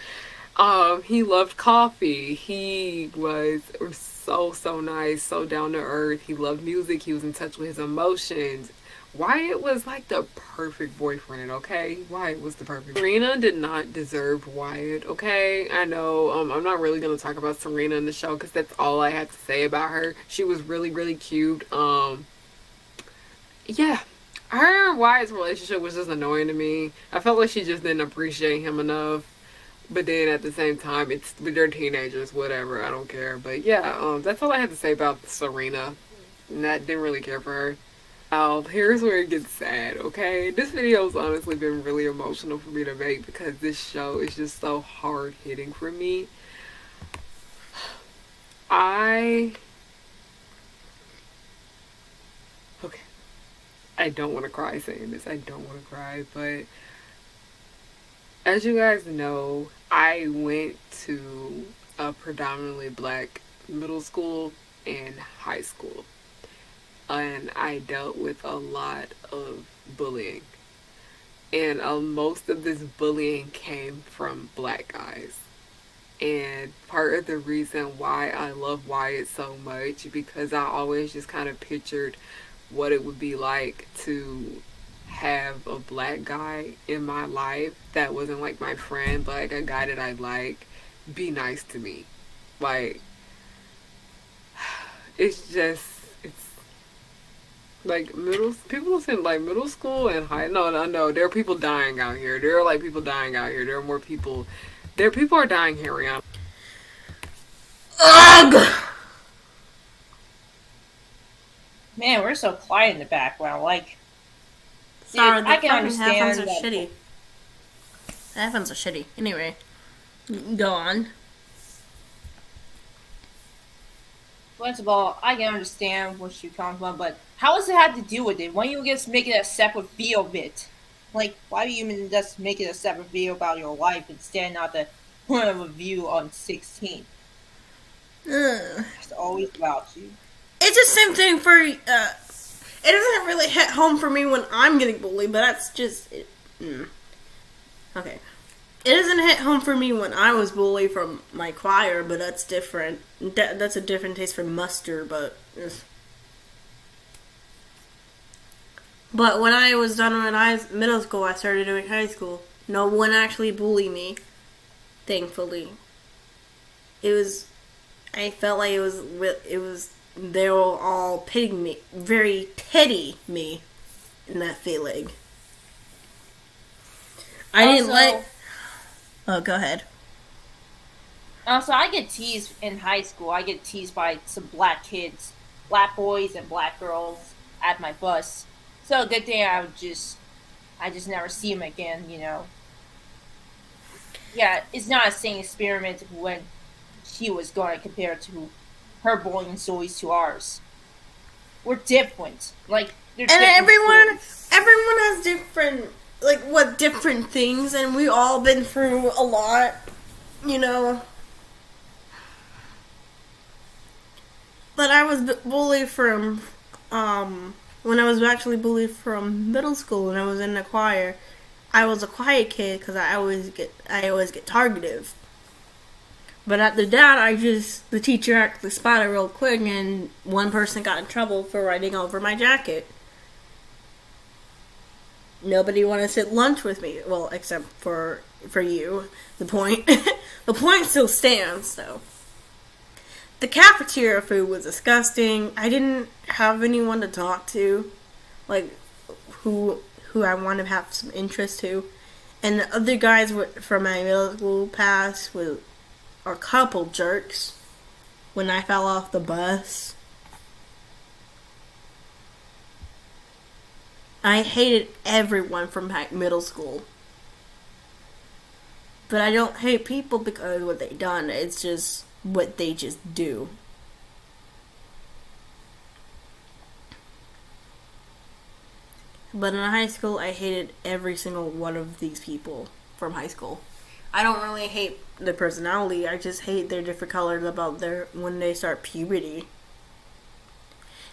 He loved coffee. He was so nice, so down to earth. He loved music. He was in touch with his emotions. Wyatt was like the perfect boyfriend, okay? Wyatt was the perfect. Serena did not deserve Wyatt, okay? I know, I'm not really going to talk about Serena in the show because that's all I have to say about her. She was really, really cute. Yeah. Her and Wyatt's relationship was just annoying to me. I felt like she just didn't appreciate him enough. But then at the same time, they're teenagers, whatever, I don't care. But yeah, that's all I had to say about Serena. And I didn't really care for her. Here's where it gets sad, okay? This video has honestly been really emotional for me to make because this show is just so hard-hitting for me. Okay. I don't want to cry saying this. I don't want to cry, but as you guys know, I went to a predominantly black middle school and high school. And I dealt with a lot of bullying. And most of this bullying came from black guys. And part of the reason why I love Wyatt so much, because I always just kind of pictured what it would be like to have a black guy in my life that wasn't like my friend, but like a guy that I like, be nice to me. Like, it's just, like people saying like middle school and high. No. There are people dying out here. There are like people dying out here. There are more people. People are dying, Harryianna. Ugh! Man, we're so quiet in the background. Like, Sorry, dude, the I can fucking headphones understand are that. shitty. The headphones are shitty. Anyway, go on. First of all, I can understand what you're talking about, but how does it have to do with it? Why don't you just make it a separate video of it? Like, why do you even just make it a separate video about your life instead not the point of a view on 16? It's always about you. It's the same thing for, it doesn't really hit home for me when I'm getting bullied, but that's just, Okay. It doesn't hit home for me when I was bullied from my choir, but that's different. That's a different taste for mustard, but... But when I was done with middle school, I started doing high school. No one actually bullied me, thankfully. I felt like they were all pitying me, very pity me in that feeling. I didn't like... Oh, go ahead. Also, I get teased in high school. I get teased by some black kids, black boys and black girls at my bus. So good thing I just never see them again, you know. yeah, it's not the same experiment when she was going to compare to her bullying stories to ours. We're different. Like, they're And different stories. everyone has different, like, what, different things, and we all been through a lot, you know. But I was bullied from, when I was actually bullied from middle school and I was in the choir. I was a quiet kid because I always get targeted. But after that, the teacher actually spotted real quick, and one person got in trouble for writing over my jacket. Nobody wanted to sit lunch with me, well, except for you. The point, the point still stands, though. The cafeteria food was disgusting. I didn't have anyone to talk to, like, who I want to have some interest to. And the other guys from my middle school past were a couple jerks when I fell off the bus. I hated everyone from middle school. But I don't hate people because of what they done. It's just what they just do. But in high school, I hated every single one of these people from high school. I don't really hate their personality. I just hate their different colors about when they start puberty.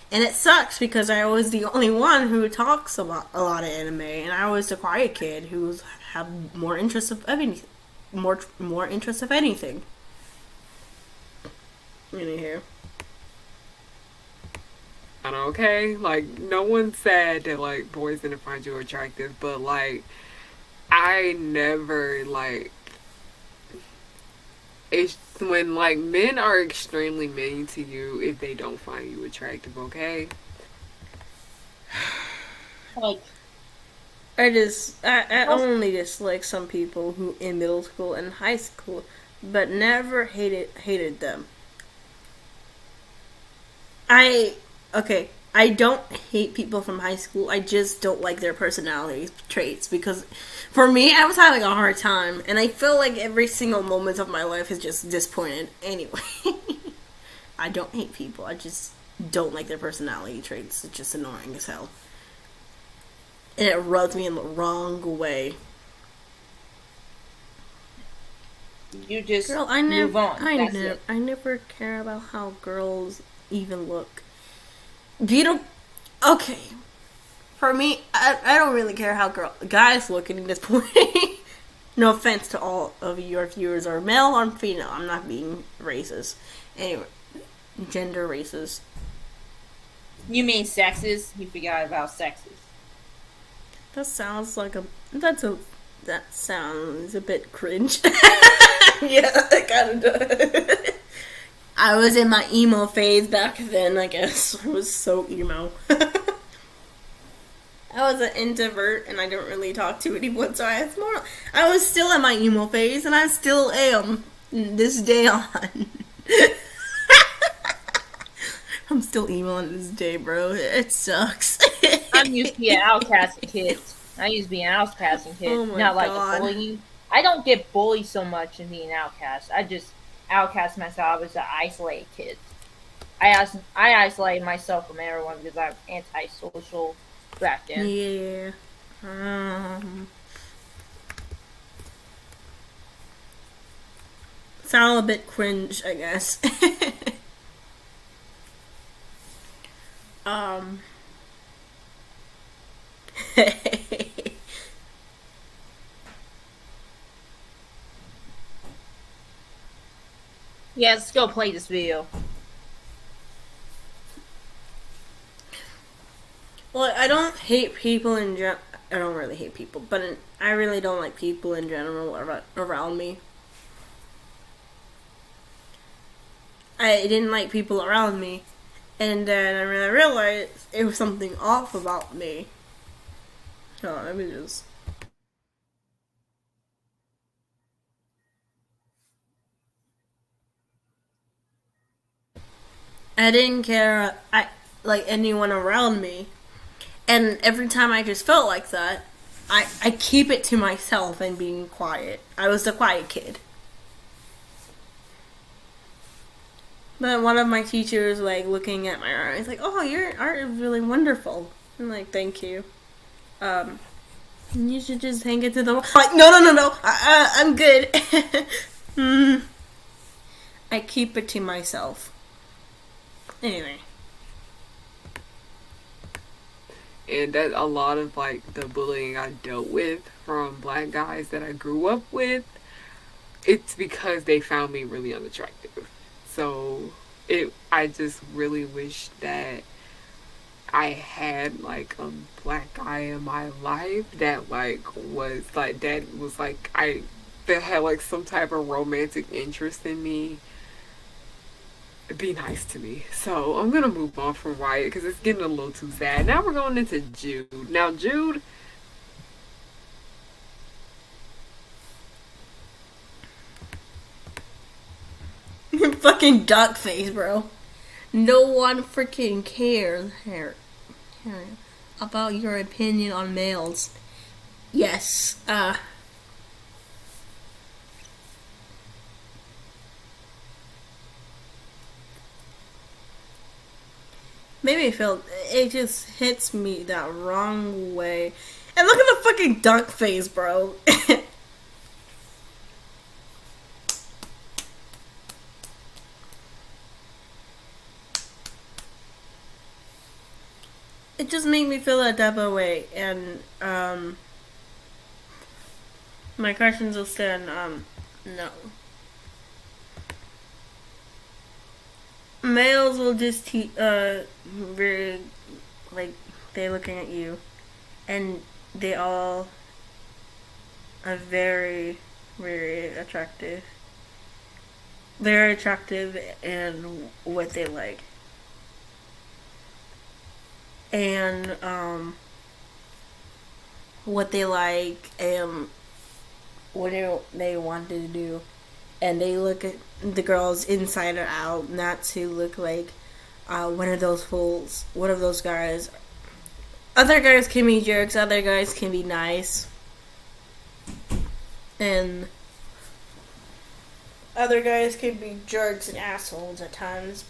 And it sucks because I was the only one who talks about a lot of anime, and I was the quiet kid who had more interest of anything. More interest of anything. Anywho. Okay, like, no one said that, like, boys didn't find you attractive, but, like, I never, like, it's when, like, men are extremely mean to you if they don't find you attractive, okay? Like, I only dislike some people who in middle school and high school, but never hated them. I don't hate people from high school. I just don't like their personality traits because for me, I was having a hard time, and I feel like every single moment of my life is just disappointed. Anyway, I don't hate people. I just don't like their personality traits. It's just annoying as hell. And it rubs me in the wrong way. you just Girl, move on. I never care about how girls even look. Beautiful. Okay. For me, I don't really care how guys look at this point. No offense to all of your viewers are male or female. I'm not being racist. Anyway, gender racist. You mean sexist? You forgot about sexist. That sounds like that sounds a bit cringe. Yeah, it kind of does. I was in my emo phase back then, I guess. I was so emo. I was an introvert and I don't really talk to anyone, so I was still in my emo phase and I still am this day on. I'm still emo on this day, bro. It sucks. I'm used to being outcasting kids. I used to be an outcasting kid. Oh my not like God. bullying. I don't get bullied so much in being outcast. I just outcast myself as an isolated kid. I isolated myself from everyone because I'm antisocial back then. Yeah. Sound a bit cringe, I guess. Yeah, let's go play this video. Well, I don't hate people in general. I don't really hate people, but I really don't like people in general around me. I didn't like people around me, and then I realized it was something off about me. So let me just. I didn't care. Like anyone around me. And every time I just felt like that, I keep it to myself and being quiet. I was the quiet kid. But one of my teachers, like, looking at my art, he's like, "Oh, your art is really wonderful." I'm like, "Thank you. You should just hang it to the wall." Like, no. I'm good. I keep it to myself. Anyway. And that a lot of like the bullying I dealt with from black guys that I grew up with, it's because they found me really unattractive. So I just really wish that I had like a black guy in my life that was that had like some type of romantic interest in me. Be nice to me. So I'm gonna move on from Wyatt because it's getting a little too sad. Now we're going into Jude. Now Jude, Fucking duck face, bro. No one freaking cares here about your opinion on males. Yes, maybe it just hits me that wrong way. And look at the fucking duck face, bro. It just made me feel that type of way, and my questions will stand. No. Males will just very, like, they're looking at you, and they all are very, very attractive. Very attractive in what they like. And what they like and what they want to do, and they look at the girls inside or out, not to look like one of those fools, one of those guys. Other guys can be jerks, other guys can be nice, and other guys can be jerks and assholes at times.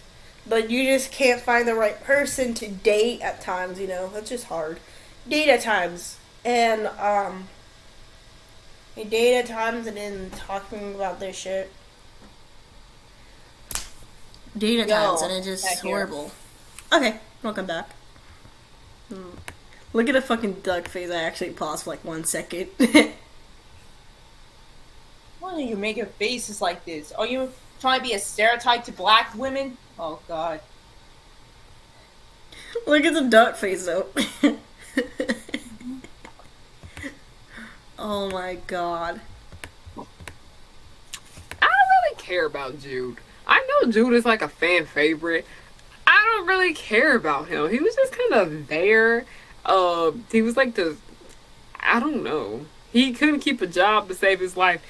But you just can't find the right person to date at times, you know. It's just hard. Date at times. And, you date at times and then talking about their shit. Date at times and it's just horrible. Okay, welcome back. Look at the fucking duck face. I actually paused for like 1 second. Why are you making faces like this? Are you trying to be a stereotype to black women? Oh god. Look at the duck face though. Oh my god. I don't really care about Jude. I know Jude is like a fan favorite. I don't really care about him. He was just kind of there. He was like I don't know. He couldn't keep a job to save his life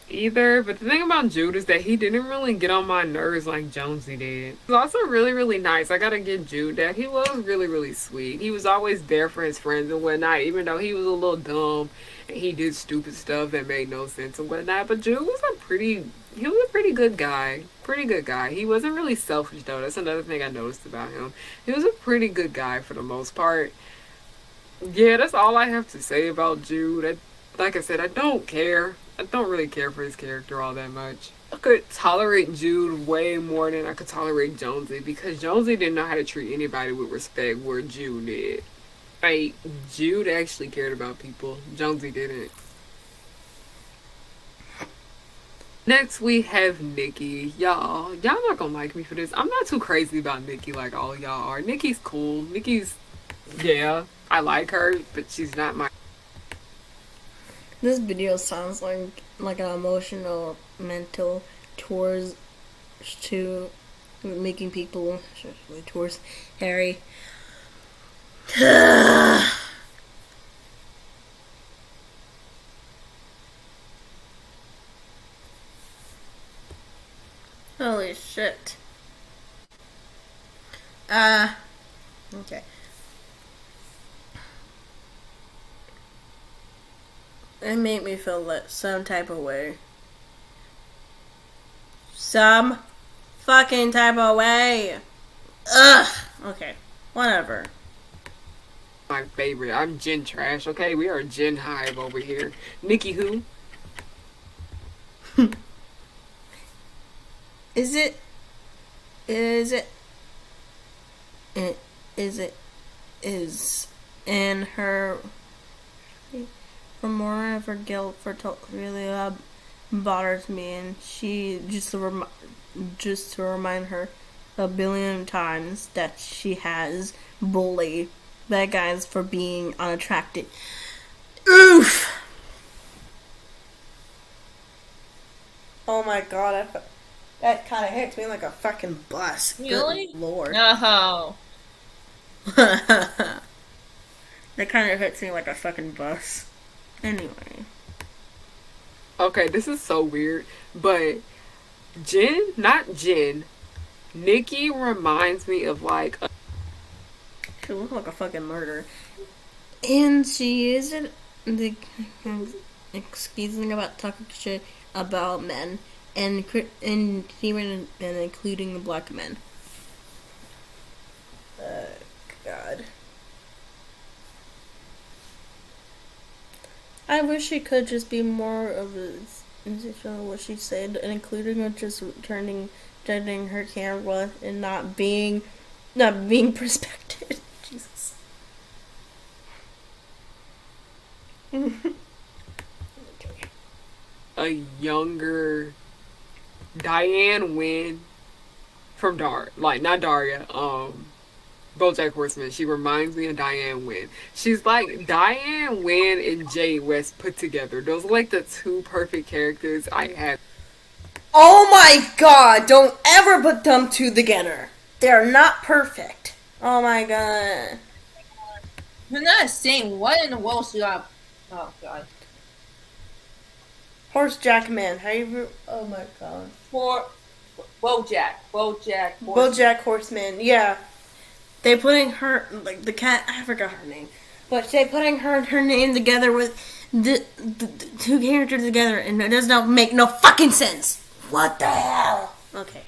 either. But the thing about Jude is that he didn't really get on my nerves like Jonesy did. He was also really, really nice. I gotta give Jude that. He was really, really sweet. He was always there for his friends and whatnot, even though he was a little dumb and he did stupid stuff that made no sense and whatnot. But Jude was a pretty good guy. Pretty good guy. He wasn't really selfish though. That's another thing I noticed about him. He was a pretty good guy for the most part. Yeah, that's all I have to say about Jude. Like I said, I don't care. I don't really care for his character all that much. I could tolerate Jude way more than I could tolerate Jonesy, because Jonesy didn't know how to treat anybody with respect where Jude did. Like, Jude actually cared about people. Jonesy didn't. Next we have Nikki. Y'all not gonna like me for this. I'm not too crazy about Nikki like all y'all are. Nikki's cool. Nikki's, yeah, I like her, but she's not my... This video sounds like an emotional, mental tours to making people, especially towards Harry. Holy shit. Okay. 。It made me feel some type of way. Some fucking type of way. Ugh. Okay. Whatever. My favorite. I'm Gen trash, okay? We are Gen Hive over here. Nikki who? Is it in her for more of her guilt for really bothers me, and she just to remind her a billion times that she has bullied bad guys for being unattractive. Oof. Oh my god, that kind of hits me like a fucking bus. Really? Good lord. No. That kind of hits me like a fucking bus. Anyway. Okay, this is so weird, but not Jen, Nikki reminds me of like She looks like a fucking murderer. And she isn't excusing about talking shit about men and even and including the black men. God. I wish she could just be more of a what she said, and including her just judging her camera and not being perspective. Jesus. a younger Diane Wynn from not Daria, BoJack Horseman. She reminds me of Diane Wynn. She's like Diane Wynn and Jay West put together. Those are like the two perfect characters I had. Oh my god, don't ever put them two together. They're not perfect. Oh my god. They're not the same. What in the world should I... Oh god. Horse Jackman. How you... Oh my god. BoJack Horseman. Yeah. They putting her, like, the cat, I forgot her name. But they putting her name together with the two characters together, and it does not make no fucking sense. What the hell? Okay.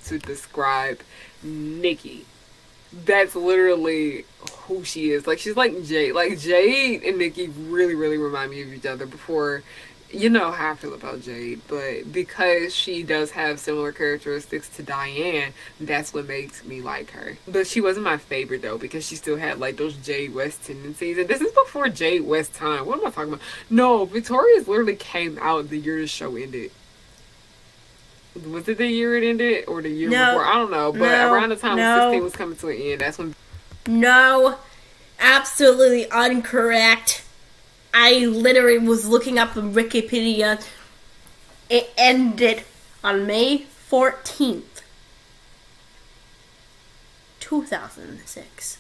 To describe Nikki. That's literally who she is. Like, she's like Jade. Like, Jade and Nikki really, really remind me of each other before... You know how I feel about Jade, but because she does have similar characteristics to Diane, that's what makes me like her. But she wasn't my favorite though, because she still had like those Jade West tendencies. And this is before Jade West time. What am I talking about? No, Victorious literally came out the year the show ended. Was it the year it ended or the year before? I don't know. But around the time 16 was coming to an end, that's when... No. Absolutely incorrect. I literally was looking up on Wikipedia. It ended on May 14th, 2006.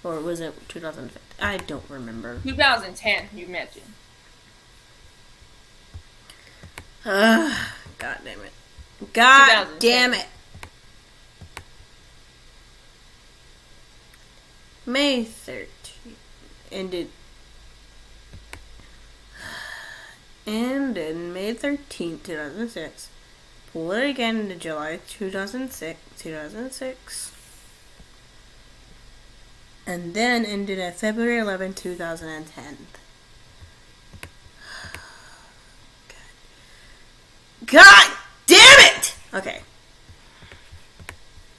Or was it 2005? I don't remember. 2010, you mentioned. God damn it. God damn it. May 13th. Ended May 13th, 2006. Pull it again into July 2006. And then ended at February 11, 2010. God damn it! Okay.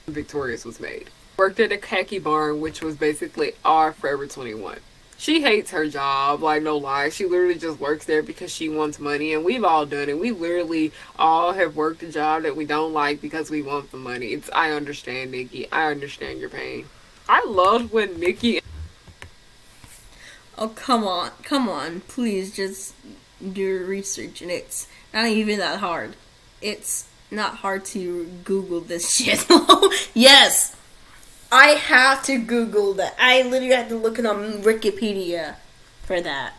Victorious was made. Worked at a khaki barn, which was basically our Forever 21. She hates her job, like no lie. She literally just works there because she wants money, and we've all done it. We literally all have worked a job that we don't like because we want the money. I understand, Nikki. I understand your pain. I loved when Nikki... Oh, come on. Please just do your research, and it's not even that hard. It's not hard to Google this shit. Yes! I have to Google that. I literally have to look it on Wikipedia for that.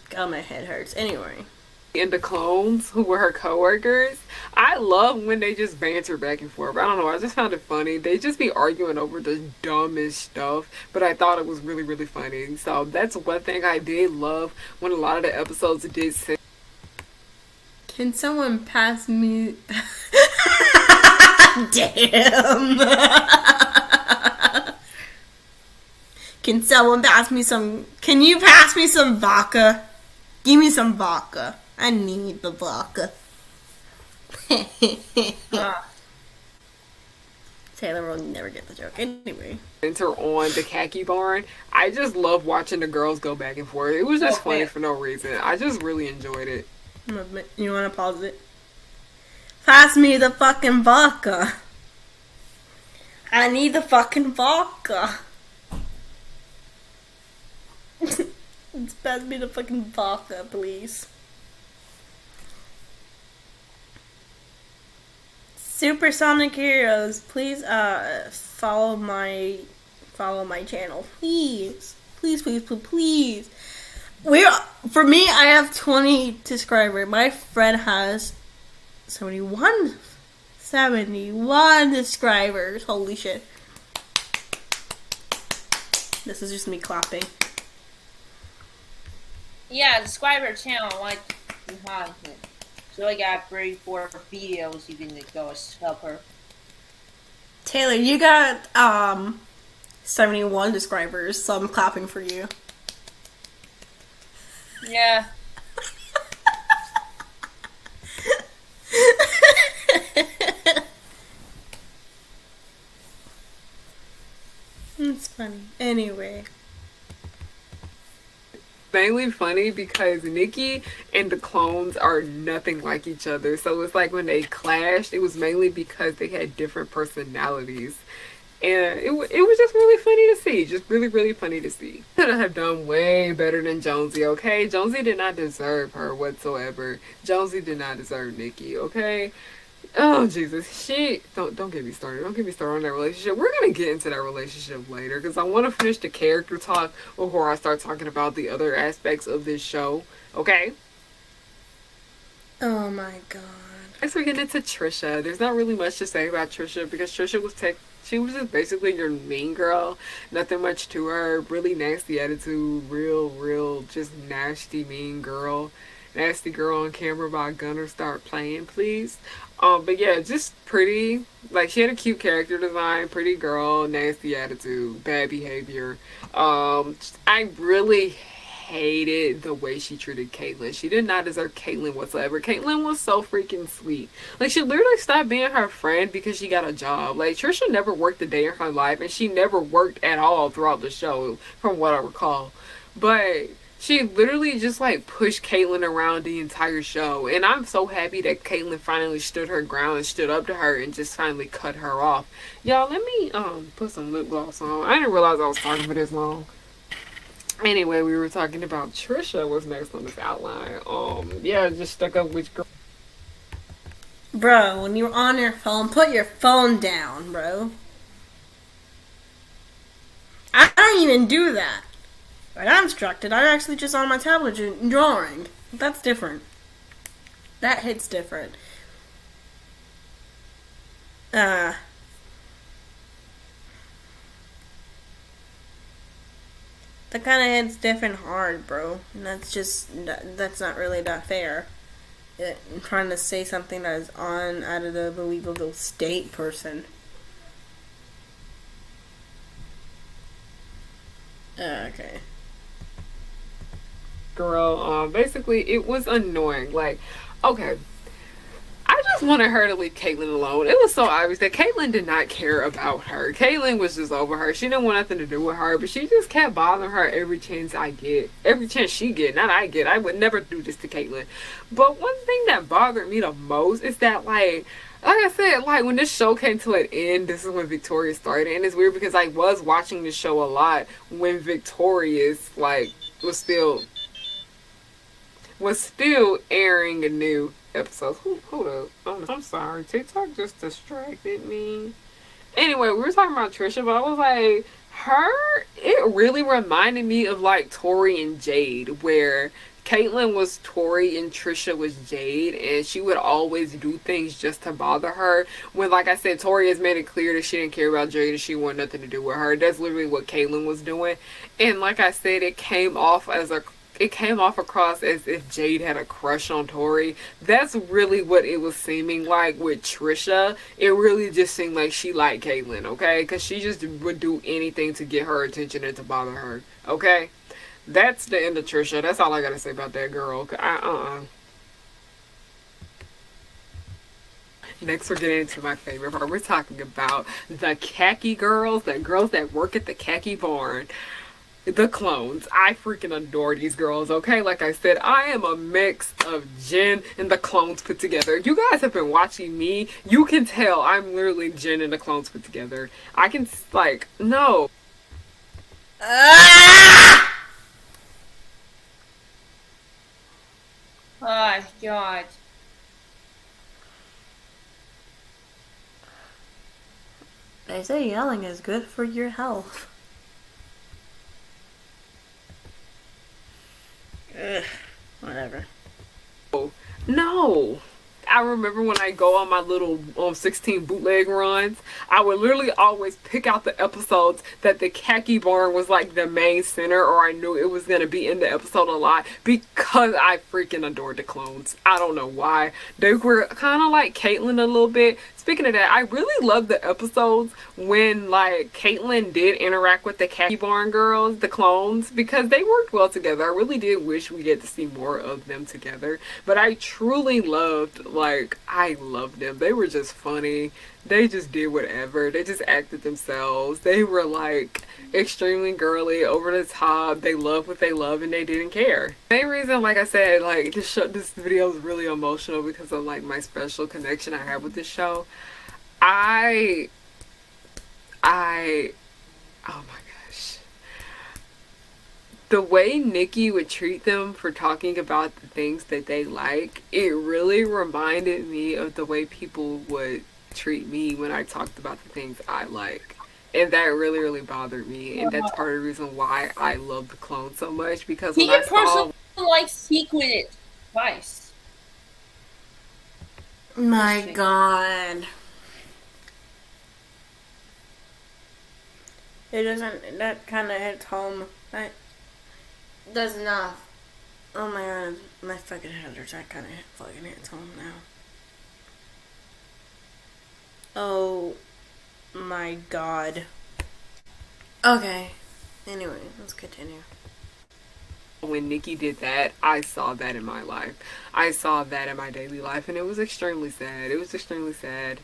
God, my head hurts. Anyway. And the clones who were her coworkers, I love when they just banter back and forth. I don't know, I just found it funny. They just be arguing over the dumbest stuff, but I thought it was really, really funny. So that's one thing I did love when a lot of the episodes did say. Can someone pass me... Damn. Can someone pass me some... Can you pass me some vodka? Give me some vodka. I need the vodka. Taylor will never get the joke. Anyway. Enter on the khaki barn. I just love watching the girls go back and forth. It was just funny for no reason. I just really enjoyed it. You want to pause it? Pass me the fucking vodka. I need the fucking vodka. Pass me the fucking vodka, please. Supersonic Heroes, please follow my channel, please. Please. For me, I have 20 subscribers. My friend has 71 subscribers. Holy shit. This is just me clapping. Yeah, subscribe her channel like behind it. So I got 34 videos you can go help her. Taylor, you got 71 subscribers, so I'm clapping for you. Yeah. It's funny. Anyway. Mainly funny because Nikki and the clones are nothing like each other. So it's like when they clashed, it was mainly because they had different personalities. And it was just really funny to see. Just really, really funny to see. Could have done way better than Jonesy, okay? Jonesy did not deserve her whatsoever. Jonesy did not deserve Nikki, okay? Oh, Jesus. Don't get me started. Don't get me started on that relationship. We're going to get into that relationship later because I want to finish the character talk before I start talking about the other aspects of this show, okay? Oh my god. Next we're getting into Trisha. There's not really much to say about Trisha because Trisha was she was just basically your mean girl. Nothing much to her. Really nasty attitude. Real, just nasty mean girl. Nasty girl on camera by Gunner. Start playing, please. But yeah, just pretty. Like, she had a cute character design. Pretty girl. Nasty attitude. Bad behavior. I really hated the way she treated Caitlyn. She did not deserve Caitlyn whatsoever. Caitlyn was so freaking sweet. Like, she literally stopped being her friend because she got a job. Like, Trisha never worked a day in her life, and she never worked at all throughout the show, from what I recall. But she literally just, like, pushed Caitlyn around the entire show. And I'm so happy that Caitlyn finally stood her ground and stood up to her and just finally cut her off. Y'all, let me put some lip gloss on. I didn't realize I was talking for this long. Anyway, we were talking about Trisha was next on this outline. Yeah, just stuck up with girl. Bro, when you're on your phone, put your phone down, bro. I don't even do that. Like, I'm distracted. I'm actually just on my tablet drawing. That's different. That hits different. That kind of hits different hard, bro. And that's not really that fair. I'm trying to say something that is out of the believable state person. Okay. Girl, basically, it was annoying. Like, okay, I just wanted her to leave Caitlyn alone. It was so obvious that Caitlyn did not care about her. Caitlyn was just over her. She didn't want nothing to do with her, but she just kept bothering her every chance I get. Every chance she get, not I get. I would never do this to Caitlyn. But one thing that bothered me the most is that, like I said, like, when this show came to an end, this is when Victoria started. And it's weird because I was watching the show a lot when Victorious, like, was still airing a new episode. Hold up. I'm sorry. TikTok just distracted me. Anyway, we were talking about Trisha, but I was like, it really reminded me of, like, Tori and Jade, where Caitlyn was Tori and Trisha was Jade, and she would always do things just to bother her. When, like I said, Tori has made it clear that she didn't care about Jade and she wanted nothing to do with her. That's literally what Caitlyn was doing. And like I said, it came off across as if Jade had a crush on Tori. That's really what it was seeming like with Trisha. It really just seemed like she liked Caitlyn, okay? Because she just would do anything to get her attention and to bother her, okay? That's the end of Trisha. That's all I gotta say about that girl. Next, we're getting into my favorite part. We're talking about the khaki girls, the girls that work at the khaki barn. The clones. I freaking adore these girls, okay? Like I said, I am a mix of Jen and the clones put together. You guys have been watching me. You can tell I'm literally Jen and the clones put together. I can, like, no. Oh, God. They say yelling is good for your health. Ugh, whatever. No. I remember when I go on my little 16 bootleg runs, I would literally always pick out the episodes that the khaki barn was like the main center, or I knew it was going to be in the episode a lot, because I freaking adored the clones. I don't know why. They were kind of like Caitlyn a little bit. Speaking of that, I really love the episodes when, like, Caitlyn did interact with the khaki barn girls, the clones, because they worked well together. I really did wish we get to see more of them together. But I truly loved, like, I loved them. They were just funny. They just did whatever. They just acted themselves. They were, like, extremely girly, over the top. They loved what they love and they didn't care. Main reason, like I said, like, this video is really emotional because of, like, my special connection I have with this show. Oh my gosh. The way Nikki would treat them for talking about the things that they like, it really reminded me of the way people would treat me when I talked about the things I like. And that really, really bothered me. And that's part of the reason why I love the clone so much. Because when I saw... like secret advice. My God. It doesn't, that kind of hits home. That does not. Oh my God, my fucking head hurts. That kind of fucking hits home now. Oh my God. Okay. Anyway, let's continue. When Nikki did that, I saw that in my life. I saw that in my daily life, and it was extremely sad. It was extremely sad.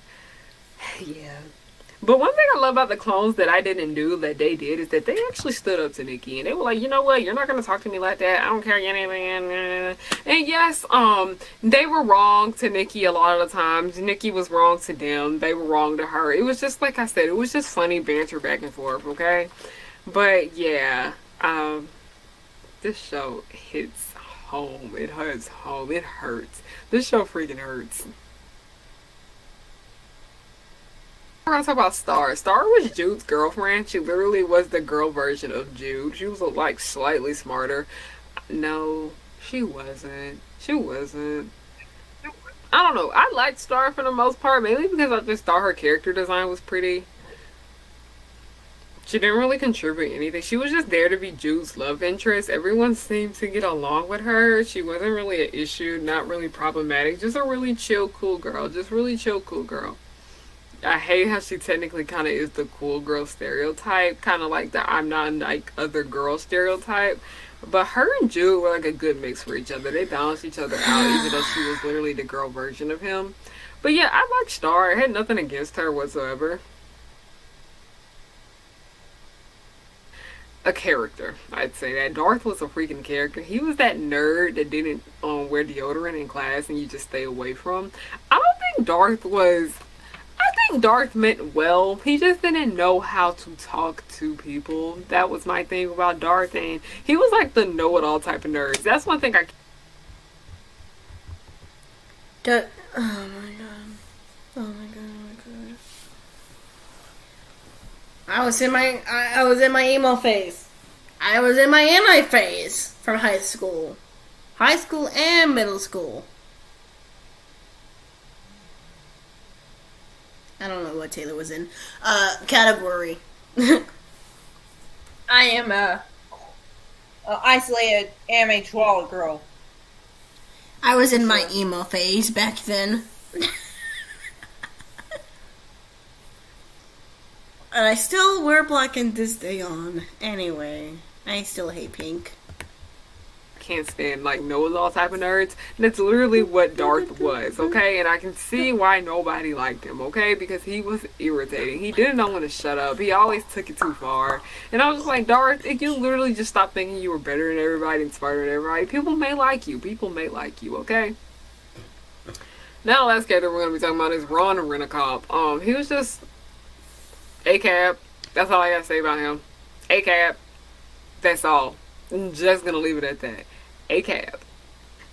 Yeah. But one thing I love about the clones that I didn't do that they did is that they actually stood up to Nikki, and they were like, you know what, you're not going to talk to me like that. I don't care anything. And yes, they were wrong to Nikki a lot of the times. Nikki was wrong to them. They were wrong to her. It was just, like I said, it was just funny banter back and forth, okay? But yeah, this show hits home. It hurts home. It hurts. This show freaking hurts. We're gonna talk about Star. Star was Jude's girlfriend. She literally was the girl version of Jude. She was like slightly smarter. No, she wasn't. She wasn't. I don't know. I liked Star for the most part, mainly because I just thought her character design was pretty. She didn't really contribute anything. She was just there to be Jude's love interest. Everyone seemed to get along with her. She wasn't really an issue, not really problematic. Just a really chill, cool girl. Just really chill, cool girl. I hate how she technically kind of is the cool girl stereotype. Kind of like the I'm not like other girl stereotype. But her and Jude were like a good mix for each other. They balanced each other out, even though she was literally the girl version of him. But yeah, I like Star. I had nothing against her whatsoever. A character, I'd say that. Darth was a freaking character. He was that nerd that didn't wear deodorant in class and you just stay away from. I don't think Darth was... I think Darth meant well. He just didn't know how to talk to people. That was my thing about Darth, and he was like the know-it-all type of nerd. That's one thing I... Oh my God. Oh my God. Oh my God. I was in my emo phase. I was in my anti phase from high school. High school and middle school. I don't know what Taylor was in. Category. I am a isolated anime troll girl. I was in my emo phase back then. And I still wear black and this day on. Anyway, I still hate pink. Can't stand like know-it-all type of nerds. And that's literally what Darth was, okay? And I can see why nobody liked him, okay? Because he was irritating. He didn't know when to shut up. He always took it too far. And I was just like, Darth, if you literally just stop thinking you were better than everybody and smarter than everybody, people may like you. People may like you, okay? Now the last character we're gonna be talking about is Ron Renacop. He was just A-cap. That's all I gotta say about him. A-cap. That's all. I'm just gonna leave it at that. A-cap.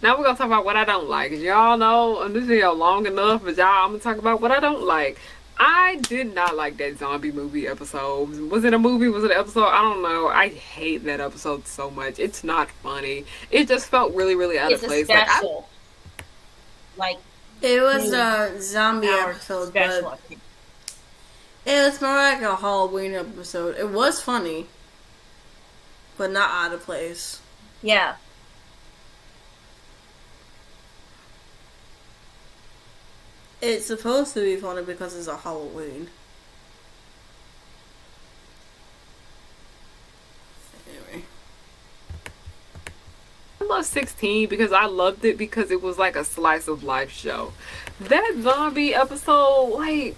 Now we're gonna talk about what I don't like. As y'all know, this video long enough, but y'all, I'm gonna talk about what I don't like. I did not like that zombie movie episode. Was it a movie? Was it an episode? I don't know. I hate that episode so much. It's not funny. It just felt really, really out of place. It was a zombie episode, but it was more like a Halloween episode. It was funny, but not out of place. Yeah. It's supposed to be funny because it's a Halloween. Anyway. I love 6teen because I loved it because it was like a slice of life show. That zombie episode, like,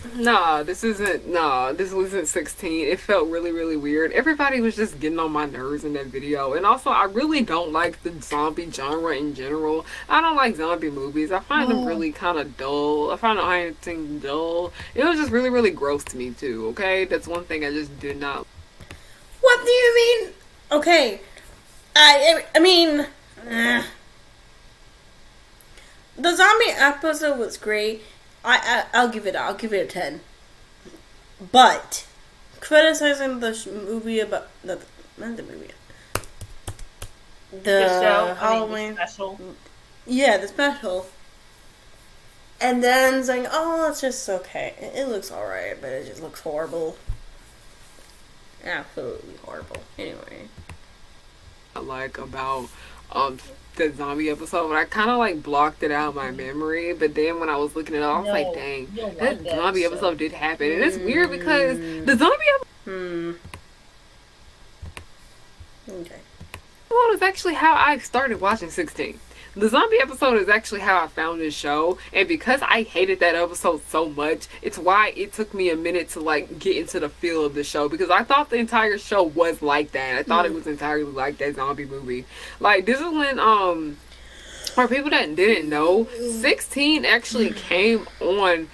this wasn't 6teen. It felt really, really weird. Everybody was just getting on my nerves in that video. And also, I really don't like the zombie genre in general. I don't like zombie movies. I find them really kind of dull. I find the whole thing dull. It was just really, really gross to me too, okay? That's one thing I just did not. What do you mean? Okay. I mean... The zombie episode was great. I'll give it a 10. But criticizing the movie about the show, Halloween the special. Yeah, the special. And then saying, "Oh, it's just okay. It looks alright, but it just looks horrible. Absolutely horrible." Anyway, I like about the zombie episode, but I kind of like blocked it out of my memory. But then when I was looking it up, I was like, dang, that zombie episode did happen. And it's weird because the zombie okay. episode is actually how I started watching 6teen. The zombie episode is actually how I found this show, and because I hated that episode so much, it's why it took me a minute to like get into the feel of the show, because I thought the entire show was like that. I thought it was entirely like that zombie movie. Like, this is when for people that didn't know, 6teen actually came on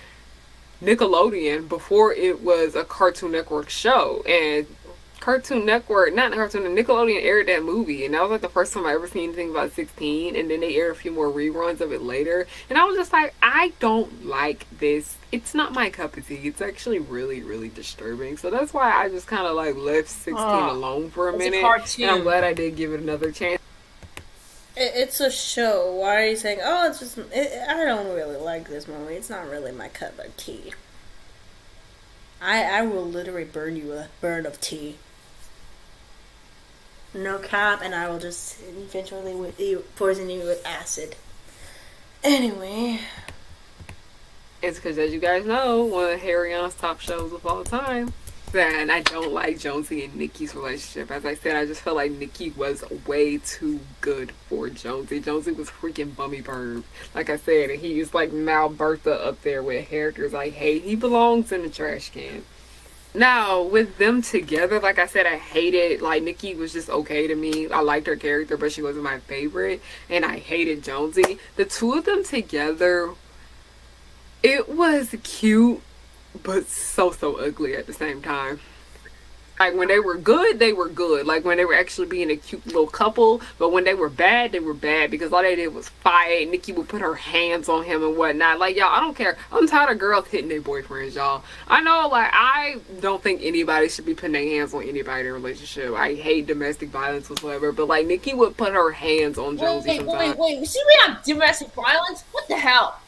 Nickelodeon before it was a Cartoon Network show, and Nickelodeon aired that movie, and that was like the first time I ever seen anything about 6teen, and then they aired a few more reruns of it later, and I was just like, I don't like this. It's not my cup of tea. It's actually really, really disturbing. So that's why I just kind of like left 6teen alone for a minute, and I'm glad I did give it another chance. It's a show. Why are you saying, "Oh, it's just"? I don't really like this movie. It's not really my cup of tea. I will literally burn you with a burn of tea. No cap, and I will just eventually poison you with acid. Anyway. It's because, as you guys know, one of Harryianna's top shows of all time. And I don't like Jonesy and Nikki's relationship. As I said, I just felt like Nikki was way too good for Jonesy. Jonesy was freaking bummy perv. Like I said, and he is like Mal Bertha up there with characters I hate. He belongs in the trash can. Now, with them together, like I said, I hated, like, Nikki was just okay to me. I liked her character, but she wasn't my favorite. And I hated Jonesy. The two of them together, it was cute, but so ugly at the same time. Like, when they were good, they were good. Like, when they were actually being a cute little couple. But when they were bad, they were bad. Because all they did was fight. Nikki would put her hands on him and whatnot. Like, y'all, I don't care. I'm tired of girls hitting their boyfriends, y'all. I know, like, I don't think anybody should be putting their hands on anybody in a relationship. I hate domestic violence whatsoever. But, like, Nikki would put her hands on Jonesy sometimes. Wait. See, we have domestic violence? What the hell?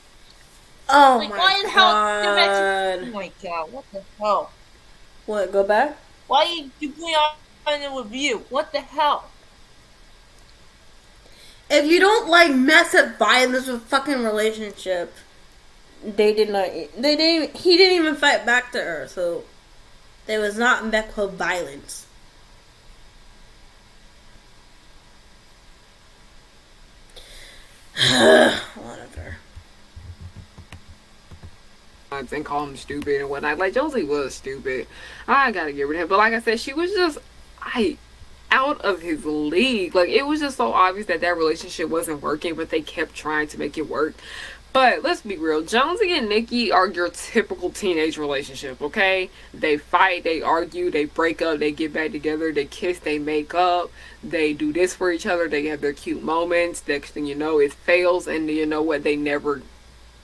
Oh Like, my why the hell god. Oh my god, what the hell? What, go back? Why you put on a review? What the hell? If you don't like massive violence with fucking relationship, he didn't even fight back to her, so there was not met with violence. Whatever. And call him stupid and whatnot. Like, Josie was stupid. I gotta get rid of him. But like I said, she was just out of his league. Like, it was just so obvious that that relationship wasn't working, but they kept trying to make it work. But let's be real, Jonesy and Nikki are your typical teenage relationship, okay? They fight, they argue, they break up, they get back together, they kiss, they make up, they do this for each other, they have their cute moments. Next thing you know, it fails, and you know what?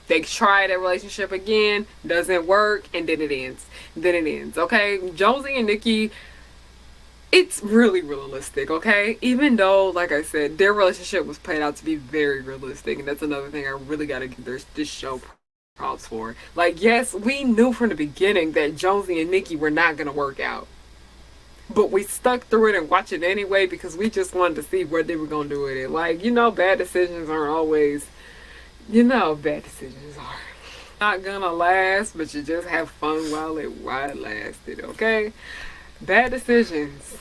They try that relationship again, doesn't work, and then it ends. Okay? Jonesy and Nikki, it's really realistic, okay? Even though, like I said, their relationship was played out to be very realistic, and that's another thing I really gotta give this show props for. Like, yes, we knew from the beginning that Jonesy and Nikki were not gonna work out. But we stuck through it and watched it anyway because we just wanted to see what they were gonna do with it. Like, bad decisions aren't always... bad decisions are not gonna last, but you just have fun while it lasted, okay? Bad decisions,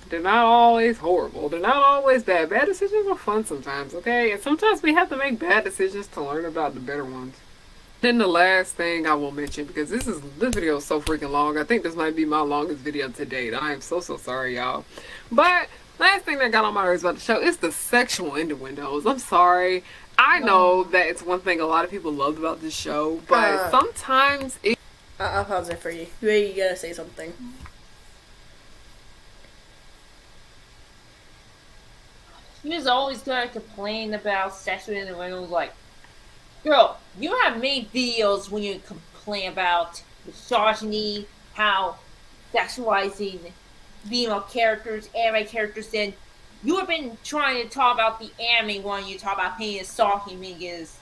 they're not always horrible. They're not always bad. Bad decisions are fun sometimes, okay? And sometimes we have to make bad decisions to learn about the better ones. Then the last thing I will mention, because this video is so freaking long. I think this might be my longest video to date. I am so sorry, y'all. But last thing that got on my nerves about the show is the sexual innuendos. I'm sorry. I know that it's one thing a lot of people loved about this show, but sometimes it... I'll pause it for you. You gotta say something. He was always gonna complain about sexual innuendos. Like, girl, you have made videos when you complain about misogyny, how sexualizing female characters, anime characters, and you have been trying to talk about the anime one. You talk about being stalking because,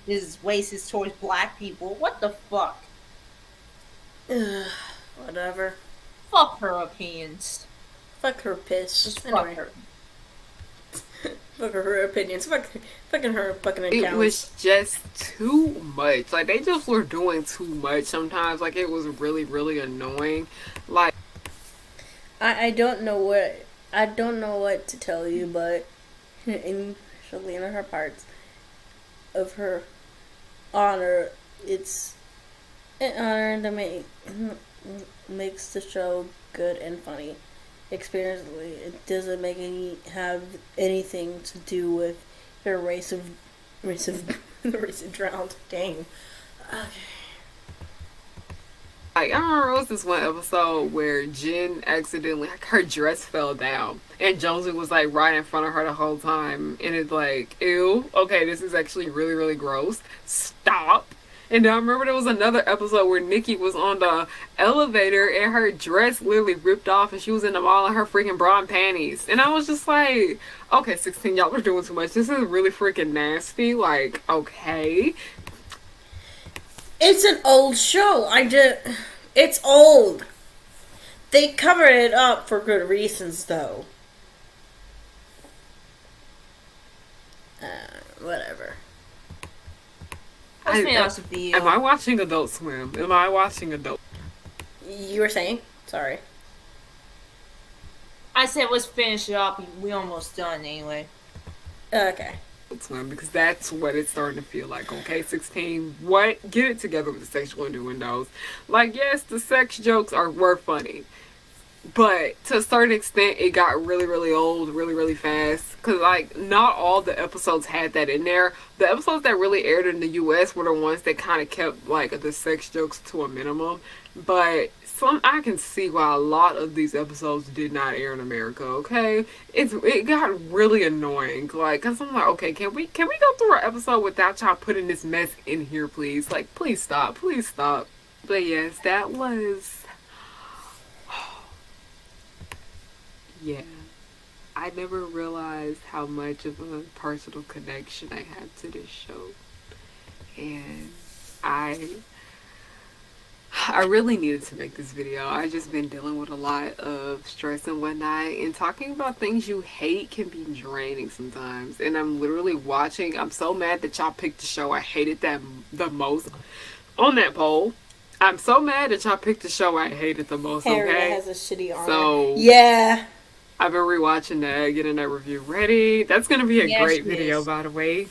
this is racist towards black people. What the fuck? Whatever. Fuck her opinions. Fuck her piss. Just anyway. fuck her. Fuck her opinions. Fucking her fucking accounts. It was just too much. Like, they just were doing too much sometimes. Like, it was really, really annoying. Like, I don't know what to tell you, but especially in her parts of her honor, it's an honor that makes the show good and funny. Experientially, it doesn't have anything to do with the race of drowned. Dang. Okay. Like, I remember it was this one episode where Jen accidentally, like, her dress fell down, and Jonesy was like right in front of her the whole time, and it's like, ew, okay, this is actually really, really gross. Stop. And then I remember there was another episode where Nikki was on the elevator and her dress literally ripped off and she was in the mall in her freaking bra and panties. And I was just like, okay, 16, y'all are doing too much. This is really freaking nasty. Like, okay. It's an old show. It's old. They covered it up for good reasons, though. Whatever. Am I watching Adult Swim? Am I watching Adult? You were saying? Sorry. I said let's finish it up. We almost done anyway. Okay. Adult Swim, because that's what it's starting to feel like. Okay, 16. What? Get it together with the sexual innuendos. Like, yes, the sex jokes were funny. But to a certain extent, it got really, really old, really, really fast. Because, like, not all the episodes had that in there. The episodes that really aired in the US were the ones that kind of kept, like, the sex jokes to a minimum. But I can see why a lot of these episodes did not air in America, okay? It got really annoying. Like, because I'm like, okay, can we go through our episode without y'all putting this mess in here, please? Like, please stop. Please stop. But yes, that was... Yeah. I never realized how much of a personal connection I had to this show. And I I really needed to make this video. I've just been dealing with a lot of stress and whatnot, and talking about things you hate can be draining sometimes. And I'm literally watching. I'm so mad that y'all picked the show I hated that the most on that poll. I'm so mad that y'all picked the show I hated the most. Harry Okay, has a shitty arm. so yeah. I've been rewatching that, getting that review ready. That's gonna be a Yes, great it video, is. by the way.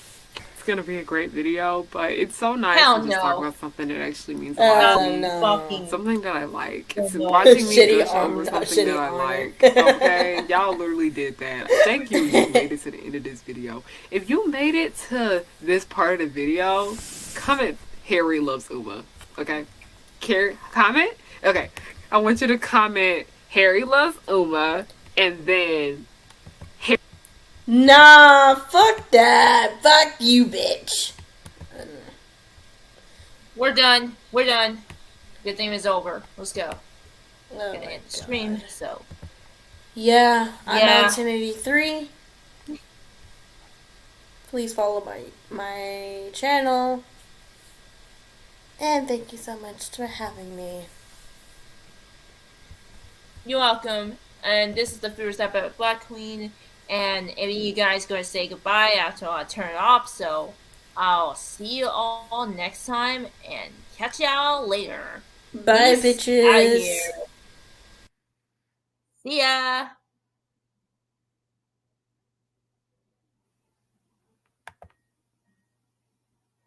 It's gonna be a great video, but it's so nice Hell to just talk no. about something that actually means a lot to me. no. Fucking Something that I like. It's no. watching me Shitty gush arm, over not something that shitty I arm. like. Okay, y'all literally did that. Thank you. You made it to the end of this video. If you made it to this part of the video, comment Harry loves Uma. Okay, comment. Okay, I want you to comment Harry loves Uma, and then Nah, fuck that. Fuck you, bitch. We're done. We're done. Good thing is over. Let's go. Oh Gonna my end the stream. God. So Yeah, I'm Yeah. on 1083. Please follow my channel. And thank you so much for having me. you're welcome. And this is the first episode of Black Queen. And if you guys gonna say goodbye after I turn it off, so I'll see you all next time and catch y'all later. Bye, Peace bitches. outta here. See ya.